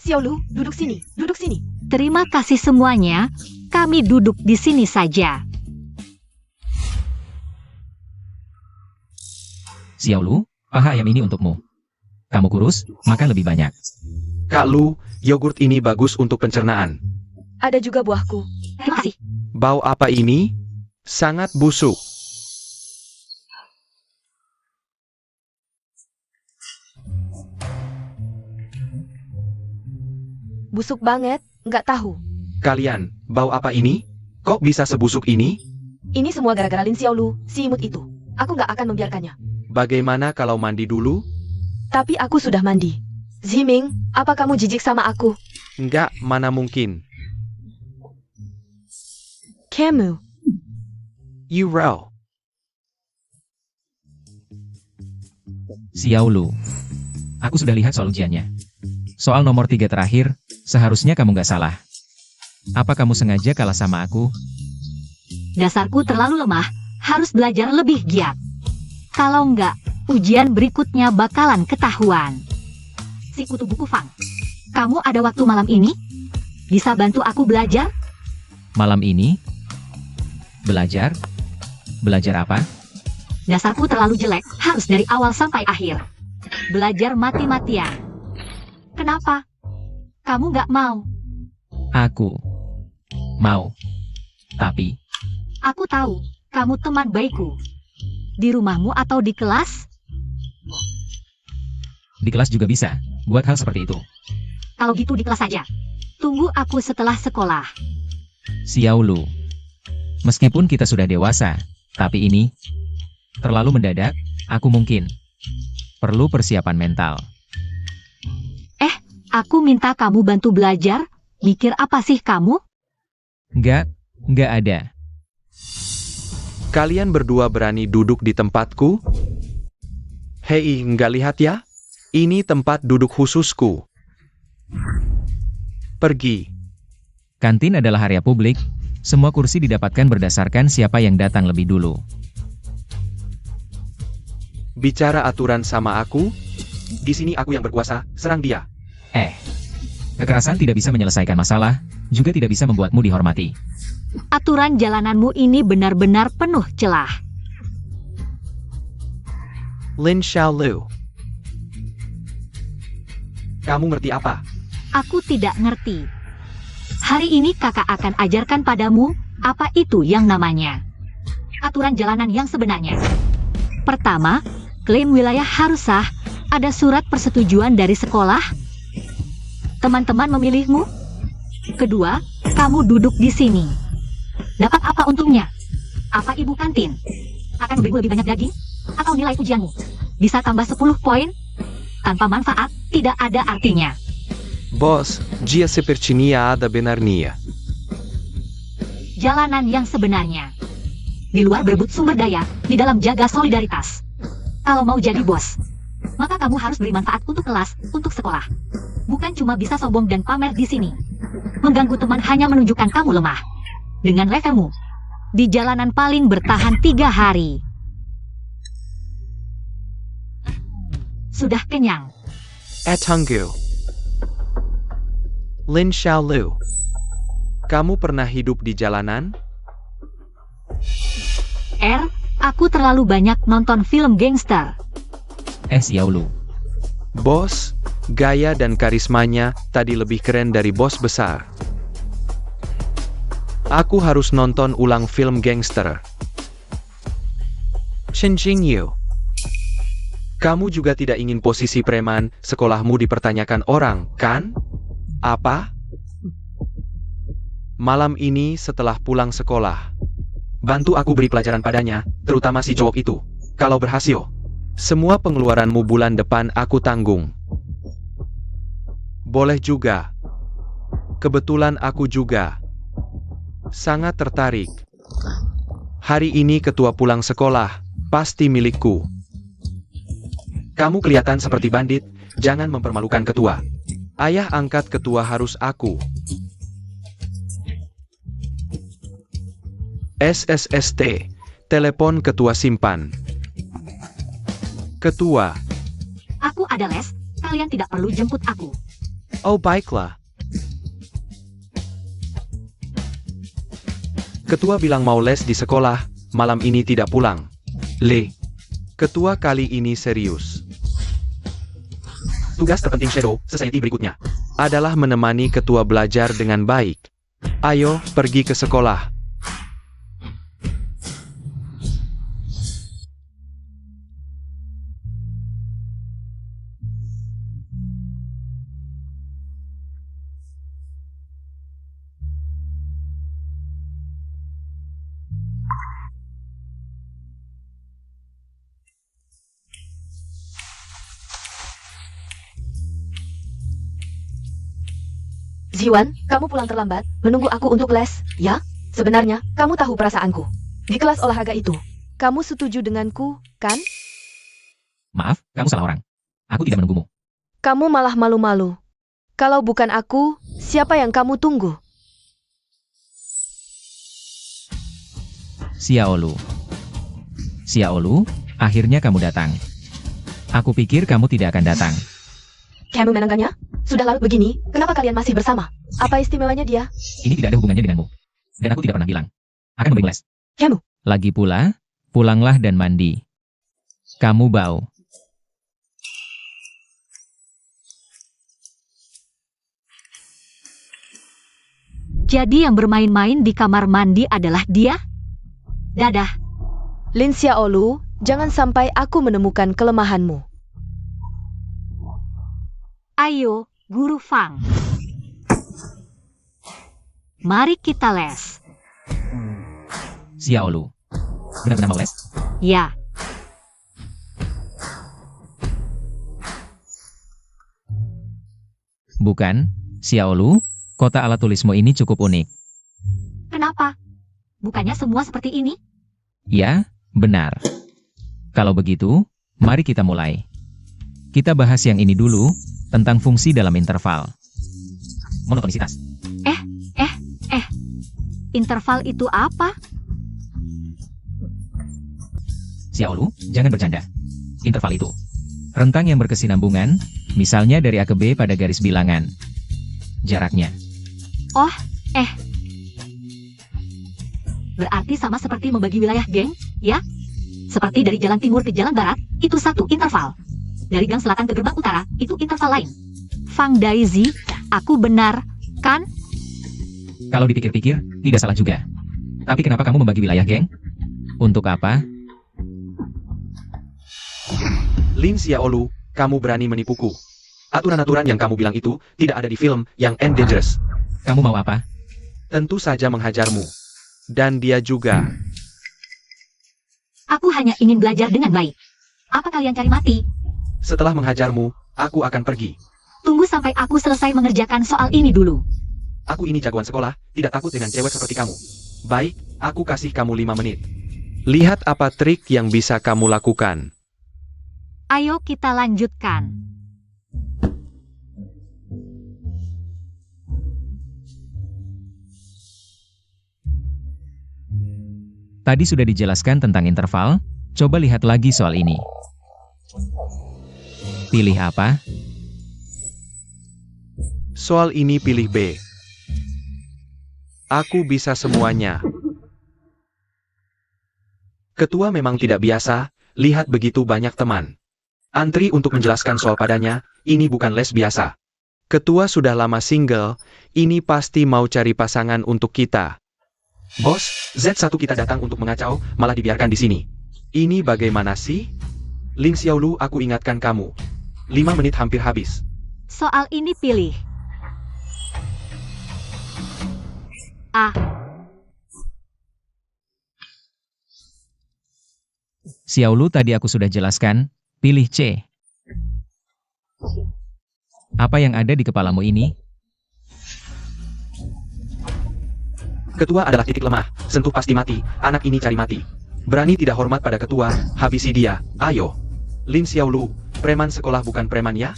Xiao Lu, duduk sini, duduk sini. Terima kasih semuanya, kami duduk di sini saja. Xiao Lu, paha ayam ini untukmu. Kamu kurus, makan lebih banyak. Kak Lu, yogurt ini bagus untuk pencernaan. Ada juga buahku. Terima kasih. Bau apa ini? Sangat busuk. Busuk banget, nggak tahu. Kalian, bau apa ini? Kok bisa sebusuk ini? Ini semua gara-gara Lin Xiao Lu, si imut itu. Aku nggak akan membiarkannya. Bagaimana kalau mandi dulu? Tapi aku sudah mandi. Ziming, apa kamu jijik sama aku? Enggak, mana mungkin. Kamu. You row. Xiao Lu, aku sudah lihat soal ujiannya. Soal nomor 3 terakhir, seharusnya kamu nggak salah. Apa kamu sengaja kalah sama aku? Dasarku terlalu lemah, harus belajar lebih giat. Kalau enggak, ujian berikutnya bakalan ketahuan. Si kutu buku Fang, kamu ada waktu malam ini? Bisa bantu aku belajar? Malam ini? Belajar? Belajar apa? Dasarku terlalu jelek, harus dari awal sampai akhir. Belajar mati-matian. Kenapa? Kamu nggak mau? Aku mau. Tapi, Aku tahu, kamu teman baikku. Di rumahmu atau di kelas? Di kelas juga bisa, buat hal seperti itu. Kalau gitu di kelas saja. Tunggu aku setelah sekolah. Xiao Lu. Meskipun kita sudah dewasa, tapi ini terlalu mendadak, aku mungkin perlu persiapan mental. Aku minta kamu bantu belajar. Mikir apa sih kamu? Nggak ada. Kalian berdua berani duduk di tempatku? Hei, nggak lihat ya? Ini tempat duduk khususku. Pergi. Kantin adalah area publik, semua kursi didapatkan berdasarkan siapa yang datang lebih dulu. Bicara aturan sama aku? Di sini aku yang berkuasa, serang dia. Kekerasan tidak bisa menyelesaikan masalah, juga tidak bisa membuatmu dihormati. Aturan jalananmu ini benar-benar penuh celah. Lin Xiao Lu. Kamu ngerti apa? Aku tidak ngerti. Hari ini kakak akan ajarkan padamu apa itu yang namanya aturan jalanan yang sebenarnya. Pertama, klaim wilayah harus sah, ada surat persetujuan dari sekolah. Teman-teman memilihmu. Kedua, kamu duduk di sini. Dapat apa untungnya? Apa ibu kantin? Akan berimu lebih banyak daging? Atau nilai ujianmu? Bisa tambah 10 poin? Tanpa manfaat, tidak ada artinya. Bos, dia sepertinya ada benarnya. Jalanan yang sebenarnya. Di luar berebut sumber daya, di dalam jaga solidaritas. Kalau mau jadi bos, maka kamu harus beri manfaat untuk kelas, untuk sekolah. Bukan cuma bisa sombong dan pamer di sini. Mengganggu teman hanya menunjukkan kamu lemah. Dengan levelmu, Di jalanan paling bertahan 3 hari. Sudah kenyang. Etunggu. Lin Xiaolu. Kamu pernah hidup di jalanan? Aku terlalu banyak nonton film gangster. Xiaolu. Bos, gaya dan karismanya tadi lebih keren dari bos besar. Aku harus nonton ulang film gangster. Chen Jingyu. Kamu juga tidak ingin posisi preman, sekolahmu dipertanyakan orang, kan? Apa? Malam ini setelah pulang sekolah, bantu aku beri pelajaran padanya, terutama si cowok itu. Kalau berhasil, semua pengeluaranmu bulan depan aku tanggung. Boleh juga. Kebetulan aku juga sangat tertarik. Hari ini ketua pulang sekolah, pasti milikku. Kamu kelihatan seperti bandit, jangan mempermalukan ketua. Ayah angkat ketua harus aku. SSST, telepon ketua simpan. Ketua. Aku ada les, kalian tidak perlu jemput aku. Oh baiklah. Ketua bilang mau les di sekolah, malam ini tidak pulang. Ketua kali ini serius. Tugas terpenting Shadow Society berikutnya adalah menemani ketua belajar dengan baik. Ayo, pergi ke sekolah. Ziwan, kamu pulang terlambat, menunggu aku untuk les, ya? Sebenarnya, kamu tahu perasaanku. Di kelas olahraga itu, kamu setuju denganku, kan? Maaf, kamu salah orang. Aku tidak menunggumu. Kamu malah malu-malu. Kalau bukan aku, siapa yang kamu tunggu? Xiaolu. Xiaolu, akhirnya kamu datang. Aku pikir kamu tidak akan datang. Kamu menangganya? Sudah larut begini, kenapa kalian masih bersama? Apa istimewanya dia? Ini tidak ada hubungannya denganmu. Dan aku tidak pernah bilang akan memberi les. Kamu? Lagi pula, pulanglah dan mandi. Kamu bau. Jadi yang bermain-main di kamar mandi adalah dia? Dadah. Lin Xiaolu, jangan sampai aku menemukan kelemahanmu. Ayo, Guru Fang. Mari kita les. Xiaolu. Benar-benar mau les? Ya. Bukan, Xiaolu, kota alat tulismu ini cukup unik. Kenapa? Bukannya semua seperti ini? Ya, benar. Kalau begitu, mari kita mulai. Kita bahas yang ini dulu, tentang fungsi dalam interval. Monotonisitas. Interval itu apa? Xiaolu, jangan bercanda. Interval itu. Rentang yang berkesinambungan, misalnya dari A ke B pada garis bilangan. Jaraknya. Berarti sama seperti membagi wilayah geng, ya? Seperti dari jalan timur ke jalan barat, itu satu interval. Dari gang selatan ke gerbang utara, itu interval lain. Fang Daizi, aku benar, kan? Kalau dipikir-pikir, tidak salah juga. Tapi kenapa kamu membagi wilayah, geng? Untuk apa? Lin Xiaolu, kamu berani menipuku. Aturan-aturan yang kamu bilang itu tidak ada di film yang End Dangerous. Kamu mau apa? Tentu saja menghajarmu. Dan dia juga. Aku hanya ingin belajar dengan baik. Apa kalian cari mati? Setelah menghajarmu, aku akan pergi. Tunggu sampai aku selesai mengerjakan soal ini dulu. Aku ini jagoan sekolah, tidak takut dengan cewek seperti kamu. Baik, aku kasih kamu 5 menit. Lihat apa trik yang bisa kamu lakukan. Ayo kita lanjutkan. Tadi sudah dijelaskan tentang interval, coba lihat lagi soal ini. Pilih apa? Soal ini pilih B. Aku bisa semuanya. Ketua memang tidak biasa, lihat begitu banyak teman. Antri untuk menjelaskan soal padanya, ini bukan les biasa. Ketua sudah lama single, ini pasti mau cari pasangan untuk kita. Bos, Z1 kita datang untuk mengacau, malah dibiarkan di sini. Ini bagaimana sih? Lin Xiaolu, aku ingatkan kamu. 5 menit hampir habis. Soal ini pilih A. Xiaolu tadi aku sudah jelaskan, pilih C. Apa yang ada di kepalamu ini? Ketua adalah titik lemah, sentuh pasti mati, anak ini cari mati. Berani tidak hormat pada ketua, habisi dia, ayo. Lin Xiaolu, preman sekolah bukan preman ya?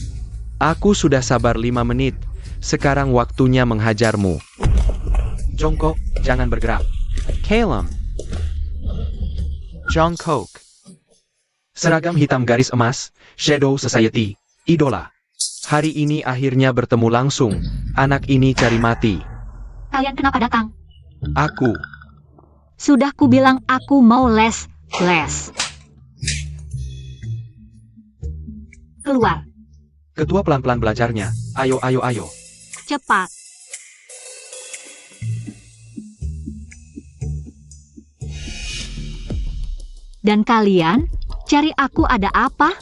Aku sudah sabar 5 menit, sekarang waktunya menghajarmu. Jongkok, jangan bergerak. Kalem. Jongkok. Seragam hitam garis emas, Shadow Society, idola. Hari ini akhirnya bertemu langsung, anak ini cari mati. Kalian kenapa datang? Aku. Sudah ku bilang aku mau les. Keluar, Ketua pelan-pelan belajarnya, ayo. cepat. Dan kalian, cari aku ada apa?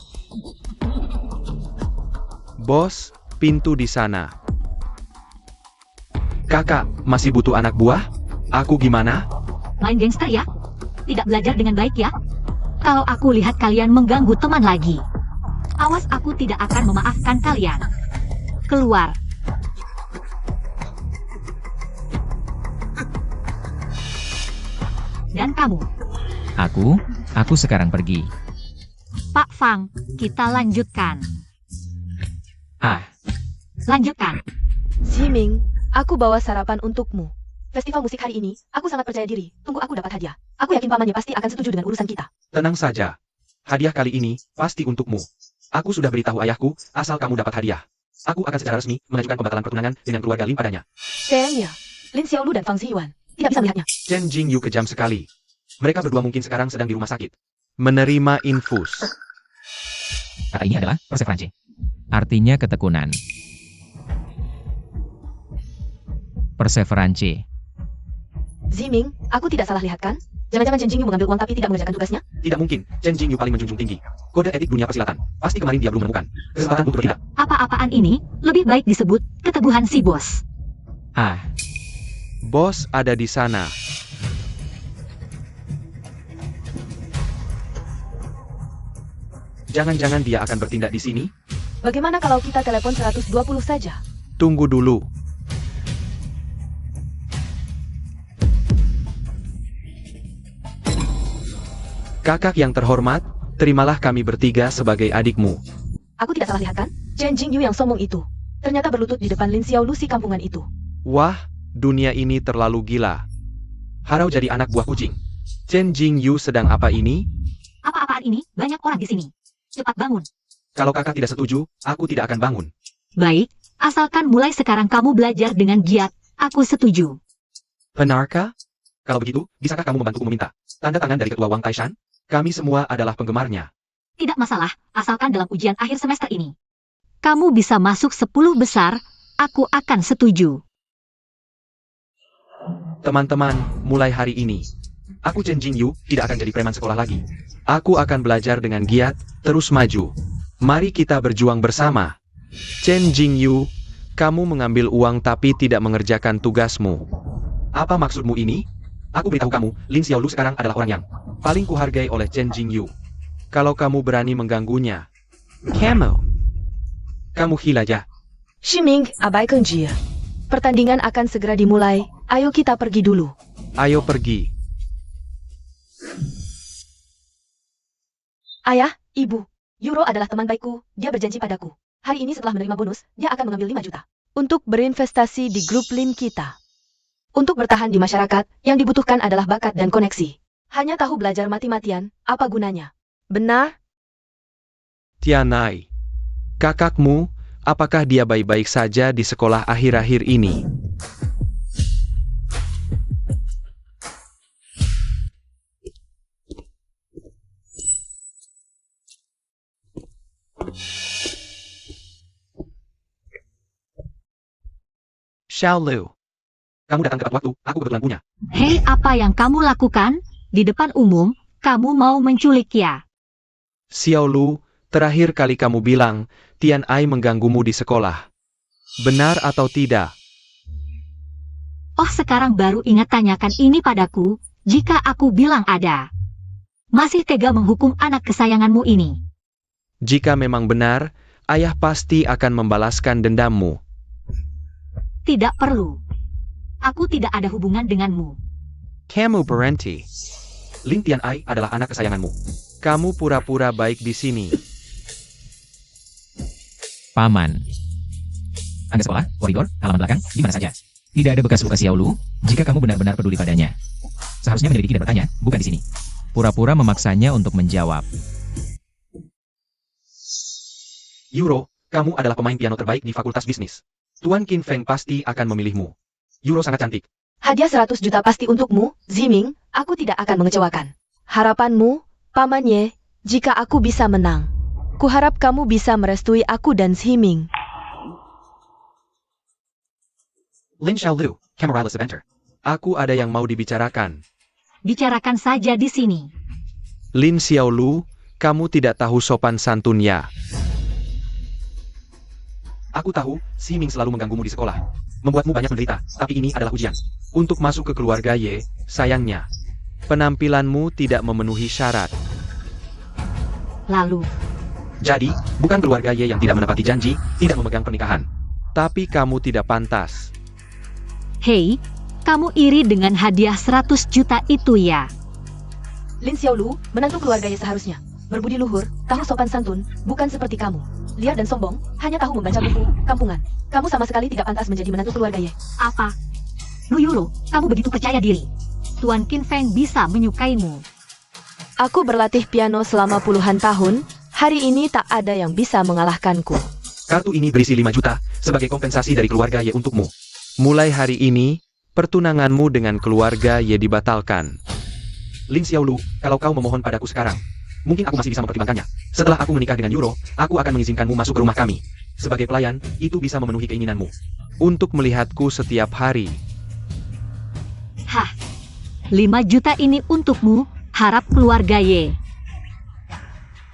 Bos, pintu di sana. Kakak, masih butuh anak buah? Aku gimana? Main gangster ya? Tidak belajar dengan baik ya? Kalau aku lihat kalian mengganggu teman lagi, awas aku tidak akan memaafkan kalian. Keluar. Dan kamu, Aku sekarang pergi. Pak Fang, kita lanjutkan. Lanjutkan. Ximing, aku bawa sarapan untukmu. Festival musik hari ini, aku sangat percaya diri. Tunggu aku dapat hadiah. Aku yakin pamannya pasti akan setuju dengan urusan kita. Tenang saja. Hadiah kali ini, pasti untukmu. Aku sudah beritahu ayahku, asal kamu dapat hadiah. Aku akan secara resmi mengajukan pembatalan pertunangan dengan keluarga Lin padanya. Sayangnya, Lin Xiaolu dan Fang Ziyuan tidak bisa melihatnya. Chen Jingyu kejam sekali. Mereka berdua mungkin sekarang sedang di rumah sakit. Menerima infus. Kata ini adalah perseverance. Artinya ketekunan. Perseverance. Ximing, aku tidak salah lihat kan? Jangan-jangan Chen Jingyu mengambil uang tapi tidak mengerjakan tugasnya? Tidak mungkin, Chen Jingyu paling menjunjung tinggi. Kode etik dunia persilatan. Pasti kemarin dia belum menemukan kesempatan untuk bertindak. Apa-apaan ini, lebih baik disebut keteguhan si bos. Bos ada di sana. Jangan-jangan dia akan bertindak di sini? Bagaimana kalau kita telepon 120 saja? Tunggu dulu. Kakak yang terhormat, terimalah kami bertiga sebagai adikmu. Aku tidak salah lihat kan? Chen Jingyu yang sombong itu. Ternyata berlutut di depan Lin Xiaolu si kampungan itu. Wah, dunia ini terlalu gila. Harau jadi anak buah kucing. Chen Jingyu sedang apa ini? Apa-apaan ini, banyak orang di sini. Cepat bangun. Kalau kakak tidak setuju, aku tidak akan bangun. Baik, asalkan mulai sekarang kamu belajar dengan giat, aku setuju. Benarkah? Kalau begitu, bisakah kamu membantuku meminta tanda tangan dari ketua Wang Taishan? Kami semua adalah penggemarnya. Tidak masalah, asalkan dalam ujian akhir semester ini kamu bisa masuk 10 besar, aku akan setuju. Teman-teman, mulai hari ini, aku Chen Jingyu tidak akan jadi preman sekolah lagi. Aku akan belajar dengan giat, terus maju. Mari kita berjuang bersama. Chen Jingyu, kamu mengambil uang tapi tidak mengerjakan tugasmu. Apa maksudmu ini? Aku beritahu kamu, Lin Xiaolu sekarang adalah orang yang paling kuhargai oleh Chen Jingyu. Kalau kamu berani mengganggunya, kamu hilajah. Ximing, abaikan dia. Pertandingan akan segera dimulai. Ayo kita pergi dulu. Ayo pergi. Ayah, ibu, Euro adalah teman baikku. Dia berjanji padaku. Hari ini setelah menerima bonus, dia akan mengambil 5 juta. Untuk berinvestasi di grup Lin kita. Untuk bertahan di masyarakat, yang dibutuhkan adalah bakat dan koneksi. Hanya tahu belajar mati-matian, apa gunanya? Benar? Tianai, kakakmu, apakah dia baik-baik saja di sekolah akhir-akhir ini? Xiao Lu, kamu datang tepat waktu, aku kebetulan punya. Hei, apa yang kamu lakukan? Di depan umum, kamu mau menculik ya? Xiao Lu, terakhir kali kamu bilang, Tian Ai mengganggumu di sekolah. Benar atau tidak? Oh, sekarang baru ingat tanyakan ini padaku, jika aku bilang ada. Masih tega menghukum anak kesayanganmu ini. Jika memang benar, ayah pasti akan membalaskan dendammu. Tidak perlu. Aku tidak ada hubungan denganmu. Kamu berhenti. Lin Tian Ai adalah anak kesayanganmu. Kamu pura-pura baik di sini. Paman. Anda sekolah, koridor, halaman belakang, di mana saja. Tidak ada bekas luka Xiao Lu, jika kamu benar-benar peduli padanya. Seharusnya menyelidiki dan bertanya, bukan di sini. Pura-pura memaksanya untuk menjawab. Yuro, kamu adalah pemain piano terbaik di Fakultas Bisnis. Tuan Qin Feng pasti akan memilihmu. Yuro sangat cantik. Hadiah 100 juta pasti untukmu, Ziming, aku tidak akan mengecewakan. Harapanmu, Paman Ye, jika aku bisa menang. Kuharap kamu bisa merestui aku dan Ziming. Lin Xiao Lu, Camarales Eventer. Aku ada yang mau dibicarakan. Bicarakan saja di sini. Lin Xiao Lu, kamu tidak tahu sopan santun ya? Aku tahu, Si Ming selalu mengganggumu di sekolah. Membuatmu banyak menderita, tapi ini adalah ujian. Untuk masuk ke keluarga Ye, sayangnya, penampilanmu tidak memenuhi syarat. Lalu, Jadi, bukan keluarga Ye yang tidak menepati janji, tidak memegang pernikahan. Tapi kamu tidak pantas. hei, kamu iri dengan hadiah 100 juta itu ya? Lin Xiaolu, menantu keluarga Ye seharusnya berbudi luhur, tahu sopan santun, bukan seperti kamu. Liar dan sombong, hanya tahu membaca buku, kampungan. Kamu sama sekali tidak pantas menjadi menantu keluarga Ye. Apa? Lu Yuro, kamu begitu percaya diri. Tuan Qin Feng bisa menyukaimu. Aku berlatih piano selama puluhan tahun, hari ini tak ada yang bisa mengalahkanku. Kartu ini berisi 5 juta, sebagai kompensasi dari keluarga Ye untukmu. Mulai hari ini, pertunanganmu dengan keluarga Ye dibatalkan. Lin Xiaolu, kalau kau memohon padaku sekarang, mungkin aku masih bisa mempertimbangkannya. Setelah aku menikah dengan Yuro, aku akan mengizinkanmu masuk ke rumah kami. Sebagai pelayan, itu bisa memenuhi keinginanmu. Untuk melihatku setiap hari. Hah, 5 juta ini untukmu, harap keluarga Ye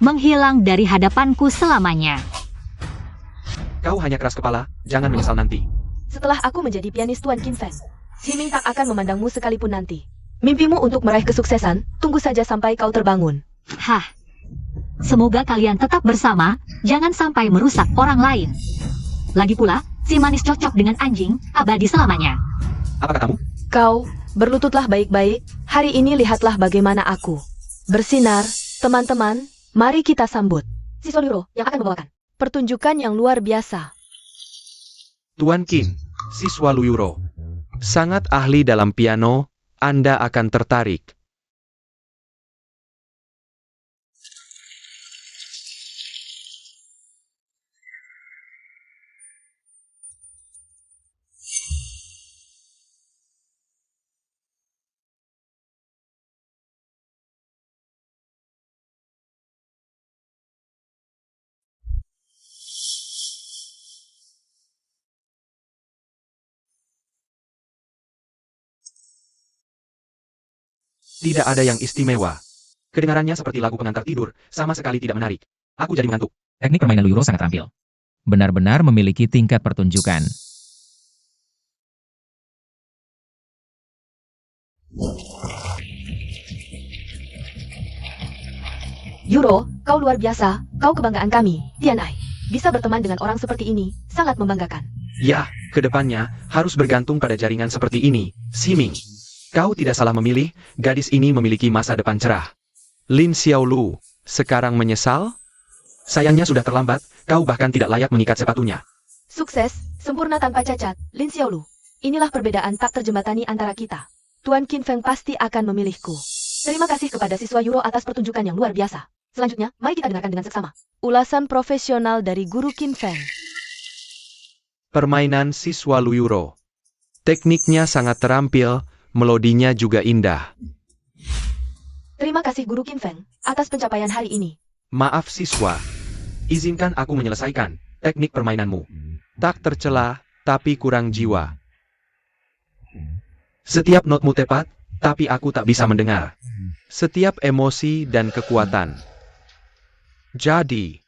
menghilang dari hadapanku selamanya. Kau hanya keras kepala, jangan menyesal nanti. Setelah aku menjadi pianis Tuan Qin Feng, Ziming tak akan memandangmu sekalipun nanti. Mimpimu untuk meraih kesuksesan, tunggu saja sampai kau terbangun. Hah, semoga kalian tetap bersama, jangan sampai merusak orang lain. Lagi pula, si manis cocok dengan anjing, abadi selamanya. Apa katamu? Kau, berlututlah baik-baik, hari ini lihatlah bagaimana aku bersinar. Teman-teman, mari kita sambut siswa Yuro yang akan membawakan pertunjukan yang luar biasa. Tuan Qin, siswa Luyuro. Sangat ahli dalam piano, Anda akan tertarik. Tidak ada yang istimewa. Kedengarannya seperti lagu pengantar tidur, sama sekali tidak menarik. Aku jadi mengantuk. Teknik permainan Lu Yuro sangat terampil. Benar-benar memiliki tingkat pertunjukan. Yuro, kau luar biasa, kau kebanggaan kami, Tianai. Bisa berteman dengan orang seperti ini, sangat membanggakan. Ya, kedepannya, harus bergantung pada jaringan seperti ini, Ziming. Kau tidak salah memilih, gadis ini memiliki masa depan cerah. Lin Xiaolu, sekarang menyesal? Sayangnya sudah terlambat, kau bahkan tidak layak mengikat sepatunya. Sukses, sempurna tanpa cacat, Lin Xiaolu. Inilah perbedaan tak terjembatani antara kita. Tuan Qin Feng pasti akan memilihku. Terima kasih kepada siswa Euro atas pertunjukan yang luar biasa. Selanjutnya, mari kita dengarkan dengan seksama. Ulasan profesional dari Guru Qin Feng. Permainan siswa Luyuro. Tekniknya sangat terampil, melodinya juga indah. Terima kasih Guru Qin Feng atas pencapaian hari ini. Maaf siswa, izinkan aku menyelesaikan teknik permainanmu. Tak tercela, tapi kurang jiwa. Setiap notmu tepat, tapi aku tak bisa mendengar. Setiap emosi dan kekuatan. Jadi,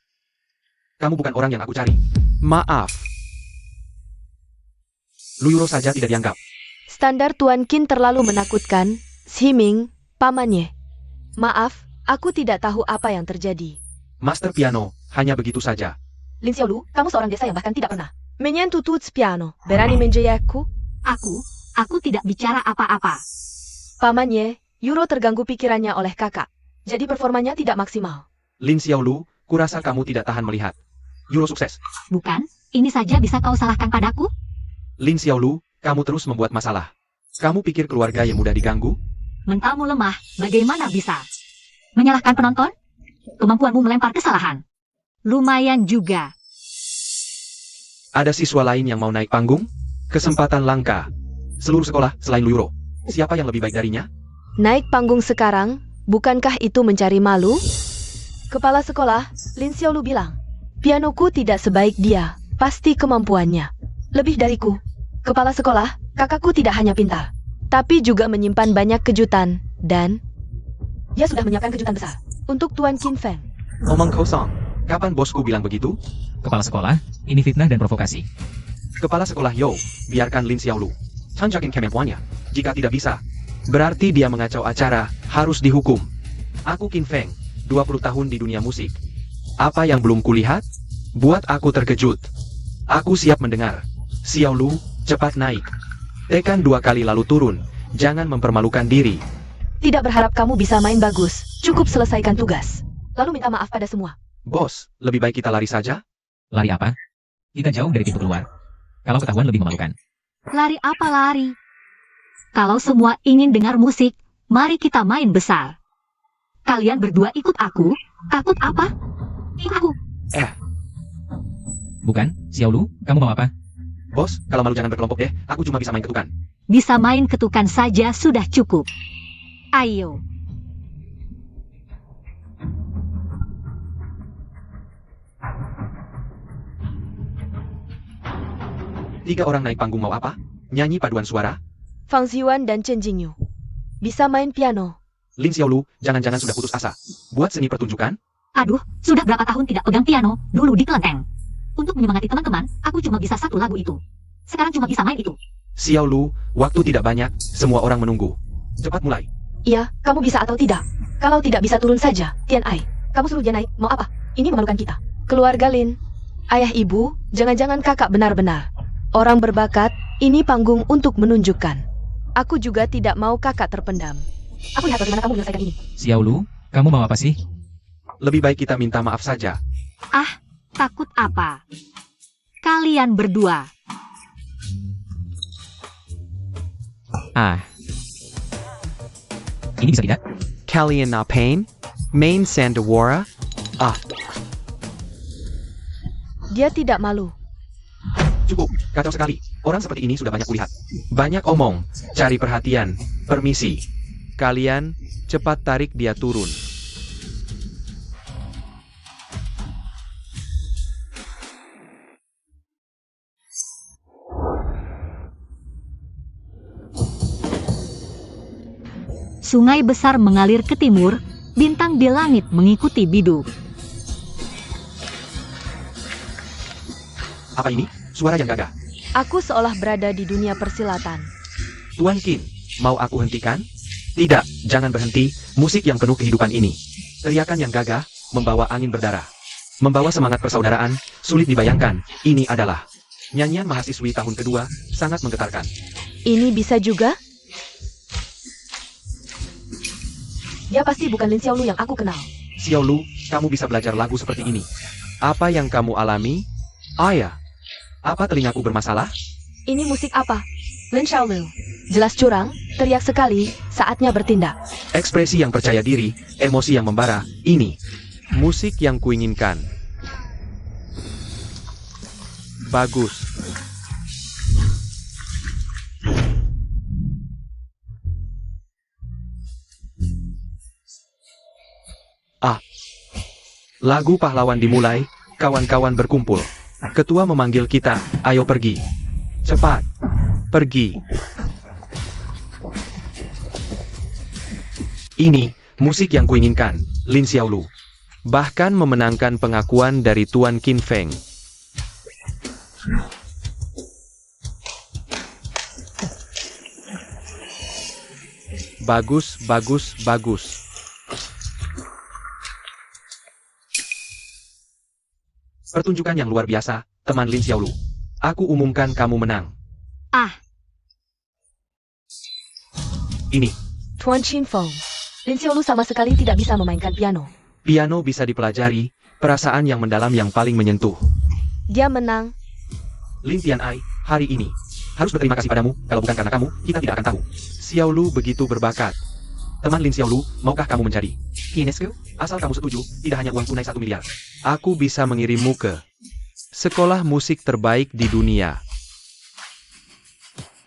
kamu bukan orang yang aku cari. Maaf. Luyuro saja tidak dianggap. Standar Tuan Qin terlalu menakutkan. Shiming, pamannya. Maaf, aku tidak tahu apa yang terjadi. Master piano, hanya begitu saja. Lin Xiaolu, kamu seorang desa yang bahkan tidak pernah menyentuh tuts piano. Berani menjayahku? Aku tidak bicara apa-apa. Pamannya, Euro terganggu pikirannya oleh kakak. Jadi performanya tidak maksimal. Lin Xiaolu, kurasa kamu tidak tahan melihat. Euro sukses. Bukan, ini saja bisa kau salahkan padaku? Lin Xiaolu, kamu terus membuat masalah. Kamu pikir keluarga yang mudah diganggu? Mentalmu lemah, bagaimana bisa? Menyalahkan penonton? Kemampuanmu melempar kesalahan. Lumayan juga. Ada siswa lain yang mau naik panggung? Kesempatan langka. Seluruh sekolah selain Luyuro. Siapa yang lebih baik darinya? Naik panggung sekarang, bukankah itu mencari malu? Kepala sekolah, Lin Xiaolu bilang, pianoku tidak sebaik dia, pasti kemampuannya lebih dariku. Kepala sekolah, kakakku tidak hanya pintar, tapi juga menyimpan banyak kejutan, dan dia sudah menyiapkan kejutan besar untuk Tuan Qin Feng. Omong kosong. Kapan bosku bilang begitu? Kepala sekolah, ini fitnah dan provokasi. Kepala sekolah Yo, biarkan Lin Xiaolu canjakin kemampuannya. Jika tidak bisa, berarti dia mengacau acara, harus dihukum. Aku Qin Feng, 20 tahun di dunia musik. Apa yang belum kulihat? Buat aku terkejut. Aku siap mendengar. Xiaolu, cepat naik. Tekan 2 kali lalu turun. Jangan mempermalukan diri. Tidak berharap kamu bisa main bagus, cukup selesaikan tugas. Lalu minta maaf pada semua. Bos, lebih baik kita lari saja? Lari apa? Kita jauh dari pintu keluar. Kalau ketahuan lebih memalukan. Lari apa lari? Kalau semua ingin dengar musik, mari kita main besar. Kalian berdua ikut aku? Takut apa? Ikut aku. Bukan, Xiaolu, kamu mau apa? Bos, kalau malu jangan berkelompok deh. Aku cuma bisa main ketukan. Bisa main ketukan saja sudah cukup. Ayo. Tiga orang naik panggung mau apa? Nyanyi paduan suara? Fang Ziwan dan Chen Jingyu bisa main piano. Lin Xiaolu, jangan-jangan sudah putus asa. Buat seni pertunjukan? Aduh, sudah berapa tahun tidak pegang piano, dulu di kelenteng. Untuk menyemangati teman-teman, aku cuma bisa satu lagu itu. Sekarang cuma bisa main itu. Xiaolu, waktu tidak banyak, semua orang menunggu. Cepat mulai. Iya, kamu bisa atau tidak? Kalau tidak bisa turun saja, Tian Ai. Kamu suruh dia naik, mau apa? Ini memalukan kita. Keluarga Lin. Ayah ibu, jangan-jangan kakak benar-benar orang berbakat, ini panggung untuk menunjukkan. Aku juga tidak mau kakak terpendam. Aku lihat bagaimana kamu menyelesaikan ini. Xiaolu, kamu mau apa sih? Lebih baik kita minta maaf saja. Ah, takut apa? Kalian berdua. Ini bisa tidak? Kalian ngapain? Main Sandawara? Dia tidak malu. Cukup, kacau sekali. Orang seperti ini sudah banyak kulihat. Banyak omong, cari perhatian, permisi. Kalian, cepat tarik dia turun. Sungai besar mengalir ke timur, bintang di langit mengikuti biduk. Apa ini? Suara yang gagah. Aku seolah berada di dunia persilatan. Tuan Qin, mau aku hentikan? Tidak, jangan berhenti. Musik yang penuh kehidupan ini. Teriakan yang gagah, membawa angin berdarah. Membawa semangat persaudaraan, sulit dibayangkan. Ini adalah nyanyian mahasiswi tahun kedua, sangat menggetarkan. Ini bisa juga? Dia pasti bukan Lin Xiaolu yang aku kenal. Xiaolu, kamu bisa belajar lagu seperti ini. Apa yang kamu alami? Ya. Apa telingaku bermasalah? Ini musik apa? Lin Xiaolu. Jelas curang, teriak sekali, Saatnya bertindak. Ekspresi yang percaya diri, emosi yang membara, ini. Musik yang kuinginkan. Bagus. Lagu pahlawan dimulai, kawan-kawan berkumpul. Ketua memanggil kita, ayo pergi. Cepat. Pergi. Ini, musik yang kuinginkan, Lin Xiaolu. Bahkan memenangkan pengakuan dari Tuan Qin Feng. Bagus, bagus, bagus. Pertunjukan yang luar biasa, teman Lin Xiaolu. Aku umumkan kamu menang. Ini. Tuan Qin Feng, Lin Xiaolu sama sekali tidak bisa memainkan piano. Piano bisa dipelajari, perasaan yang mendalam yang paling menyentuh. Dia menang. Lin Tianai, hari ini. Harus berterima kasih padamu, kalau bukan karena kamu, kita tidak akan tahu. Xiaolu begitu berbakat. Teman Lin Xiaolu, maukah kamu menjadi pianisku? Asal kamu setuju, tidak hanya uang tunai 1 miliar. Aku bisa mengirimmu ke sekolah musik terbaik di dunia.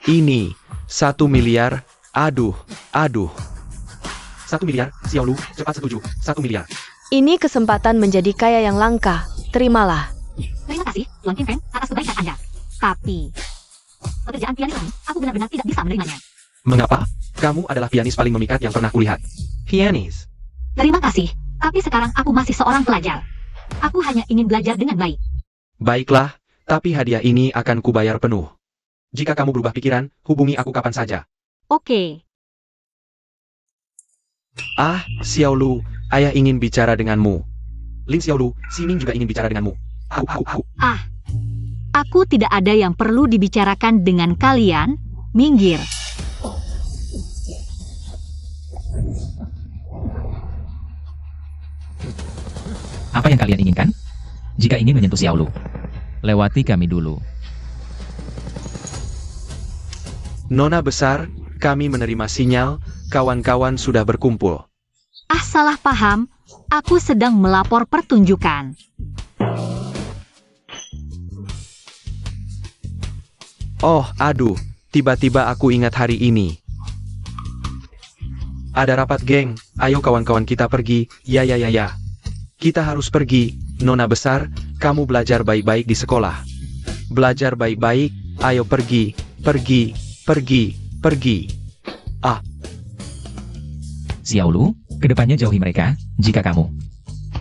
Ini, 1 miliar, aduh. 1 miliar, Xiaolu, cepat setuju, 1 miliar. Ini kesempatan menjadi kaya yang langka. Terimalah. Terima kasih, Tuan Qin Feng, atas kebaikan Anda. Tapi, pekerjaan pianis ini, aku benar-benar tidak bisa menerimanya. Mengapa? Kamu adalah pianis paling memikat yang pernah kulihat. Pianis. Terima kasih, tapi sekarang aku masih seorang pelajar. Aku hanya ingin belajar dengan baik. Baiklah, tapi hadiah ini akan kubayar penuh. Jika kamu berubah pikiran, hubungi aku kapan saja. Oke. Xiaolu, ayah ingin bicara denganmu. Lin Xiaolu, Xining juga ingin bicara denganmu. Aku tidak ada yang perlu dibicarakan dengan kalian. Minggir. Apa yang kalian inginkan? Jika ingin menyentuh Xiaolu, Lewati kami dulu. Nona besar, kami menerima sinyal, kawan-kawan sudah berkumpul. Salah paham. Aku sedang melapor pertunjukan. Oh, aduh, tiba-tiba aku ingat hari ini. Ada rapat geng, ayo kawan-kawan kita pergi, ya. Kita harus pergi, Nona besar, kamu belajar baik-baik di sekolah. Belajar baik-baik, ayo pergi. Xiaolu, kedepannya jauhi mereka, jika kamu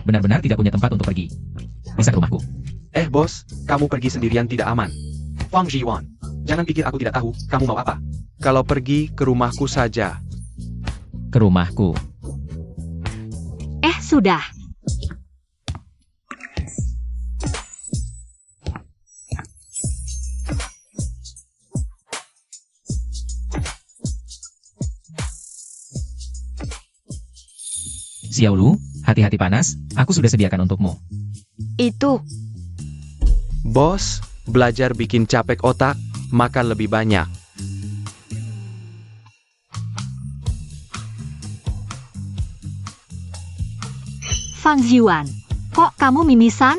benar-benar tidak punya tempat untuk pergi. Bisa ke rumahku. Bos, kamu pergi sendirian tidak aman. Fang Jiwan, jangan pikir aku tidak tahu, kamu mau apa? Kalau pergi, ke rumahku saja. Ke rumahku. Sudah. Xiaolu, hati-hati panas, aku sudah sediakan untukmu. Itu. Bos, belajar bikin capek otak, makan lebih banyak. Fang Ziwan, kok kamu mimisan?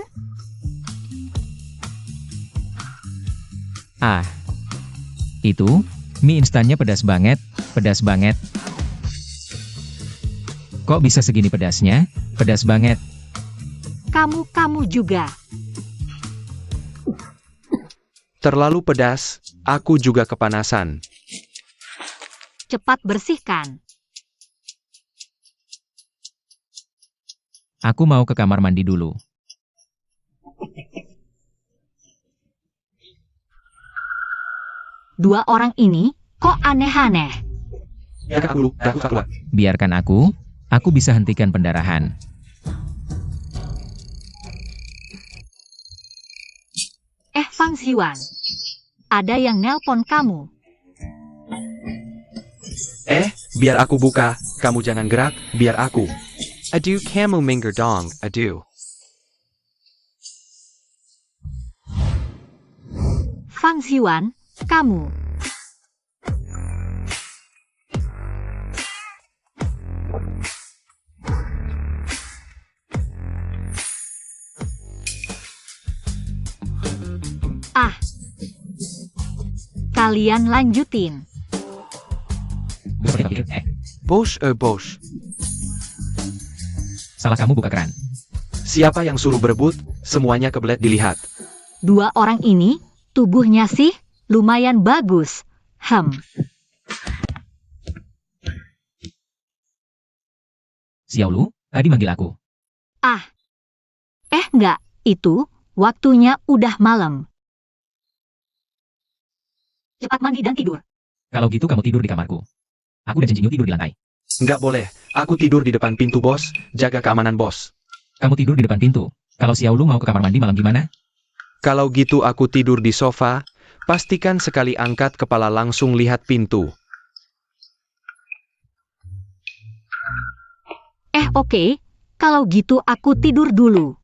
Itu, mie instannya pedas banget. Kok bisa segini pedasnya? Pedas banget. Kamu juga. Terlalu pedas, aku juga kepanasan. Cepat bersihkan. Aku mau ke kamar mandi dulu. Dua orang ini, kok aneh-aneh? Biarkan aku dulu, aku keluar. Biarkan aku bisa hentikan pendarahan. Fang Ziwan, ada yang nelpon kamu. Biar aku buka, kamu jangan gerak, biar aku. Aduh kamu minggir dong, aduh. Fang Ziwan, kamu. Ah. Kalian lanjutin. Gue seperti pikir, Bos. salah kamu buka keran. Siapa yang suruh berebut? Semuanya kebelet dilihat. 2 orang ini, tubuhnya sih lumayan bagus. Xiaolu, tadi manggil aku. Enggak, itu waktunya udah malam. Cepat mandi dan tidur. Kalau gitu kamu tidur di kamarku. Aku dan Jinjinyu tidur di lantai. Nggak boleh. Aku tidur di depan pintu, bos. Jaga keamanan, bos. Kamu tidur di depan pintu. Kalau Xiaolu mau ke kamar mandi malam gimana? Kalau gitu aku tidur di sofa. Pastikan sekali angkat kepala langsung lihat pintu. Oke. Kalau gitu aku tidur dulu.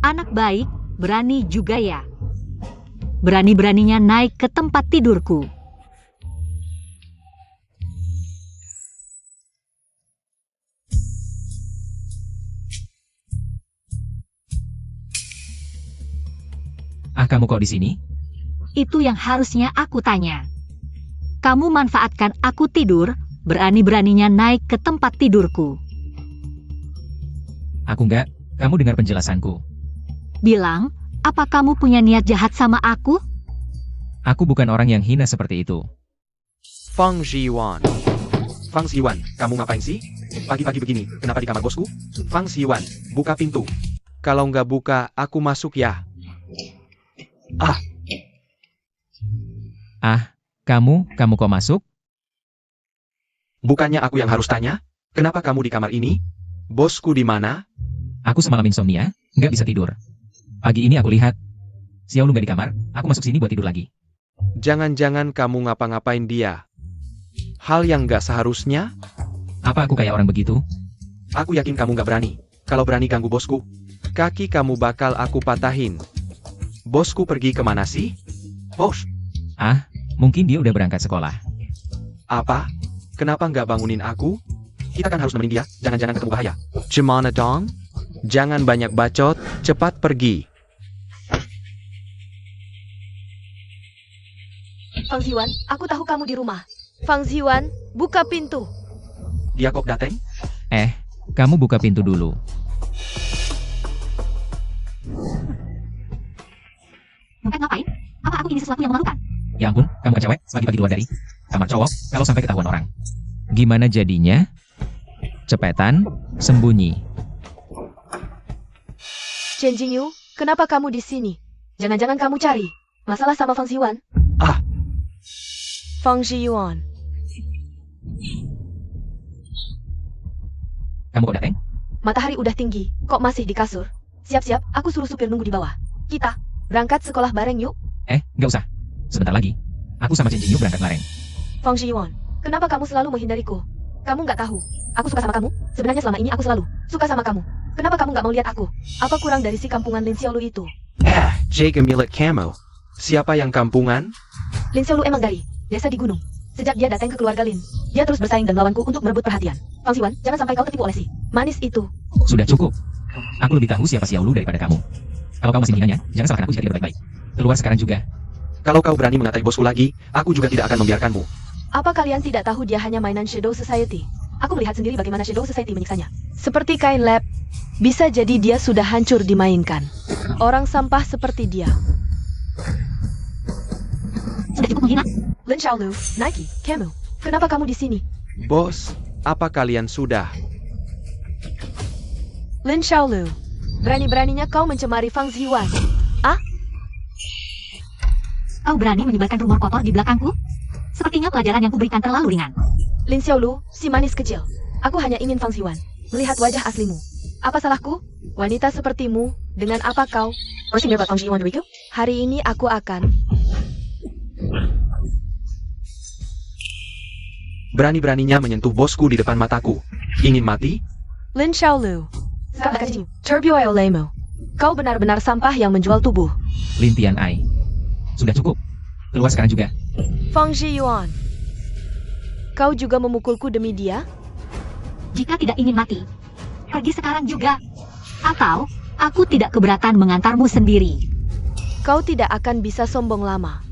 Anak baik, berani juga ya. Berani-beraninya naik ke tempat tidurku. Kamu kok di sini? Itu yang harusnya aku tanya. Kamu manfaatkan aku tidur, berani-beraninya naik ke tempat tidurku. Aku enggak. Kamu dengar penjelasanku. Bilang, apa kamu punya niat jahat sama aku? Aku bukan orang yang hina seperti itu. Fang Ziwan, kamu ngapain sih? Pagi-pagi begini, kenapa di kamar bosku? Fang Ziwan, buka pintu. Kalau nggak buka, aku masuk ya. Kamu kok masuk? Bukannya aku yang harus tanya? Kenapa kamu di kamar ini? Bosku di mana? Aku semalam insomnia, nggak bisa tidur. Pagi ini aku lihat Xiaolu nggak di kamar, aku masuk sini buat tidur lagi. Jangan-jangan kamu ngapa-ngapain dia? Hal yang nggak seharusnya? Apa aku kayak orang begitu? Aku yakin kamu nggak berani. Kalau berani ganggu bosku, kaki kamu bakal aku patahin. Bosku pergi kemana sih? Bos, Mungkin dia udah berangkat sekolah. apa? Kenapa nggak bangunin aku? Kita kan harus nemenin dia, jangan-jangan ketemu bahaya. Gimana dong? Jangan banyak bacot, cepat pergi. Fang Ziwan, aku tahu kamu di rumah. Fang Ziwan, buka pintu. Dia kok dateng? Kamu buka pintu dulu. Ngapain? Apa aku ini sesuatu yang memalukan? Ya ampun, kamu kan cewek, pagi-pagi keluar dari kamar cowok, kalau sampai ketahuan orang. Gimana jadinya? Cepetan, sembunyi. Chen Jingyu, kenapa kamu di sini? Jangan-jangan kamu cari masalah sama Fang Ziwan? Fang Ziyuan. Kamu kok dateng? Matahari udah tinggi, kok masih di kasur? Siap-siap, aku suruh supir nunggu di bawah. Kita berangkat sekolah bareng yuk. Nggak usah. Sebentar lagi. Aku sama Jinjinyu berangkat bareng. Fang Ziyuan, kenapa kamu selalu menghindariku? Kamu nggak tahu, aku suka sama kamu. Sebenarnya selama ini aku selalu suka sama kamu. Kenapa kamu nggak mau lihat aku? Apa kurang dari si kampungan Lin Xiaolu itu? Jake milik kamu. Siapa yang kampungan? Lin Xiaolu emang dari desa di gunung. Sejak dia datang ke keluarga Lin, dia terus bersaing dan melawanku untuk merebut perhatian. Fang Ziwan, jangan sampai kau tertipu oleh si manis itu. Sudah cukup. Aku lebih tahu siapa Xiaolu daripada kamu. Kalau kamu masih menghinanya, jangan salahkan aku jika tidak baik-baik. Keluar sekarang juga. Kalau kau berani mengatai bosku lagi, aku juga tidak akan membiarkanmu. Apa kalian tidak tahu dia hanya mainan Shadow Society? Aku melihat sendiri bagaimana Shadow Society menyiksanya. Seperti kain lab, bisa jadi dia sudah hancur dimainkan. Orang sampah seperti dia. Sudah cukup menghina. Lin Xiaolu, Nike, Camel, kenapa kamu di sini? Bos, apa kalian sudah? Lin Xiaolu, berani-beraninya kau mencemari Fang Ziwan. Kau berani menyebarkan rumor kotor di belakangku? Sepertinya pelajaran yang kuberikan terlalu ringan. Lin Xiaolu, si manis kecil. Aku hanya ingin Fang Ziwan melihat wajah aslimu. Apa salahku? Wanita sepertimu, dengan apa kau? Hari ini aku akan... Berani-beraninya menyentuh bosku di depan mataku. Ingin mati? Lin Xiaolu. Turbio Lemo. Kau benar-benar sampah yang menjual tubuh. Lin Tian Ai. Sudah cukup. Keluar sekarang juga. Feng Zhiyuan. Kau juga memukulku demi dia? Jika tidak ingin mati, pergi sekarang juga. Atau, aku tidak keberatan mengantarmu sendiri. Kau tidak akan bisa sombong lama.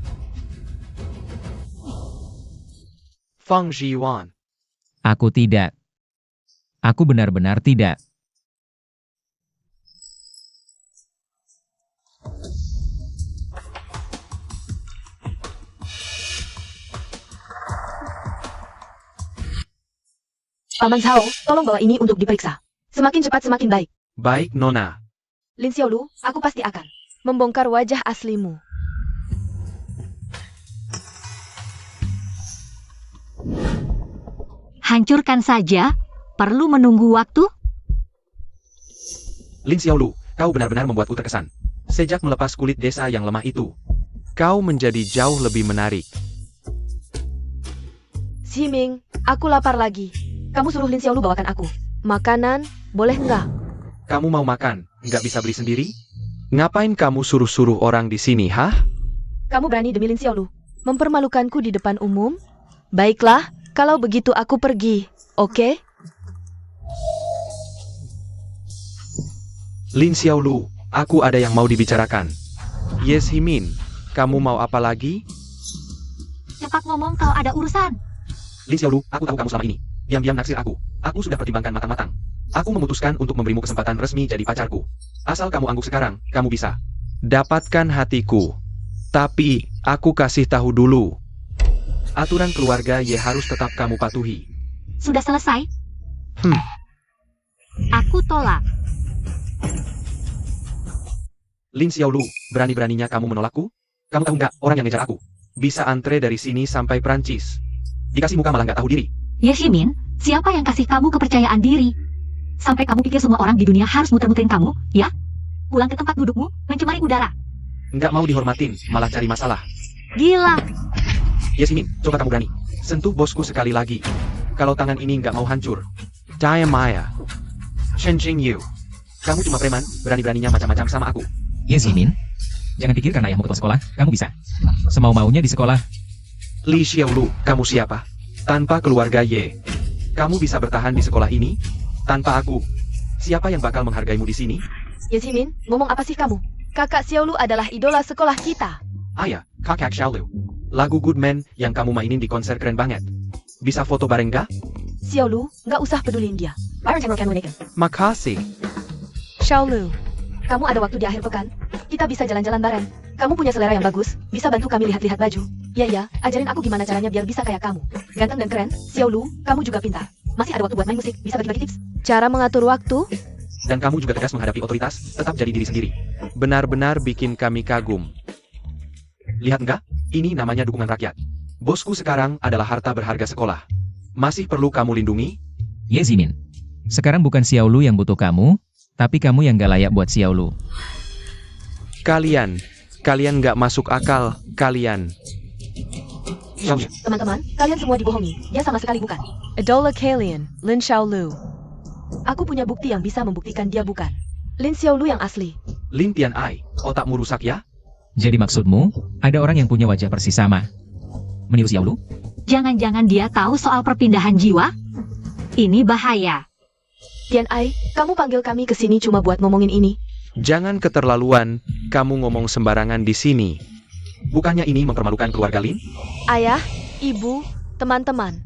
Feng Zhiyuan. Aku tidak. Aku benar-benar tidak. Paman Zhao, tolong bawa ini untuk diperiksa. Semakin cepat semakin baik. Baik, Nona. Lin Xiaolu, aku pasti akan membongkar wajah aslimu. Hancurkan saja, perlu menunggu waktu? Lin Xiaolu, kau benar-benar membuatku terkesan. Sejak melepas kulit desa yang lemah itu, kau menjadi jauh lebih menarik. Ximing, aku lapar lagi. Kamu suruh Lin Xiaolu bawakan aku makanan, boleh nggak? Kamu mau makan, nggak bisa beli sendiri? Ngapain kamu suruh-suruh orang di sini, hah? Kamu berani demi Lin Xiaolu mempermalukanku di depan umum? Baiklah, kalau begitu aku pergi, oke? Lin Xiaolu, aku ada yang mau dibicarakan. Yes Himin, kamu mau apa lagi? Cepat ngomong kalau ada urusan. Lin Xiaolu, aku tahu kamu selama ini diam-diam naksir aku. Aku sudah pertimbangkan matang-matang. Aku memutuskan untuk memberimu kesempatan resmi jadi pacarku. Asal kamu angguk sekarang, kamu bisa dapatkan hatiku. Tapi, aku kasih tahu dulu. Aturan keluarga Ye harus tetap kamu patuhi. Sudah selesai? Hmm. Aku tolak. Lin Xiaolu, berani-beraninya kamu menolakku? Kamu tahu nggak, orang yang ngejar aku bisa antre dari sini sampai Prancis. Dikasih muka malah nggak tahu diri. Yasmin, siapa yang kasih kamu kepercayaan diri? Sampai kamu pikir semua orang di dunia harus muter-muterin kamu, ya? Pulang ke tempat dudukmu, mencemari udara. Nggak mau dihormatin, malah cari masalah. Gila. Yasmin, coba kamu berani sentuh bosku sekali lagi. Kalau tangan ini nggak mau hancur. Daya Maya. Shen Jing Yu. Kamu cuma preman, berani-beraninya macam-macam sama aku. Yes Himin. Jangan pikir karena ayahmu ketua sekolah, kamu bisa. Semau-maunya di sekolah. Li Xiaolu, kamu siapa? Tanpa keluarga Ye, kamu bisa bertahan di sekolah ini? Tanpa aku, siapa yang bakal menghargaimu di sini? Yasmin, ngomong apa sih kamu? Kakak Xiaolu adalah idola sekolah kita. Ayah, kakak Xiaolu. Lagu Good Man yang kamu mainin di konser keren banget. Bisa foto bareng gak? Xiaolu, nggak usah pedulin dia. Makasih. Xiaolu, kamu ada waktu di akhir pekan? Kita bisa jalan-jalan bareng. Kamu punya selera yang bagus, bisa bantu kami lihat-lihat baju. Ya, ajarin aku gimana caranya biar bisa kayak kamu. Ganteng dan keren, Xiaolu, kamu juga pintar. Masih ada waktu buat main musik, bisa bagi-bagi tips. Cara mengatur waktu? Dan kamu juga tegas menghadapi otoritas, tetap jadi diri sendiri. Benar-benar bikin kami kagum. Lihat nggak? Ini namanya dukungan rakyat. Bosku sekarang adalah harta berharga sekolah. Masih perlu kamu lindungi? Yes Himin. Sekarang bukan Xiaolu yang butuh kamu, tapi kamu yang gak layak buat Xiaolu. Kalian nggak masuk akal, kalian. Teman-teman, kalian semua dibohongi. Dia sama sekali bukan. Idola kalian, Lin Xiaolu. Aku punya bukti yang bisa membuktikan dia bukan Lin Xiaolu yang asli. Lin Tian Ai, otakmu rusak ya? Jadi maksudmu, ada orang yang punya wajah persis sama? Meniru Xiaolu? Jangan-jangan dia tahu soal perpindahan jiwa? Ini bahaya. Tian Ai, kamu panggil kami ke sini cuma buat ngomongin ini. Jangan keterlaluan, kamu ngomong sembarangan di sini. Bukannya ini mempermalukan keluarga Lin? Ayah, ibu, teman-teman.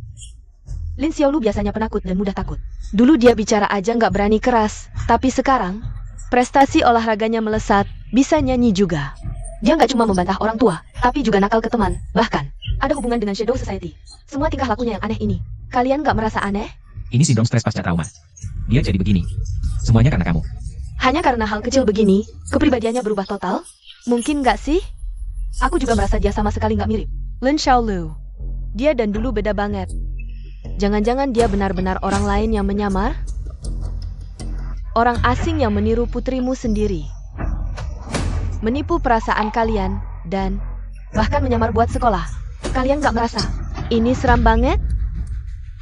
Lin Xiaolu biasanya penakut dan mudah takut. Dulu dia bicara aja nggak berani keras, tapi sekarang, prestasi olahraganya melesat, bisa nyanyi juga. Dia nggak cuma membantah orang tua, tapi juga nakal ke teman, bahkan ada hubungan dengan Shadow Society. Semua tingkah lakunya yang aneh ini. Kalian nggak merasa aneh? Ini sindrom stres pasca trauma. Dia jadi begini. Semuanya karena kamu. Hanya karena hal kecil begini, kepribadiannya berubah total? Mungkin nggak sih? Aku juga merasa dia sama sekali nggak mirip. Lin Xiaolu. Dia dan dulu beda banget. Jangan-jangan dia benar-benar orang lain yang menyamar? Orang asing yang meniru putrimu sendiri. Menipu perasaan kalian, dan bahkan menyamar buat sekolah. Kalian gak merasa ini seram banget?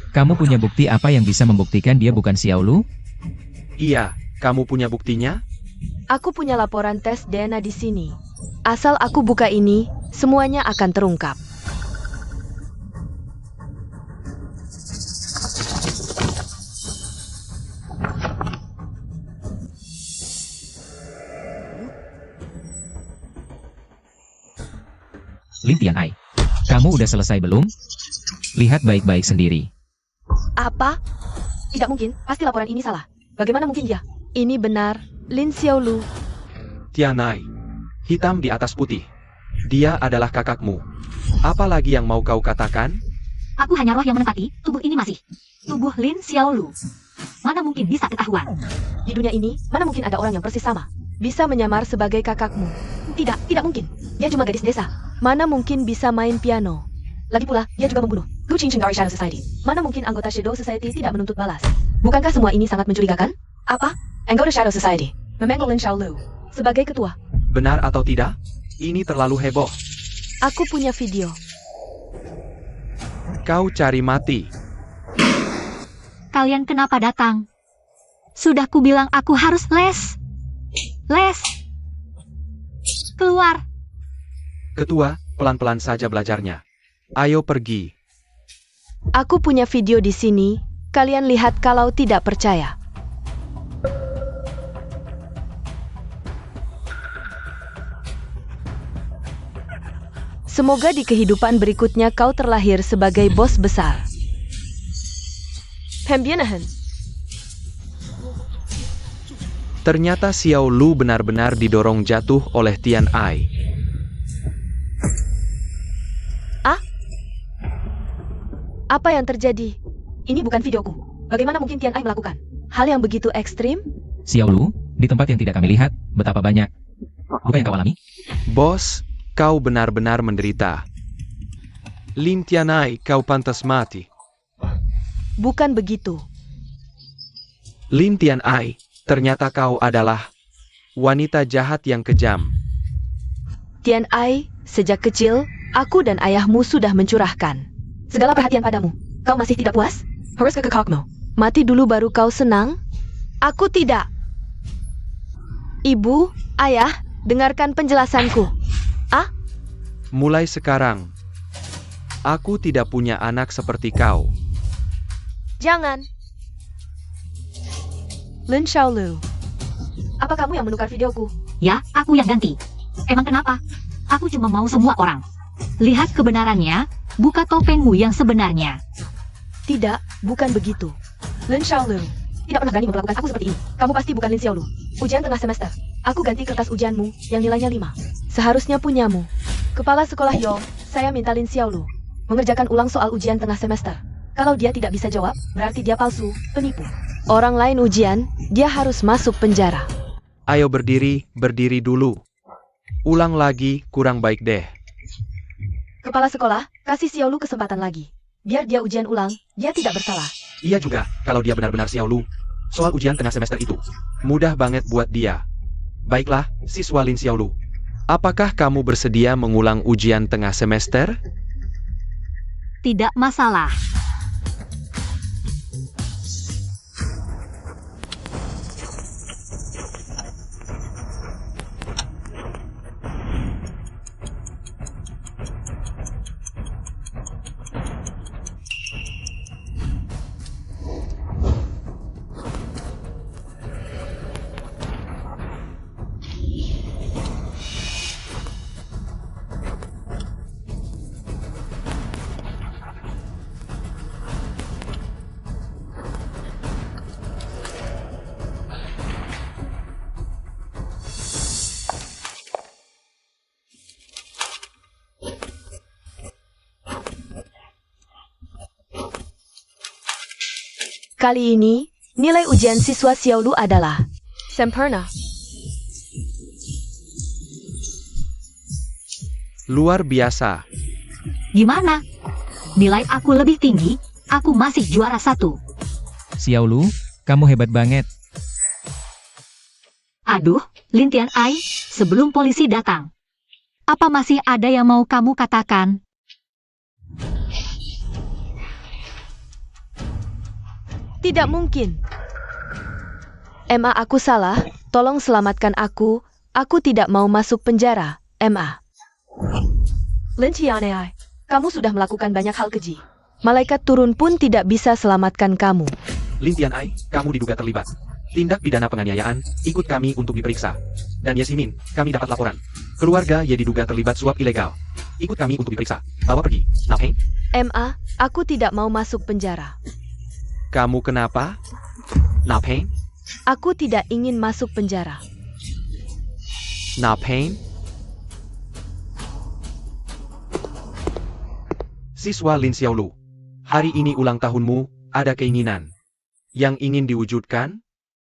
Kamu punya bukti apa yang bisa membuktikan dia bukan Xiao Lu? Iya, kamu punya buktinya? Aku punya laporan tes DNA di sini. Asal aku buka ini, semuanya akan terungkap. Lin Tianai, kamu udah selesai belum? Lihat baik-baik sendiri. Apa? Tidak mungkin, pasti laporan ini salah. Bagaimana mungkin dia? Ini benar, Lin Xiaolu. Tianai, hitam di atas putih. Dia adalah kakakmu. Apa lagi yang mau kau katakan? Aku hanya roh yang menempati tubuh ini masih. Tubuh Lin Xiaolu. Mana mungkin bisa ketahuan? Di dunia ini, mana mungkin ada orang yang persis sama? Bisa menyamar sebagai kakakmu. Tidak mungkin. Dia cuma gadis desa. Mana mungkin bisa main piano? Lagi pula, dia juga membunuh Gu Qingqing dari Shadow Society. Mana mungkin anggota Shadow Society tidak menuntut balas? Bukankah semua ini sangat mencurigakan? Apa? Anggota Shadow Society memanggil Lin Xiaolu sebagai ketua. Benar atau tidak? Ini terlalu heboh. Aku punya video. Kau cari mati. Kalian kenapa datang? Sudah kubilang aku harus les. Les. Keluar. Ketua, pelan-pelan saja belajarnya. Ayo pergi. Aku punya video di sini. Kalian lihat kalau tidak percaya. Semoga di kehidupan berikutnya kau terlahir sebagai bos besar. Pembianahan. Ternyata Xiao Lu benar-benar didorong jatuh oleh Tian Ai. Apa yang terjadi? Ini bukan videoku. Bagaimana mungkin Tian Ai melakukan hal yang begitu ekstrim? Xiao Lu, di tempat yang tidak kami lihat, betapa banyak luka yang kau alami? Bos, kau benar-benar menderita. Lin Tianai, kau pantas mati. Bukan begitu. Lin Tianai, ternyata kau adalah wanita jahat yang kejam. Tian Ai, sejak kecil, aku dan ayahmu sudah mencurahkan segala perhatian padamu. Kau masih tidak puas? Harus ke kakakmu. Mati dulu baru kau senang? Aku tidak. Ibu, ayah, dengarkan penjelasanku. Mulai sekarang, aku tidak punya anak seperti kau. Jangan. Lin Xiaolu. Apa kamu yang menukar videoku? Ya, aku yang ganti. Emang kenapa? Aku cuma mau semua orang lihat kebenarannya, buka topengmu yang sebenarnya. Tidak, bukan begitu. Lin Xiaolu tidak pernah berani memperlakukan aku seperti ini. Kamu pasti bukan Lin Xiaolu. Ujian tengah semester. Aku ganti kertas ujianmu yang nilainya 5. Seharusnya punyamu. Kepala sekolah Yo, saya minta Lin Xiaolu mengerjakan ulang soal ujian tengah semester. Kalau dia tidak bisa jawab, berarti dia palsu, penipu. Orang lain ujian, dia harus masuk penjara. Ayo berdiri dulu. Ulang lagi, kurang baik deh. Kepala sekolah, kasih Xiaolu kesempatan lagi. Biar dia ujian ulang, dia tidak bersalah. Iya juga, kalau dia benar-benar Xiao Lu. Soal ujian tengah semester itu mudah banget buat dia. Baiklah, siswa Lin Xiao Lu. Apakah kamu bersedia mengulang ujian tengah semester? Tidak masalah. Kali ini, nilai ujian siswa Xiaolu adalah sempurna. Luar biasa. Gimana? Nilai aku lebih tinggi, aku masih juara 1. Xiao Lu, kamu hebat banget. Aduh, Lin Tian Ai, sebelum polisi datang. Apa masih ada yang mau kamu katakan? Tidak mungkin. MA, aku salah. Tolong selamatkan aku. Aku tidak mau masuk penjara, MA. Lin Tianai, kamu sudah melakukan banyak hal keji. Malaikat turun pun tidak bisa selamatkan kamu. Lin Tianai, kamu diduga terlibat tindak pidana penganiayaan, ikut kami untuk diperiksa. Dan Yasmin, kami dapat laporan. Keluarga Ye diduga terlibat suap ilegal. Ikut kami untuk diperiksa. Bawa pergi. Napeng? MA, aku tidak mau masuk penjara. Kamu kenapa? Napeng? Aku tidak ingin masuk penjara. Napeng? Siswa Lin Xiaolu, hari ini ulang tahunmu, ada keinginan yang ingin diwujudkan?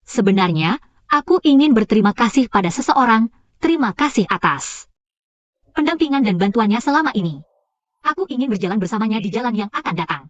Sebenarnya, aku ingin berterima kasih pada seseorang. Terima kasih atas pendampingan dan bantuannya selama ini. Aku ingin berjalan bersamanya di jalan yang akan datang.